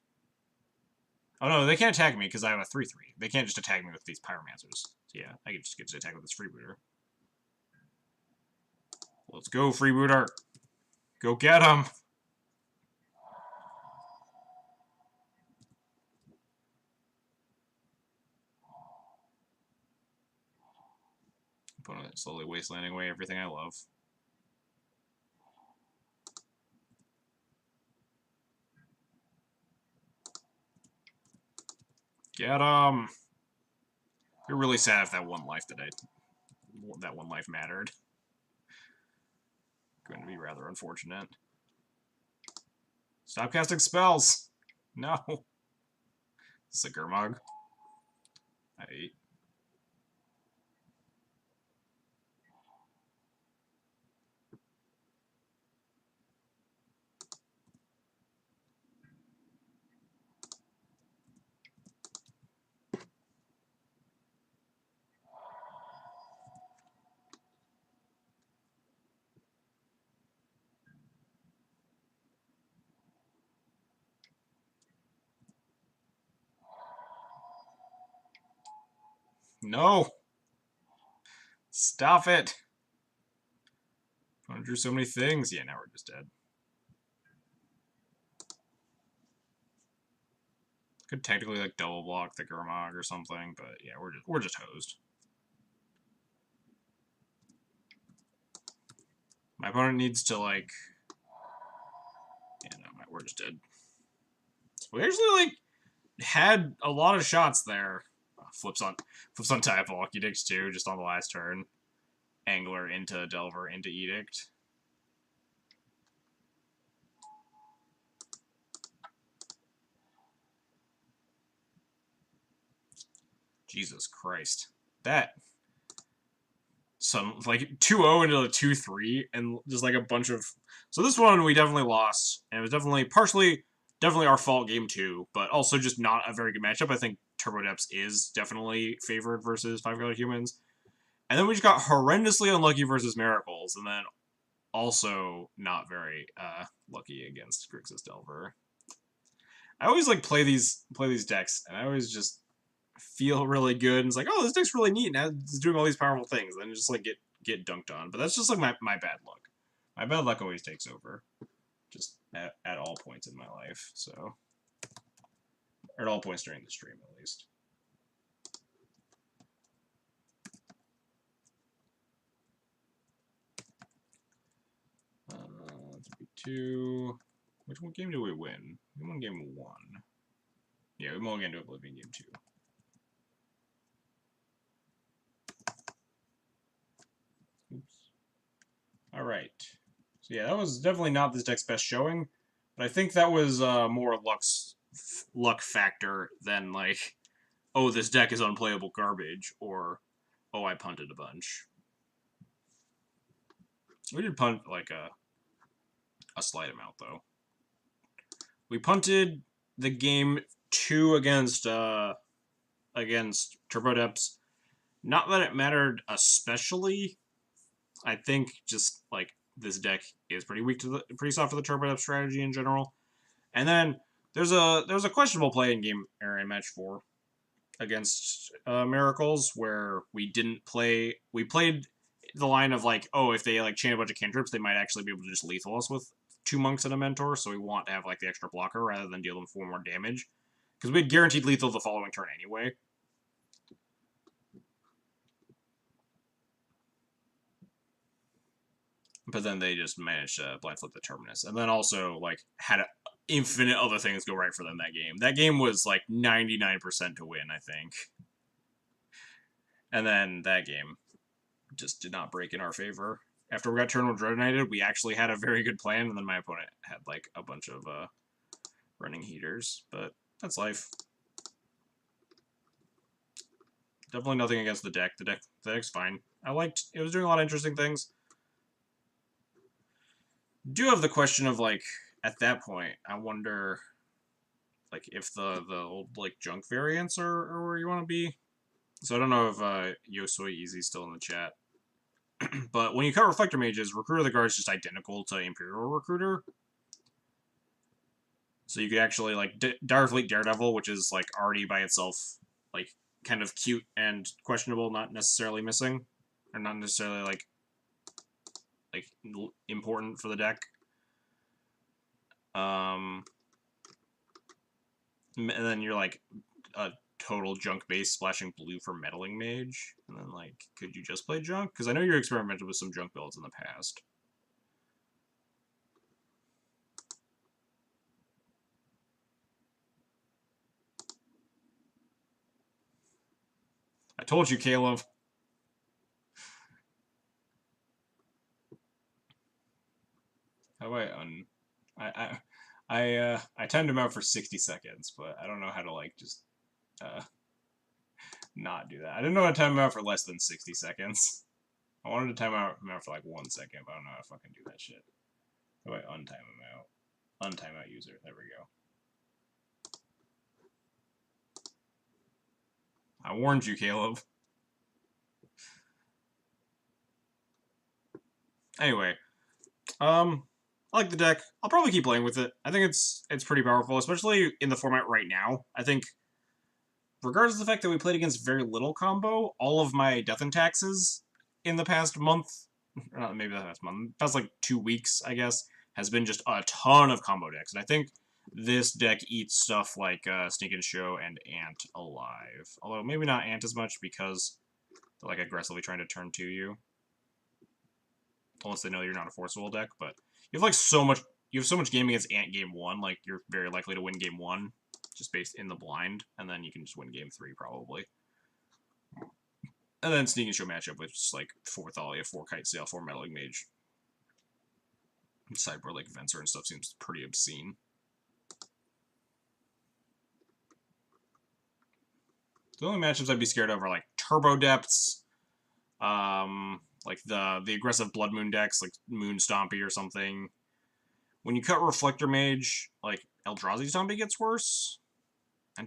Oh no, they can't attack me because I have a 3-3. They can't just attack me with these Pyromancers. So yeah, I can just get to attack with this Freebooter. Let's go, Freebooter. Go get him. Opponent slowly wastelanding away everything I love. Get him! You're really sad if that 1 life that 1 life mattered. Going to be rather unfortunate. Stop casting spells! No! Sigarmog. I... No! Stop it! I drew so many things. Yeah, now we're just dead. Could technically like double block the Gurmag or something, but yeah, we're just hosed. My opponent needs to like, yeah, no, we're just dead. We actually like had a lot of shots there. Flips on Diabolic Edict too, just on the last turn. Angler into Delver into Edict. Jesus Christ. That some like 2-0 into a 2-3 and just like a bunch of so this one we definitely lost, and it was definitely our fault game 2, but also just not a very good matchup. I think Turbo Depths is definitely favored versus 5-color humans. And then we just got horrendously unlucky versus Miracles, and then also not very lucky against Grixis Delver. I always like play these decks, and I always just feel really good, and it's like, oh, this deck's really neat, and it's doing all these powerful things, and then just like get dunked on. But that's just like my bad luck. My bad luck always takes over, just at all points in my life. So, or at all points during the stream, at least. Two. Which one game do we win? We won game 1. Yeah, we mulligan to Oblivion game 2. Oops. Alright. So yeah, that was definitely not this deck's best showing, but I think that was more luck factor than like, oh, this deck is unplayable garbage, or oh, I punted a bunch. We did punt like a slight amount though. We punted the game 2 against Turbo Depths. Not that it mattered especially. I think just like this deck is pretty soft for the Turbo Depths strategy in general. And then there's a questionable play in game or in match 4 against Miracles where we didn't play. We played the line of like, oh, if they like chain a bunch of cantrips, they might actually be able to just lethal us with 2 monks and a mentor. So we want to have like the extra blocker rather than deal them 4 more damage, because we had guaranteed lethal the following turn anyway. But then they just managed to blind flip the Terminus, and then also like had infinite other things go right for them that game. That game was like 99% to win, I think. And then that game just did not break in our favor. After we got Eternal Dread Knighted, we actually had a very good plan, and then my opponent had like a bunch of running heaters. But that's life. Definitely nothing against the deck. The deck's fine. I liked it was doing a lot of interesting things. Do have the question of like at that point, I wonder like if the old like junk variants are where you want to be. So I don't know if Yosoi Easy's still in the chat. But when you cut Reflector Mages, Recruiter of the Guard is just identical to Imperial Recruiter. So you could actually like Direfleet Daredevil, which is like already by itself like kind of cute and questionable, not necessarily missing, or not necessarily like important for the deck. And then you're like a total junk base splashing blue for Meddling Mage, and then like, could you just play junk? Because I know you're experimented with some junk builds in the past. I told you, Caleb. How do I I timed him out for 60 seconds, but I don't know how to like just not do that. I didn't know how to time him out for less than 60 seconds. I wanted to time him out for like 1 second, but I don't know how to fucking do that shit. How do I untime him out? Untime out user. There we go. I warned you, Caleb. Anyway, I like the deck. I'll probably keep playing with it. I think it's pretty powerful, especially in the format right now. I think, regardless of the fact that we played against very little combo, all of my Death and Taxes in the past month, not maybe the past month, past like 2 weeks, I guess, has been just a ton of combo decks. And I think this deck eats stuff like Sneak and Show and Ant alive. Although maybe not Ant as much because they're like aggressively trying to turn to you. Unless they know you're not a Force Will deck, but you have like so much game against Ant game 1, like you're very likely to win game 1, just based in the blind, and then you can just win game 3 probably. And then Sneak and Show matchup with just like 4 Thalia, 4 Kite Sail, 4 Meddling Mage. Sideboard like Venser and stuff seems pretty obscene. The only matchups I'd be scared of are like Turbo Depths, like the aggressive Blood Moon decks, like Moon Stompy or something. When you cut Reflector Mage, like Eldrazi Stompy gets worse. I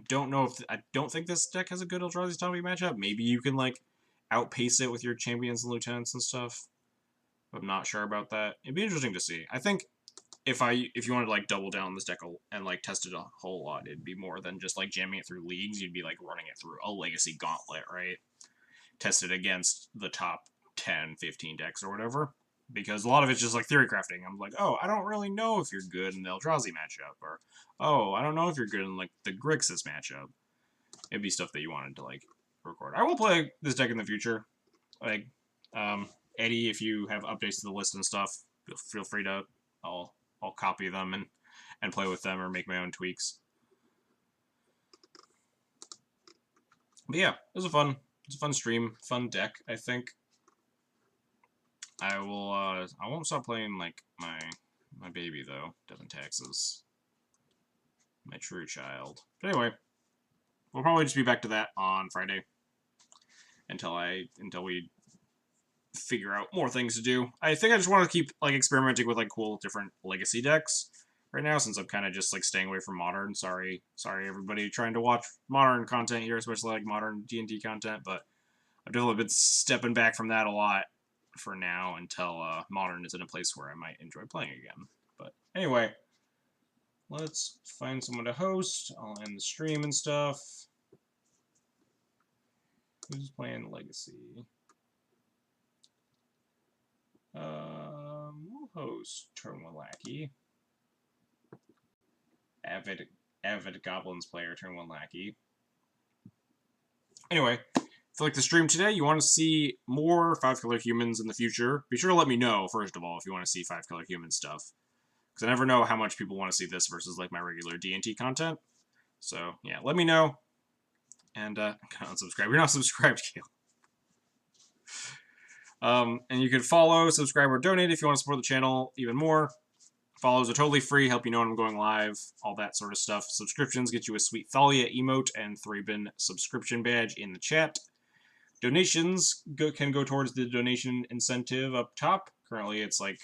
don't think this deck has a good Eldrazi Stompy matchup. Maybe you can like outpace it with your champions and lieutenants and stuff. I'm not sure about that. It'd be interesting to see. I think if you wanted to like double down on this deck and like test it a whole lot, it'd be more than just like jamming it through leagues. You'd be like running it through a Legacy Gauntlet, right? Test it against the top 10, 15 decks or whatever. Because a lot of it's just like theory crafting. I'm like, oh, I don't really know if you're good in the Eldrazi matchup, or oh, I don't know if you're good in like the Grixis matchup. It'd be stuff that you wanted to like record. I will play this deck in the future. Like, Eddie, if you have updates to the list and stuff, feel free to I'll copy them and play with them or make my own tweaks. But yeah, it was a fun stream, fun deck, I think. I won't stop playing like my baby though, Death and Taxes. My true child. But anyway, we'll probably just be back to that on Friday. Until we figure out more things to do. I think I just want to keep like experimenting with like cool different legacy decks right now, since I'm kind of just like staying away from modern. Sorry everybody trying to watch modern content here, especially like modern D&D content, but I've definitely been stepping back from that a lot for now until modern is in a place where I might enjoy playing again. But anyway, let's find someone to host. I'll end the stream and stuff. Who's playing Legacy? We'll host Turn 1 Lackey. Avid Goblins player, Turn 1 Lackey. Anyway, if you like the stream today, you want to see more 5-color humans in the future, be sure to let me know, first of all, if you want to see 5-color human stuff. Because I never know how much people want to see this versus like my regular D&T content. So, yeah, let me know. And, unsubscribe. You're not subscribed, Kale. And you can follow, subscribe, or donate if you want to support the channel even more. Follows are totally free, help you know when I'm going live, all that sort of stuff. Subscriptions get you a sweet Thalia emote and Thraben subscription badge in the chat. Donations can go towards the donation incentive up top. Currently, it's like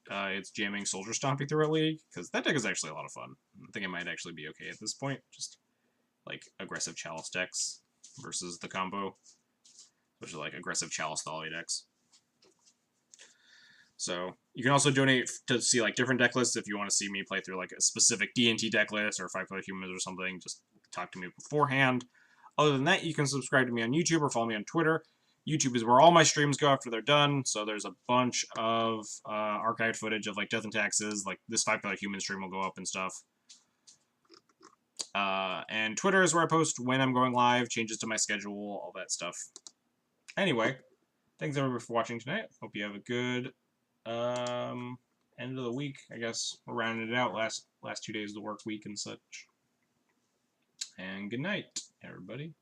it's jamming Soldier Stomping through a league, because that deck is actually a lot of fun. I think it might actually be okay at this point. Just like aggressive Chalice decks versus the combo, which is like aggressive Chalice Thalia decks. So you can also donate to see like different deck lists if you want to see me play through like a specific D&T deck list or 5-color humans or something. Just talk to me beforehand. Other than that, you can subscribe to me on YouTube or follow me on Twitter. YouTube is where all my streams go after they're done. So there's a bunch of archived footage of like Death and Taxes. Like this 5-color human stream will go up and stuff. And Twitter is where I post when I'm going live, changes to my schedule, all that stuff. Anyway, thanks everybody for watching tonight. Hope you have a good end of the week. I guess we're rounding it out. Last 2 days of the work week and such. And good night, everybody.